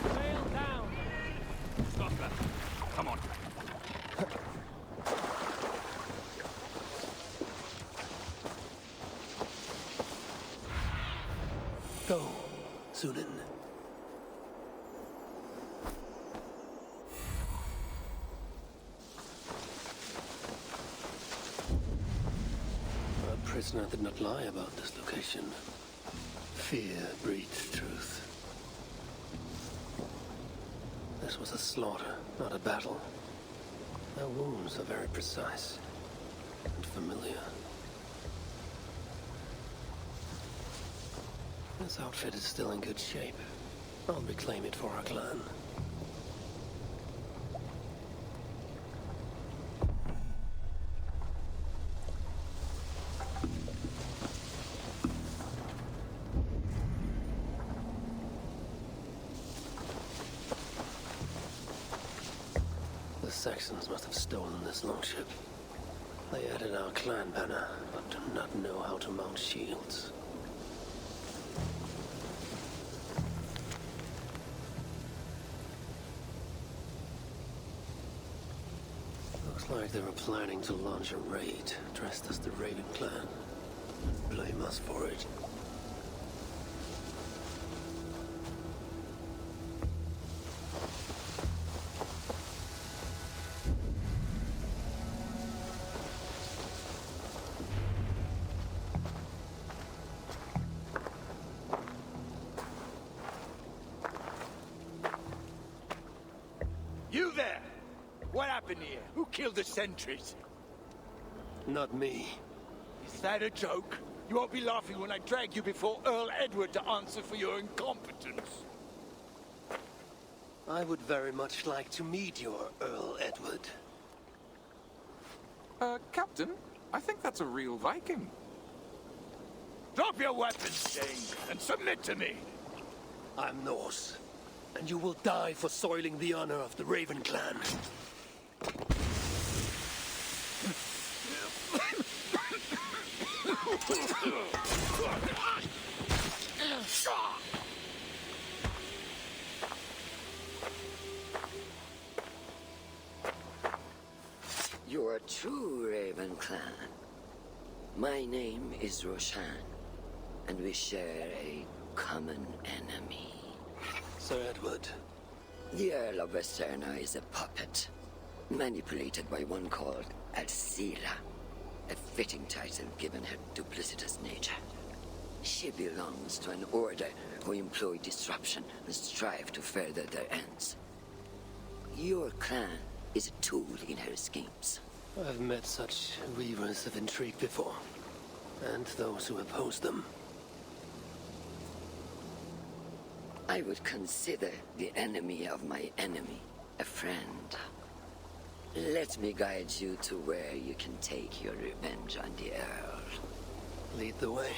Sail down! Stop that. Come on. Go, Sunan. Our prisoner did not lie about this location. Fear breeds truth. This was a slaughter, not a battle. Their wounds are very precise and familiar. This outfit is still in good shape. I'll reclaim it for our clan. Saxons must have stolen this longship. They added our clan banner, but do not know how to mount shields. Looks like they were planning to launch a raid, dressed as the Raven clan. Blame us for it. You there! What happened here? Who killed the sentries? Not me. Is that a joke? You won't be laughing when I drag you before Earl Edward to answer for your incompetence. I would very much like to meet your Earl Edward. Captain, I think that's a real Viking. Drop your weapons, Dane, and submit to me. I'm Norse, and you will die for soiling the honor of the Raven clan. You're a true Raven clan. My name is Roshan, and we share a common enemy. Sir Edward. The Earl of Westerna is a puppet, manipulated by one called Alcila, a fitting title given her duplicitous nature. She belongs to an order who employ disruption and strive to further their ends. Your clan is a tool in her schemes. I've met such weavers of intrigue before, and those who oppose them. I would consider the enemy of my enemy a friend. Let me guide you to where you can take your revenge on the Earl. Lead the way.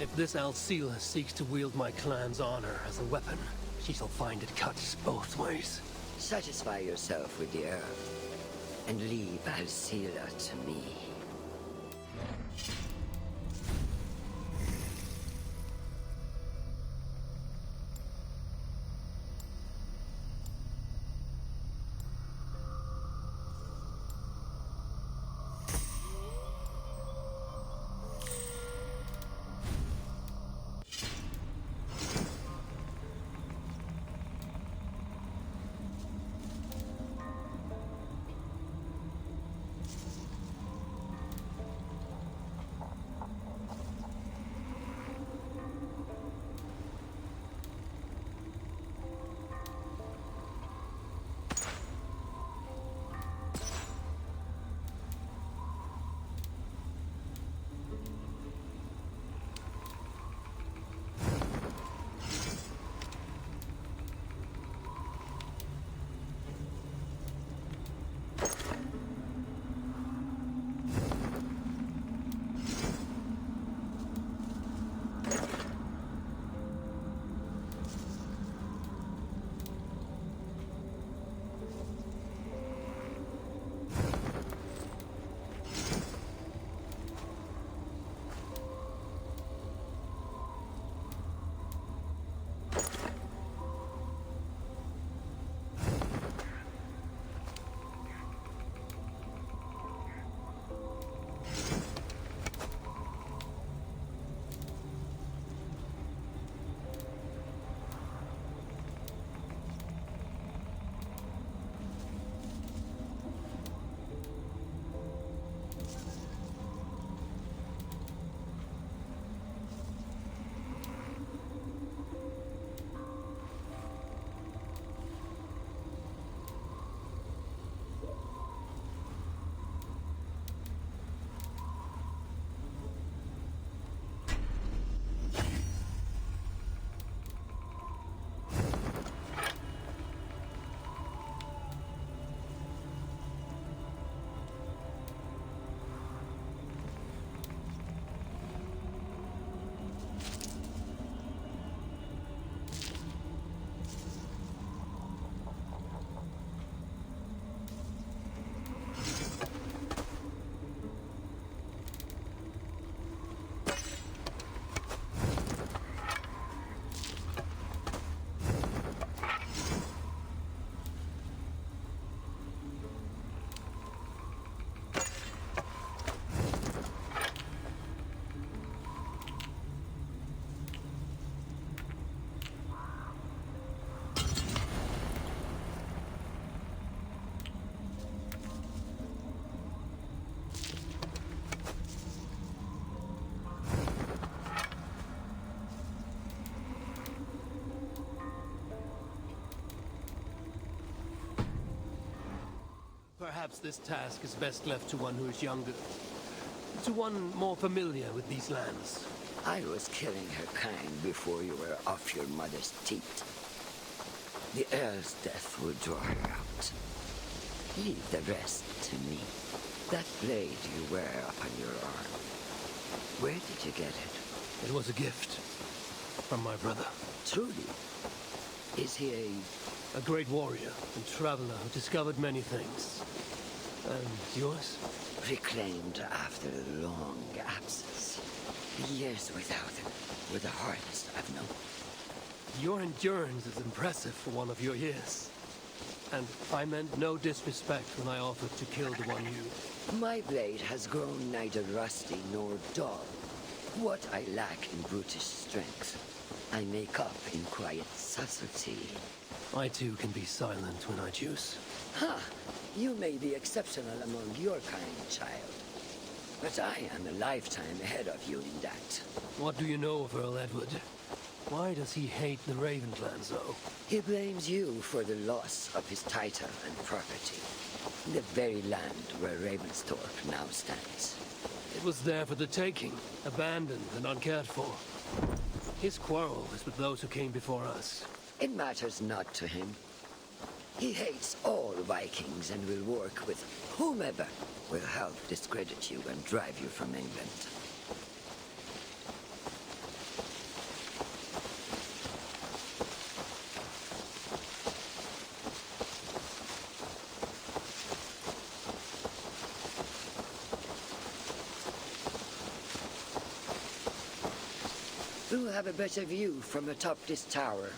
If this Alcila seeks to wield my clan's honor as a weapon, she shall find it cuts both ways. Satisfy yourself with the Earl, and leave Alcila to me. Perhaps this task is best left to one who is younger. To one more familiar with these lands. I was killing her kind before you were off your mother's teat. The Earl's death will draw her out. Leave the rest to me. That blade you wear upon your arm. Where did you get it? It was a gift. From my brother. Truly? Is he a great warrior and traveler who discovered many things. And yours? Reclaimed after a long absence. The years without him were the hardest I've known. Your endurance is impressive for one of your years. And I meant no disrespect when I offered to kill the one you... My blade has grown neither rusty nor dull. What I lack in brutish strength, I make up in quiet subtlety. I too can be silent when I choose. Ha! You may be exceptional among your kind, child. But I am a lifetime ahead of you in that. What do you know of Earl Edward? Why does he hate the Raven clan so? He blames you for the loss of his title and property. The very land where Ravensthorpe now stands. It was there for the taking, abandoned and uncared for. His quarrel is with those who came before us. It matters not to him. He hates all Vikings and will work with whomever will help discredit you and drive you from England. We'll have a better view from atop this tower.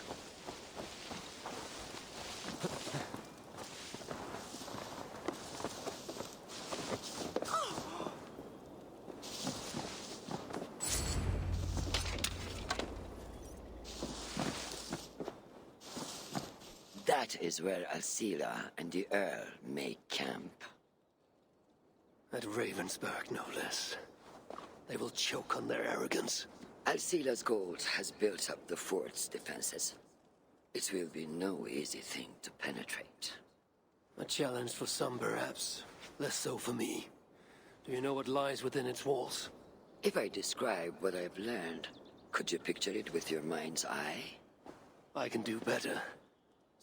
That is where Alcila and the Earl make camp. At Ravensburg, no less. They will choke on their arrogance. Alcila's gold has built up the fort's defenses. It will be no easy thing to penetrate. A challenge for some, perhaps. Less so for me. Do you know what lies within its walls? If I describe what I've learned, could you picture it with your mind's eye? I can do better.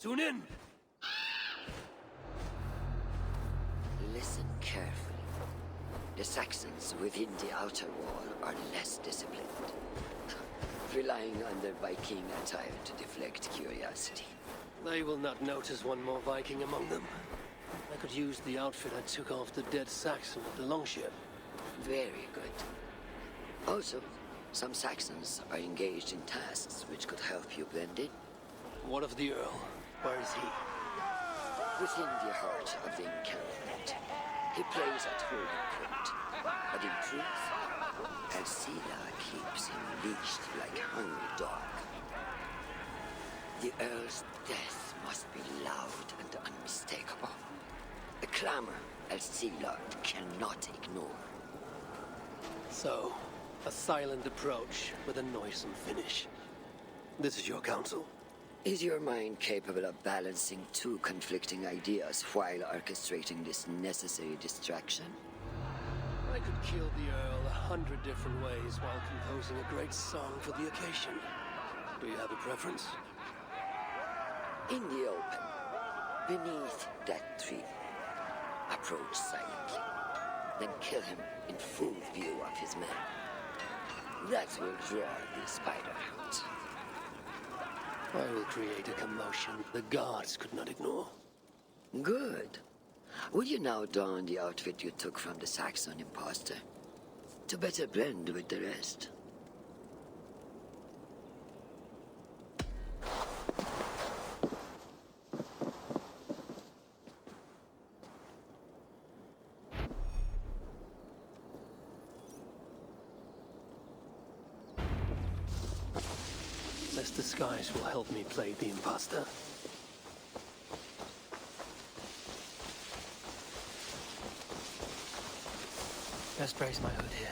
Tune in! Listen carefully. The Saxons within the outer wall are less disciplined, relying on their Viking attire to deflect curiosity. They will not notice one more Viking among them. I could use the outfit I took off the dead Saxon at the longship. Very good. Also, some Saxons are engaged in tasks which could help you blend in. What of the Earl? Where is he? Within the heart of the encampment. He plays at holding court, but in truth, Alcila keeps him leashed like a hungry dog. The Earl's death must be loud and unmistakable. A clamor Alcila cannot ignore. So, a silent approach with a noisome finish. This is your counsel. Is your mind capable of balancing two conflicting ideas while orchestrating this necessary distraction? I could kill the Earl 100 different ways while composing a great song for the occasion. Do you have a preference? In the open, beneath that tree, approach silently, then kill him in full view of his men. That will draw the spider out. I will create a commotion the gods could not ignore. Good. Will you now don the outfit you took from the Saxon imposter? To better blend with the rest. This disguise will help me play the imposter. Best brace my hood here.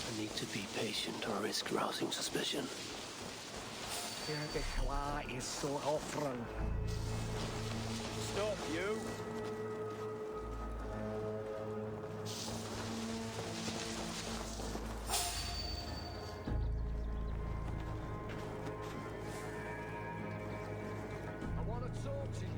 I need to be patient. patient or risk rousing suspicion. is so offering. Stop, you! I want to talk to you.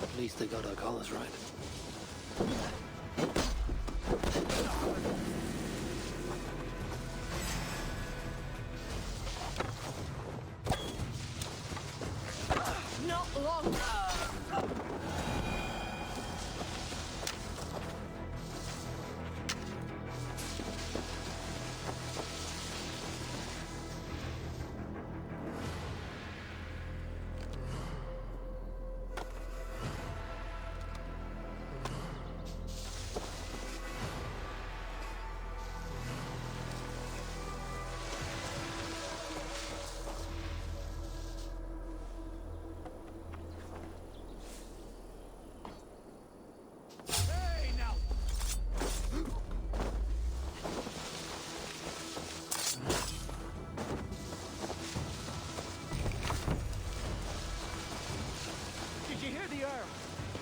At least they got our colors right. Not long.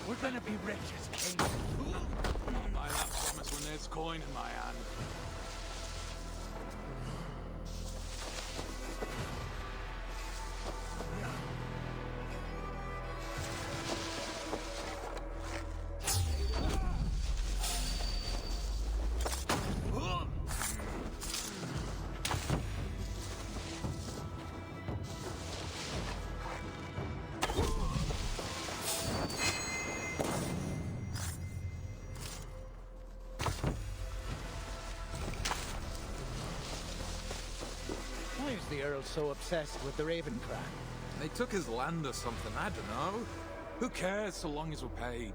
We're gonna be rich as kings. I have promise when there's coin in my hand. Why is the Earl so obsessed with the Raven Clan? They took his land or something, I don't know. Who cares so long as we're paid?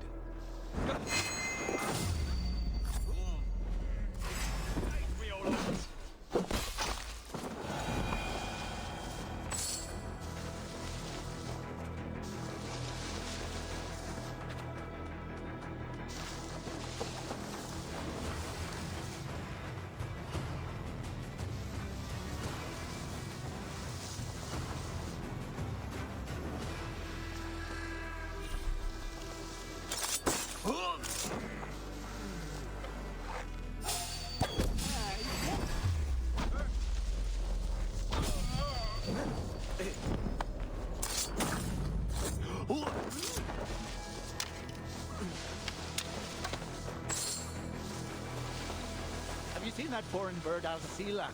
Have you seen that foreign bird, Alcila?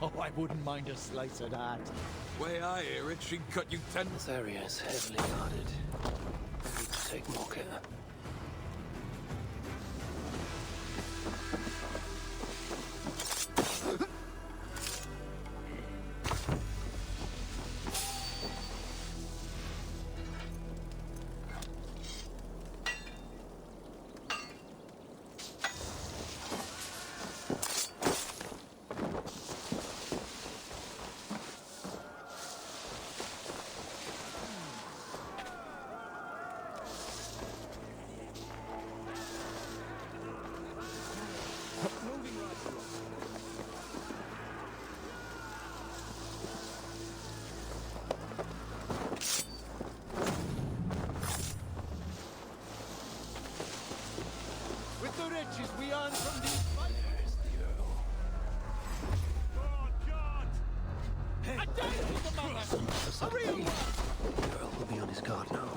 Oh, I wouldn't mind a slice of that. Way I hear it, she'd cut you 10. This area is heavily guarded. I need to take more care. With the riches we earn from these fights. There's the Earl. A dangerous among us! A real one! The Earl will be on his guard now.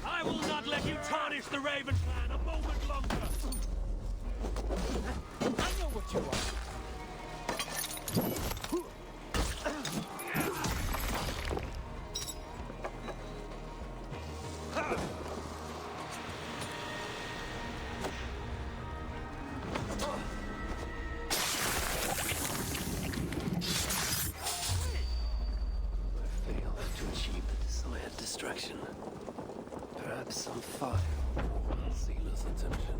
I will not let you tarnish the Raven clan a moment longer! you are. Destruction. Perhaps some fire will seal his attention.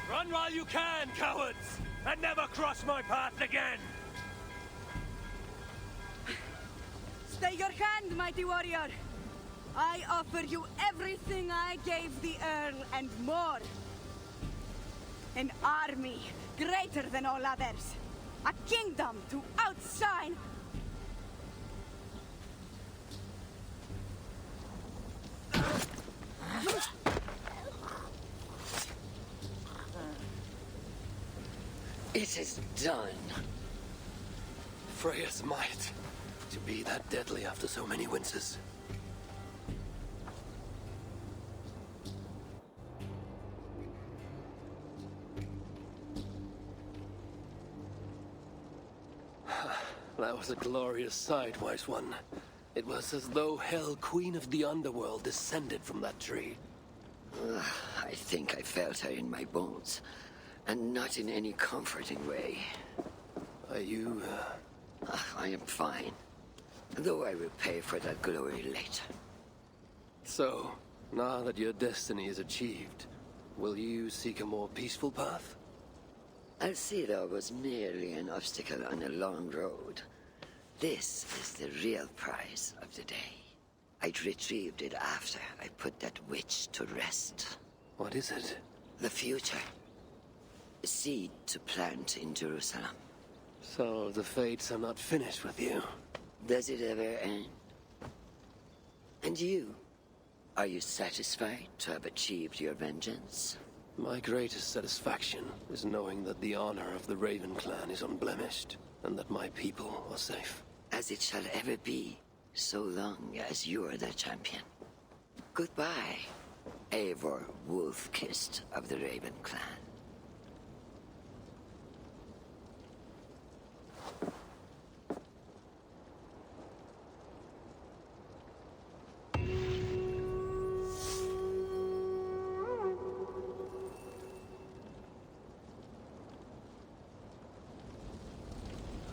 Run while you can, cowards! And never cross my path again! Stay your hand, mighty warrior! I offer you everything I gave the Earl and more. An army greater than all others. A kingdom to outshine. It is done. Freya's might. To be that deadly after so many winces. That was a glorious sight, Wise One. It was as though Hell, Queen of the Underworld, descended from that tree. I think I felt her in my bones. And not in any comforting way. Are you, I am fine. Though I will pay for that glory later. So, now that your destiny is achieved, will you seek a more peaceful path? Alcira was merely an obstacle on a long road. This is the real prize of the day. I retrieved it after I put that witch to rest. What is it? The future. A seed to plant in Jerusalem. So the fates are not finished with you? Does it ever end? And you? Are you satisfied to have achieved your vengeance? My greatest satisfaction is knowing that the honor of the Raven clan is unblemished, and that my people are safe. As it shall ever be, so long as you are their champion. Goodbye, Eivor Wolf-Kissed of the Raven clan.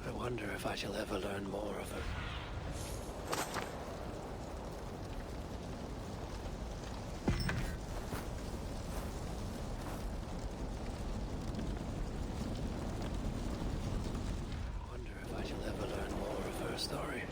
I wonder if I shall ever learn more of her. I wonder if I shall ever learn more of her story.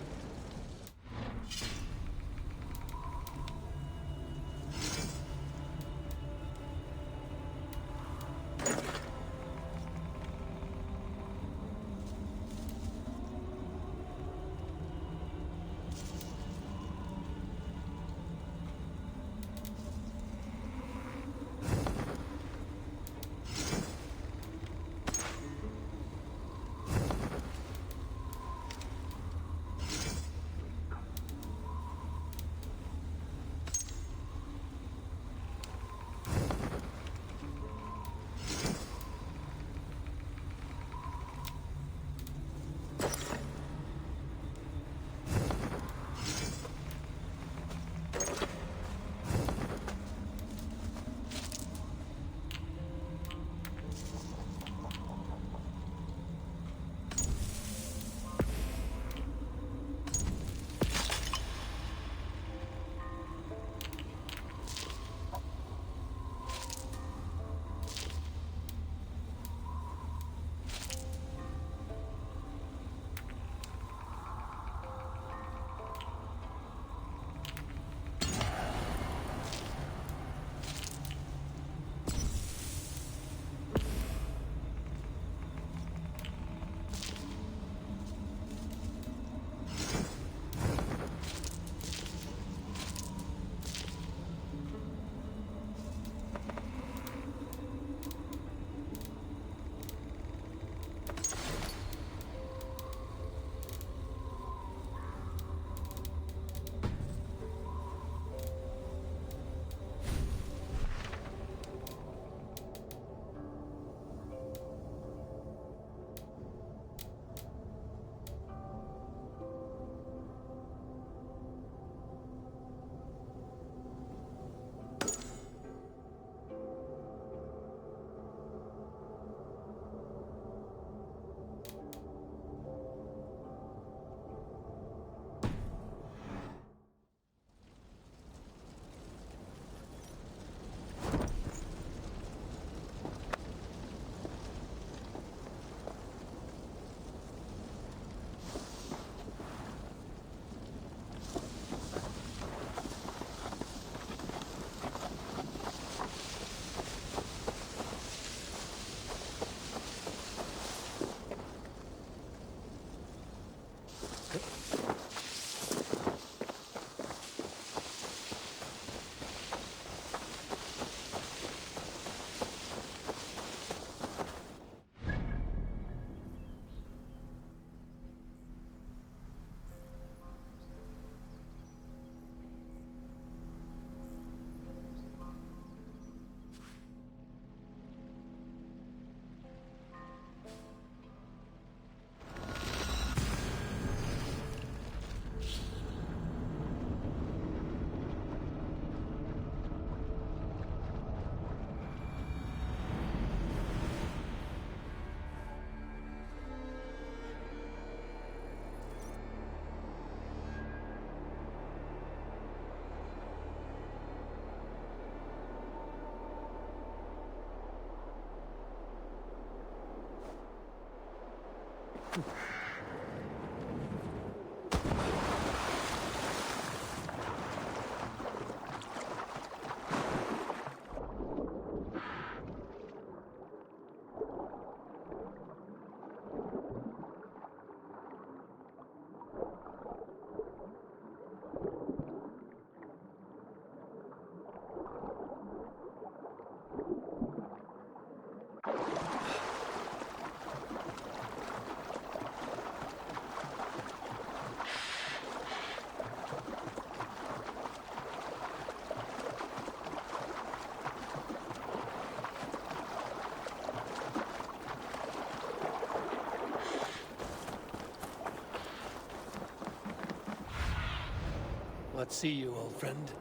Let's see you, old friend.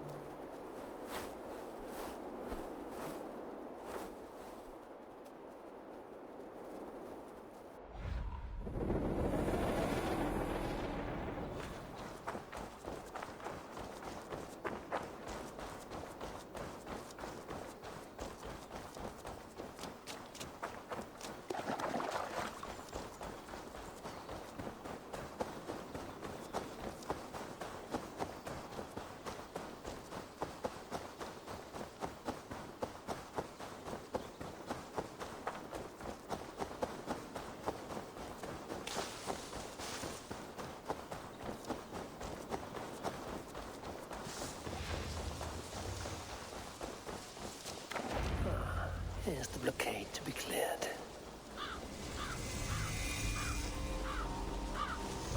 Here's the blockade to be cleared.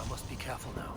I must be careful now.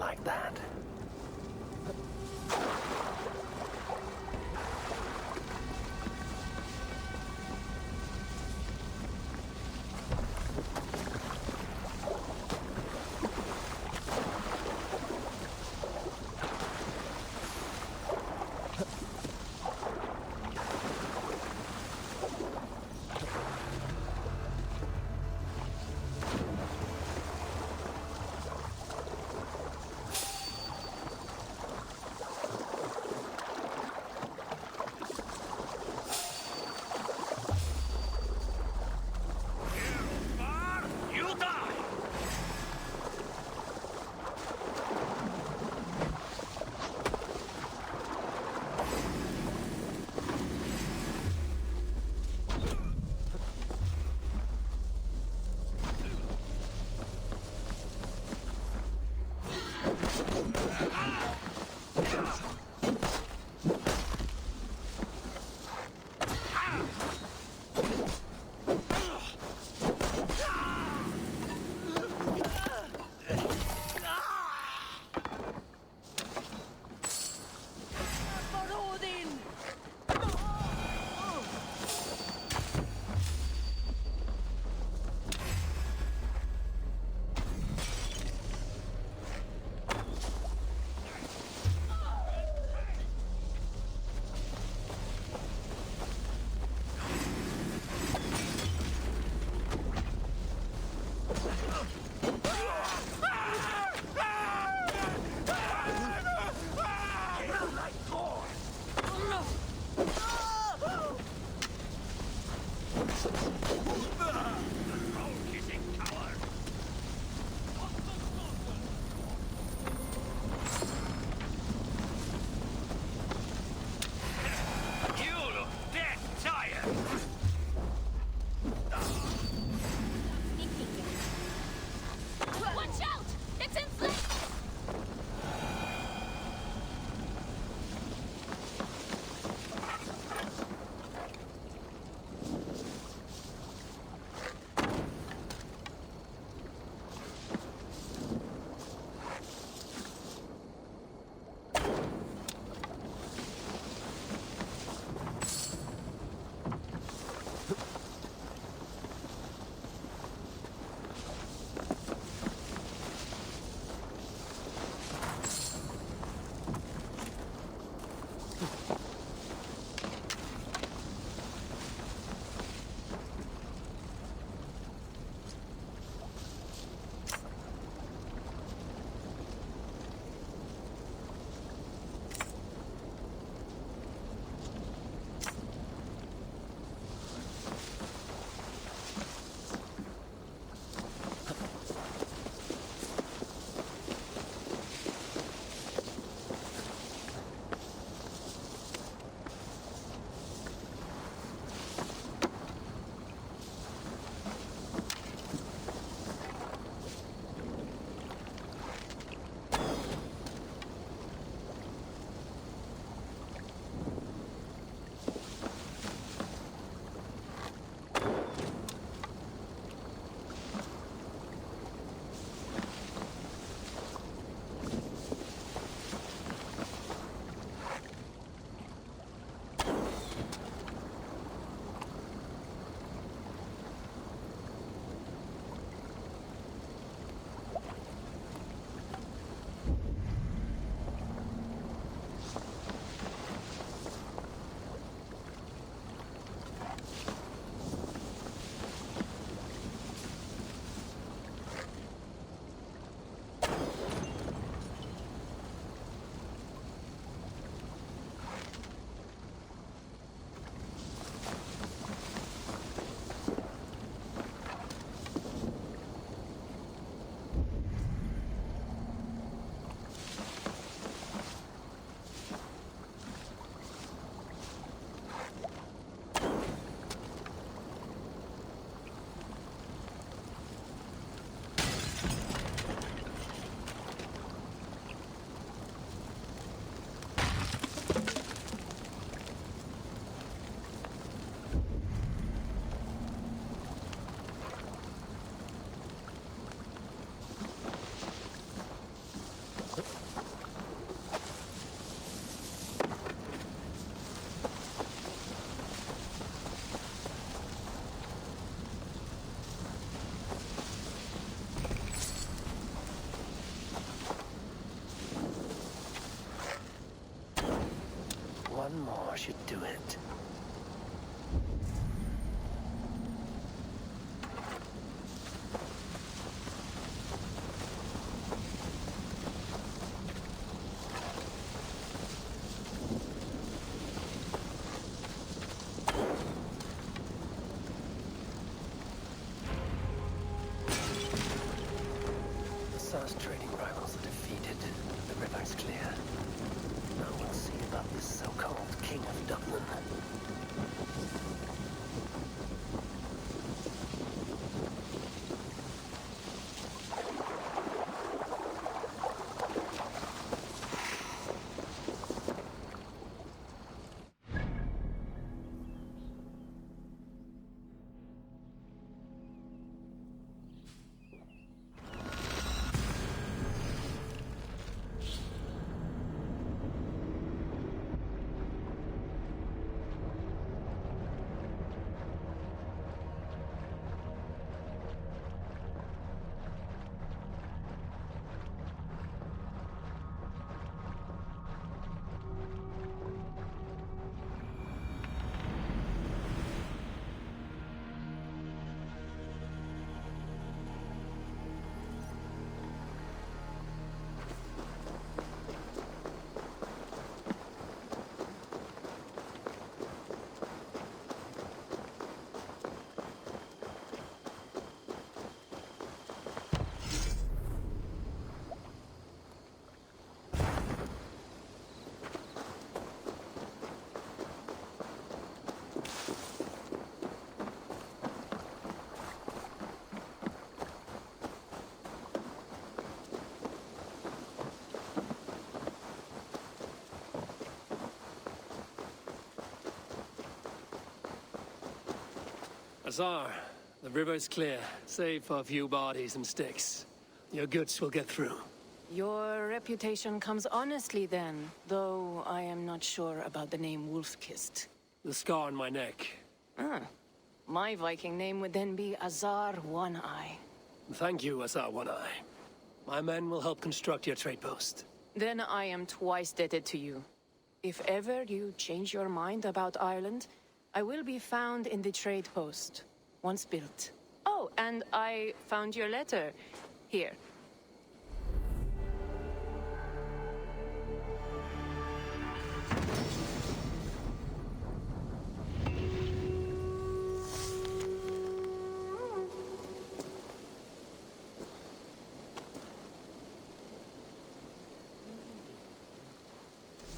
like that. should do it. Assar's trading rivals are defeated. The river's clear. Now we'll see about this so-called King of Dublin. Assar, the river's clear, save for a few bodies and sticks. Your goods will get through. Your reputation comes honestly then, though I am not sure about the name Wolf-Kissed. The scar on my neck. Ah, my Viking name would then be Azar One-Eye. Thank you, Azar One-Eye. My men will help construct your trade post. Then I am twice indebted to you. If ever you change your mind about Ireland, I will be found in the trade post, once built. Oh, and I found your letter. Here.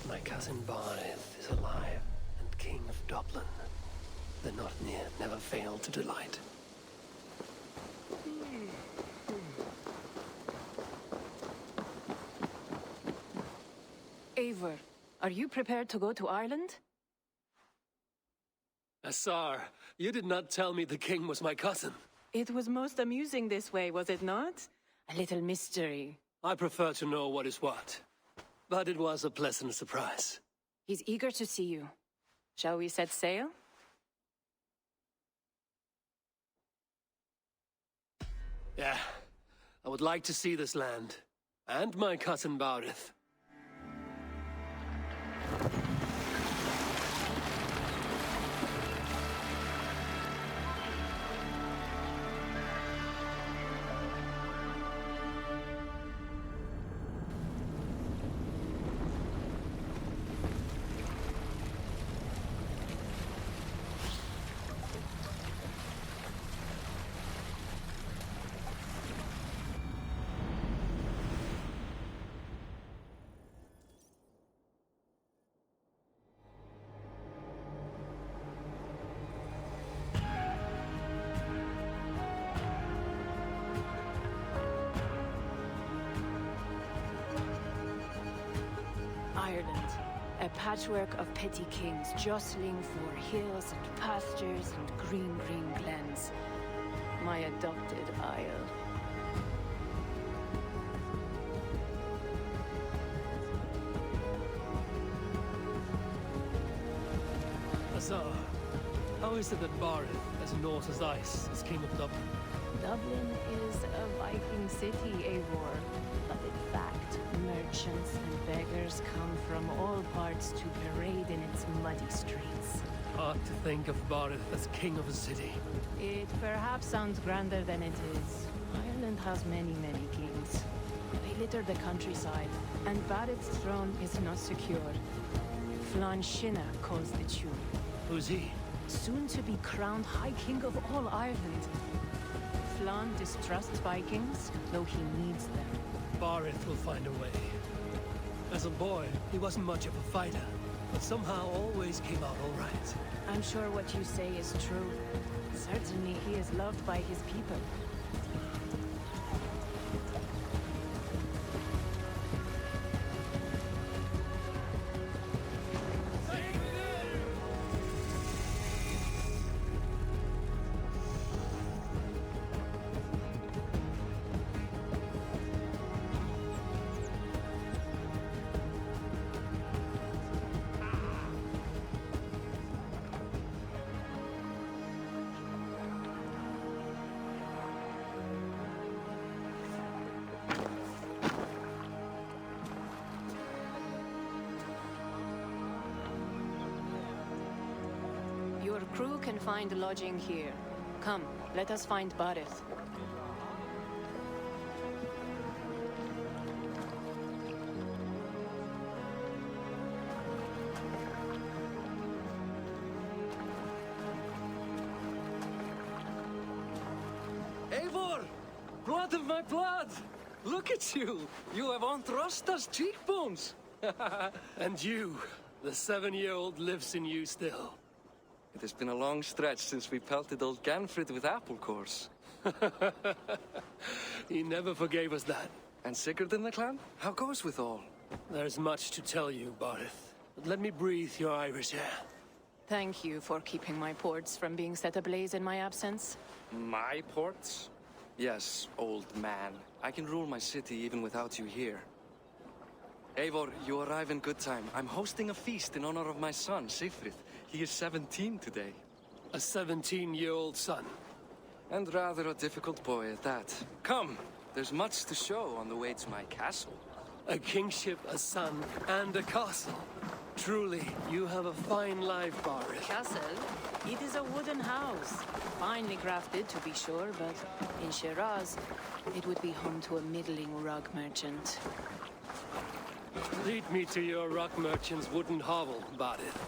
My cousin Barith is alive and king of Dublin. The not near never failed to delight. Eivor, are you prepared to go to Ireland? Assar, you did not tell me the king was my cousin. It was most amusing this way, was it not? A little mystery. I prefer to know what is what. But it was a pleasant surprise. He's eager to see you. Shall we set sail? Yeah, I would like to see this land. And my cousin Barith. Ireland, a patchwork of petty kings jostling for hills and pastures and green glens. My adopted isle. Azar, how is it that Barith, as north as ice, is king of Dublin? Dublin is a Viking city, Eivor, but in fact, murder. merchants and beggars come from all parts to parade in its muddy streets. Hard to think of Barith as king of a city. It perhaps sounds grander than it is. Ireland has many, many kings. They litter the countryside, and Barith's throne is not secure. Flann Sinna calls the tune. Who's he? Soon to be crowned High King of all Ireland. Flann distrusts Vikings, though he needs them. Barith will find a way. As a boy, he wasn't much of a fighter, but somehow always came out all right. I'm sure what you say is true. Certainly he is loved by his people. Your crew can find lodging here. Come, let us find Barith. Eivor! Blood of my blood! Look at you! You have Anthrosta's cheekbones! And you, the 7-year-old lives in you still. It has been a long stretch since we pelted old Ganfrid with apple cores. He never forgave us that. And Sigurd in the clan? How goes with all? There's much to tell you, Barith. But let me breathe your Irish air. Thank you for keeping my ports from being set ablaze in my absence. My ports? Yes, old man. I can rule my city even without you here. Eivor, you arrive in good time. I'm hosting a feast in honor of my son, Sigfrid. He is 17 today. A 17-year-old son. And rather a difficult boy at that. Come, there's much to show on the way to my castle. A kingship, a son, and a castle. Truly, you have a fine life, Barith. Castle? It is a wooden house. Finely crafted, to be sure, but in Shiraz, it would be home to a middling rug merchant. Lead me to your rock merchant's wooden hovel, Barith.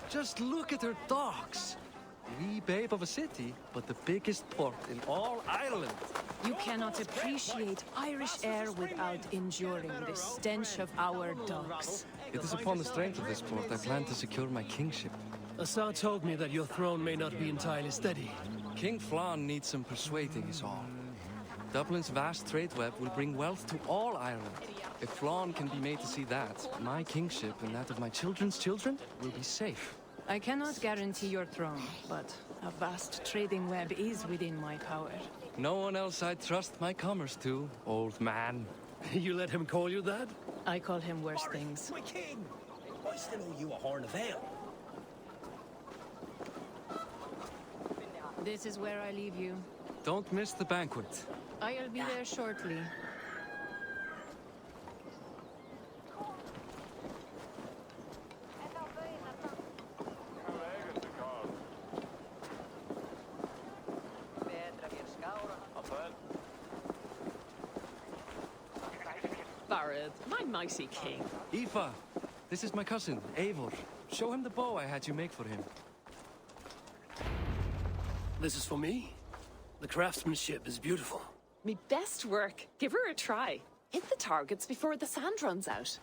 Just look at her docks. Wee babe of a city, but the biggest port in all Ireland. You cannot appreciate Irish air without enduring the stench of our docks. It is upon the strength of this port I plan to secure my kingship. Assar told me that your throne may not be entirely steady. King Flann needs some persuading is all. Dublin's vast trade web will bring wealth to all Ireland. If Flann can be made to see that, my kingship and that of my children's children will be safe. I cannot guarantee your throne, but a vast trading web is within my power. No one else I'd trust my commerce to, old man. You let him call you that? I call him worse things. My king! I still owe you a horn of ale. This is where I leave you. Don't miss the banquet. I'll be there shortly. Barith, my mighty king. Aoife, this is my cousin, Eivor. Show him the bow I had you make for him. This is for me? The craftsmanship is beautiful. Me best work. Give her a try. Hit the targets before the sand runs out.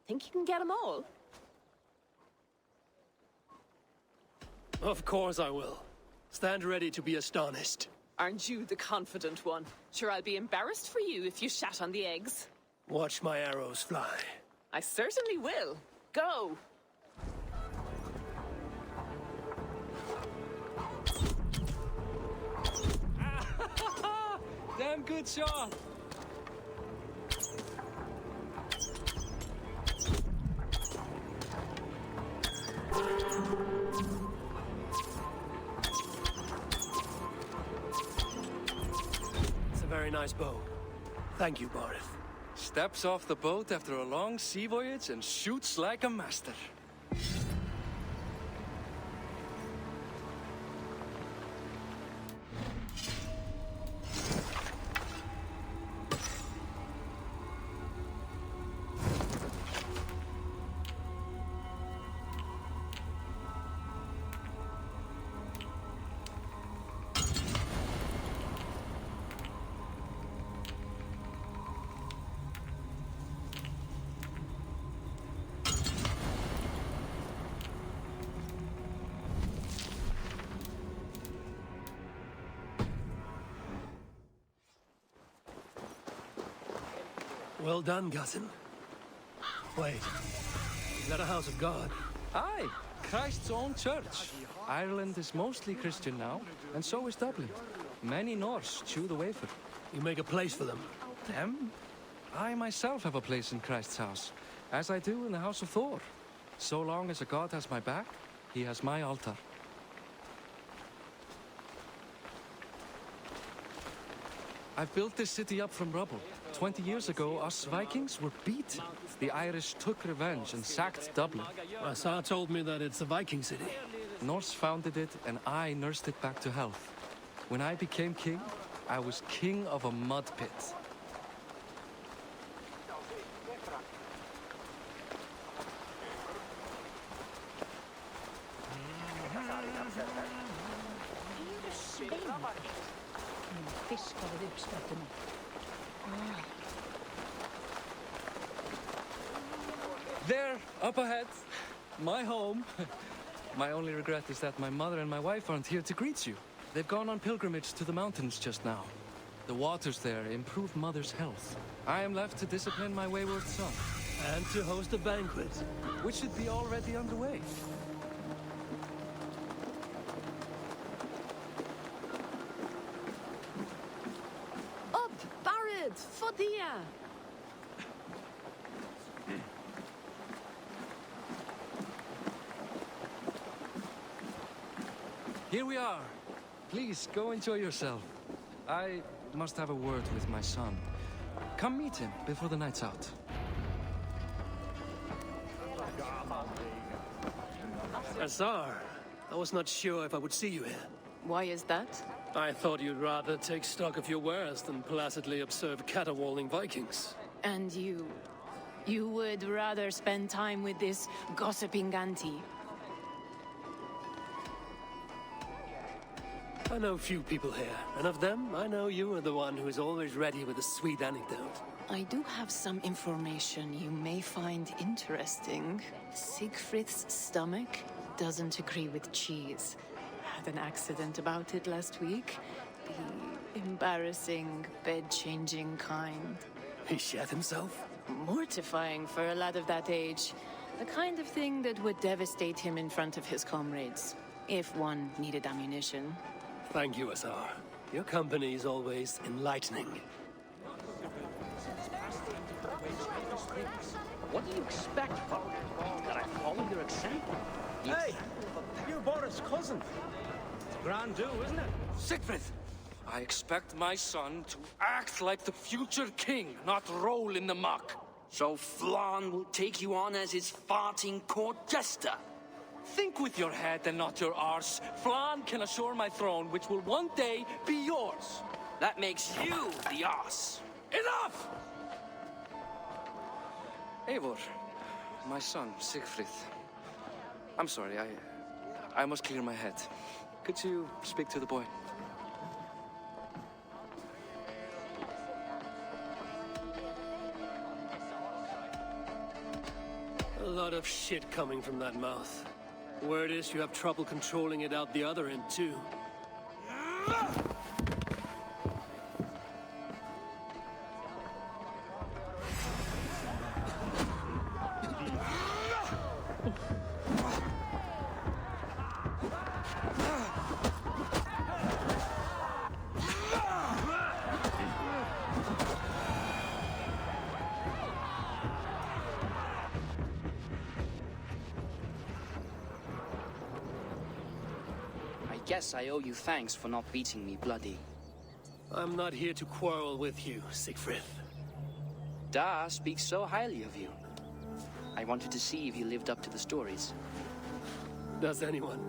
Think you can get them all? Of course I will. Stand ready to be astonished. Aren't you the confident one? Sure, I'll be embarrassed for you if you shat on the eggs. Watch my arrows fly. I certainly will. Go! Damn good shot! very nice bow. Thank you, Barith. Steps off the boat after a long sea voyage and shoots like a master. Well done, cousin. Wait, is that a house of God? Aye, Christ's own church. Ireland is mostly Christian now, and so is Dublin. Many Norse chew the wafer. You make a place for them? Them? I myself have a place in Christ's house, as I do in the house of Thor. So long as a god has my back, he has my altar. I've built this city up from rubble. 20 years ago, us Vikings were beaten. The Irish took revenge and sacked Dublin. Assar told me that it's a Viking city. Norse founded it, and I nursed it back to health. When I became king, I was king of a mud pit. There, up ahead, my home. My only regret is that my mother and my wife aren't here to greet you. They've gone on pilgrimage to the mountains just now. The waters there improve Mother's health. I am left to discipline my wayward son. And to host a banquet. Which should be already underway. Up, Barret, Fodia! Here we are. Please, go enjoy yourself. I must have a word with my son. Come meet him before the night's out. Assar, I was not sure if I would see you here. Why is that? I thought you'd rather take stock of your wares than placidly observe caterwauling Vikings. And you? You would rather spend time with this gossiping auntie? I know few people here, and of them, I know you are the one who is always ready with a sweet anecdote. I do have some information you may find interesting. Siegfried's stomach doesn't agree with cheese. Had an accident about it last week. The embarrassing, bed-changing kind. He shat himself? Mortifying for a lad of that age. The kind of thing that would devastate him in front of his comrades, if one needed ammunition. Thank you, Assar. Your company is always enlightening. What do you expect from me? That I follow your example? Hey! You're Boris' cousin. It's a grand do, isn't it? Siegfried! I expect my son to act like the future king, not roll in the muck. So Flann will take you on as his farting court jester? Think with your head and not your arse. Flann can assure my throne, which will one day be yours. That makes you the arse. Enough! Eivor, my son, Siegfried. I'm sorry, I must clear my head. Could you speak to the boy? A lot of shit coming from that mouth. Word is you have trouble controlling it out the other end, too. Guess I owe you thanks for not beating me bloody. I'm not here to quarrel with you, Siegfried. Da speaks so highly of you. I wanted to see if you lived up to the stories. Does anyone?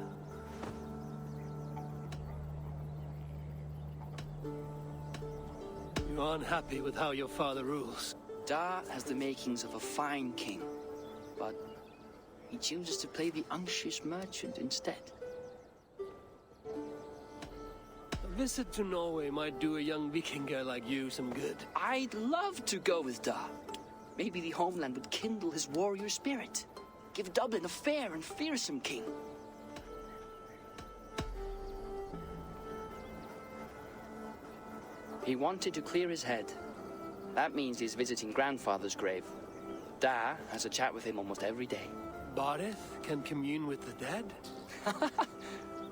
You aren't happy with how your father rules? Da has the makings of a fine king, but he chooses to play the unctuous merchant instead. A visit to Norway might do a young Viking girl like you some good. I'd love to go with Da. Maybe the homeland would kindle his warrior spirit. Give Dublin a fair and fearsome king. He wanted to clear his head. That means he's visiting grandfather's grave. Da has a chat with him almost every day. Barith can commune with the dead?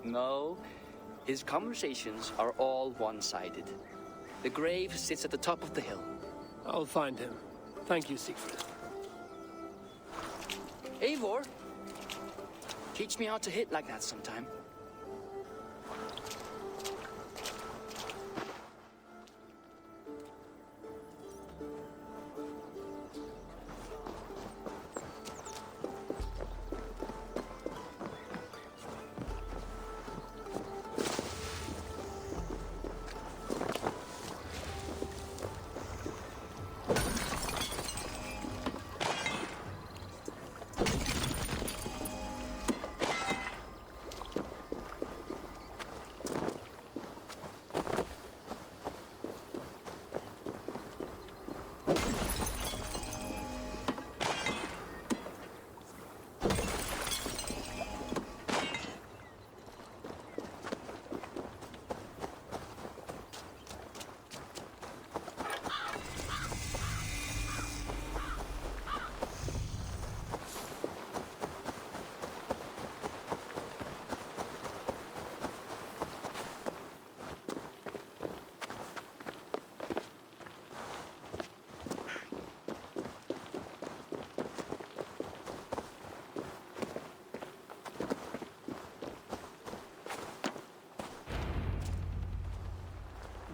No. His conversations are all one-sided. The grave sits at the top of the hill. I'll find him. Thank you, Siegfried. Eivor, teach me how to hit like that sometime.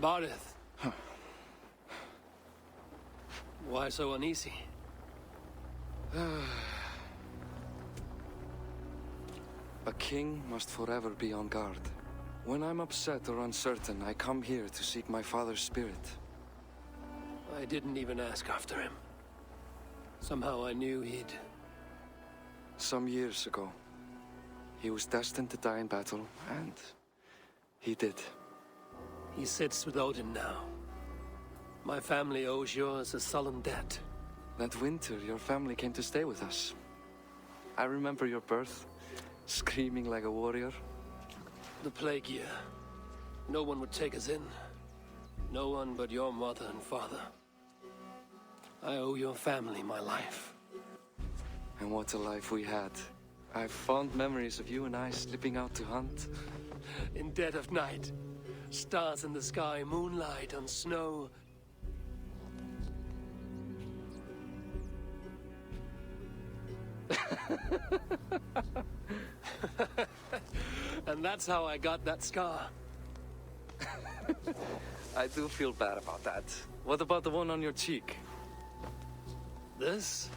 Barith. Why so uneasy? A king must forever be on guard. When I'm upset or uncertain, I come here to seek my father's spirit. I didn't even ask after him. Somehow I knew he'd... Some years ago, he was destined to die in battle, and he did. He sits with Odin now. My family owes yours a sullen debt. That winter, your family came to stay with us. I remember your birth, screaming like a warrior. The plague year. No one would take us in. No one but your mother and father. I owe your family my life. And what a life we had. I have fond memories of you and I slipping out to hunt. In dead of night. Stars in the sky, moonlight on snow. And that's how I got that scar. I do feel bad about that. What about the one on your cheek? This?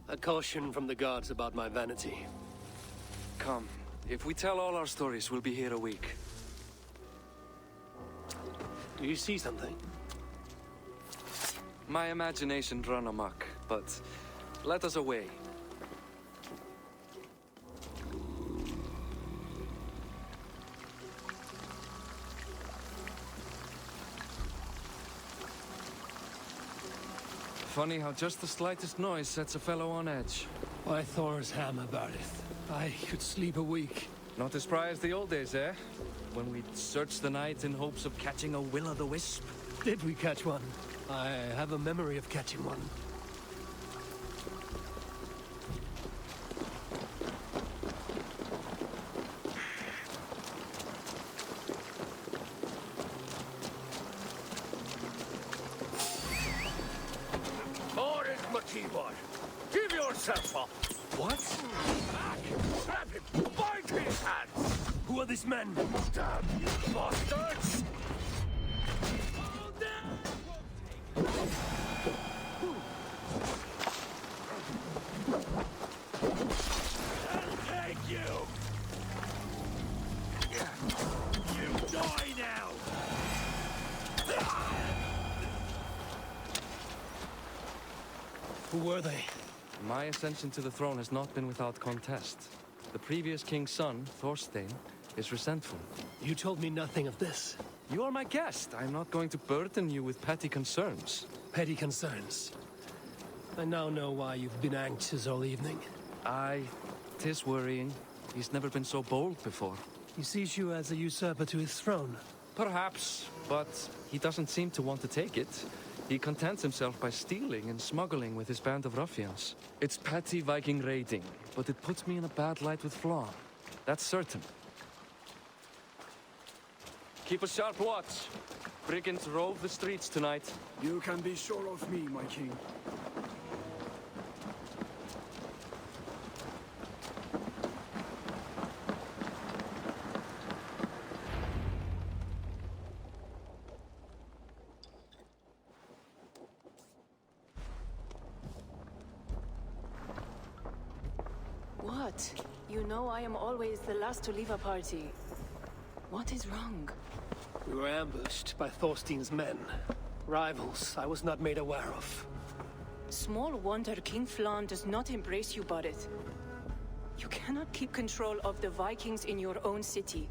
A caution from the gods about my vanity. Come, if we tell all our stories, we'll be here a week. Do you see something? My imagination run amok, but let us away. Funny how just the slightest noise sets a fellow on edge. Why Thor's hammer, Barith? I could sleep a week. Not as spry as the old days, eh? When we'd search the night in hopes of catching a will-o'-the-wisp. Did we catch one? I have a memory of catching one. Give yourself up! What? Back! Grab him! Bind his hands! Who are these men? Damn you bastards! Take you! You die now! Who were they? My ascension to the throne has not been without contest. The previous king's son, Thorstein, is resentful. You told me nothing of this. You are my guest. I'm not going to burden you with petty concerns. Petty concerns. I now know why you've been anxious all evening. Aye, 'tis worrying. He's never been so bold before. He sees you as a usurper to his throne. Perhaps, but he doesn't seem to want to take it. He contents himself by stealing and smuggling with his band of ruffians. It's petty Viking raiding, but it puts me in a bad light with Flan. That's certain. Keep a sharp watch. Brigands rove the streets tonight. You can be sure of me, my king. What? You know I am always the last to leave a party. What is wrong? We were ambushed by Thorstein's men. Rivals I was not made aware of. Small wonder King Flan does not embrace you, Barret. You cannot keep control of the Vikings in your own city.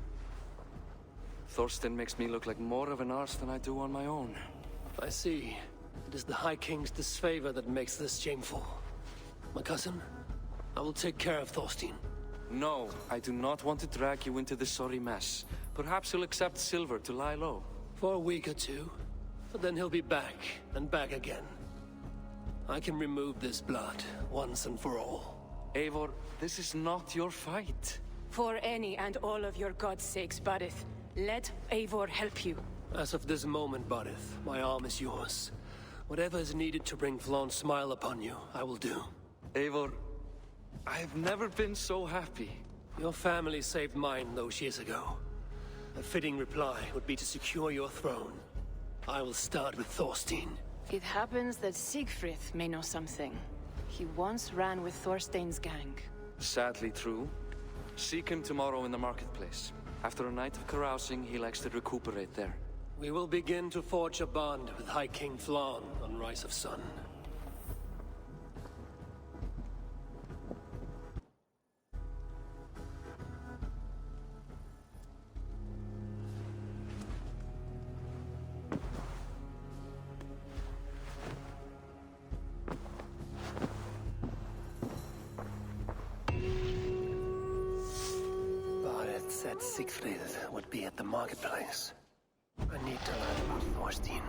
Thorstein makes me look like more of an arse than I do on my own. I see. It is the High King's disfavor that makes this shameful. My cousin, I will take care of Thorstein. No, I do not want to drag you into this sorry mess. Perhaps he'll accept silver to lie low. For a week or two, but then he'll be back, and back again. I can remove this blood, once and for all. Eivor, this is not your fight. For any and all of your god's sakes, Barret, let Eivor help you. As of this moment, Barret, my arm is yours. Whatever is needed to bring Flan's smile upon you, I will do. Eivor, I've never been so happy. Your family saved mine those years ago. A fitting reply would be to secure your throne. I will start with Thorstein. It happens that Siegfried may know something. He once ran with Thorstein's gang. Sadly true. Seek him tomorrow in the marketplace. After a night of carousing, he likes to recuperate there. We will begin to forge a bond with High King Flan on Rise of Sun. Said Siegfried would be at the marketplace. I need to learn about Thorstein.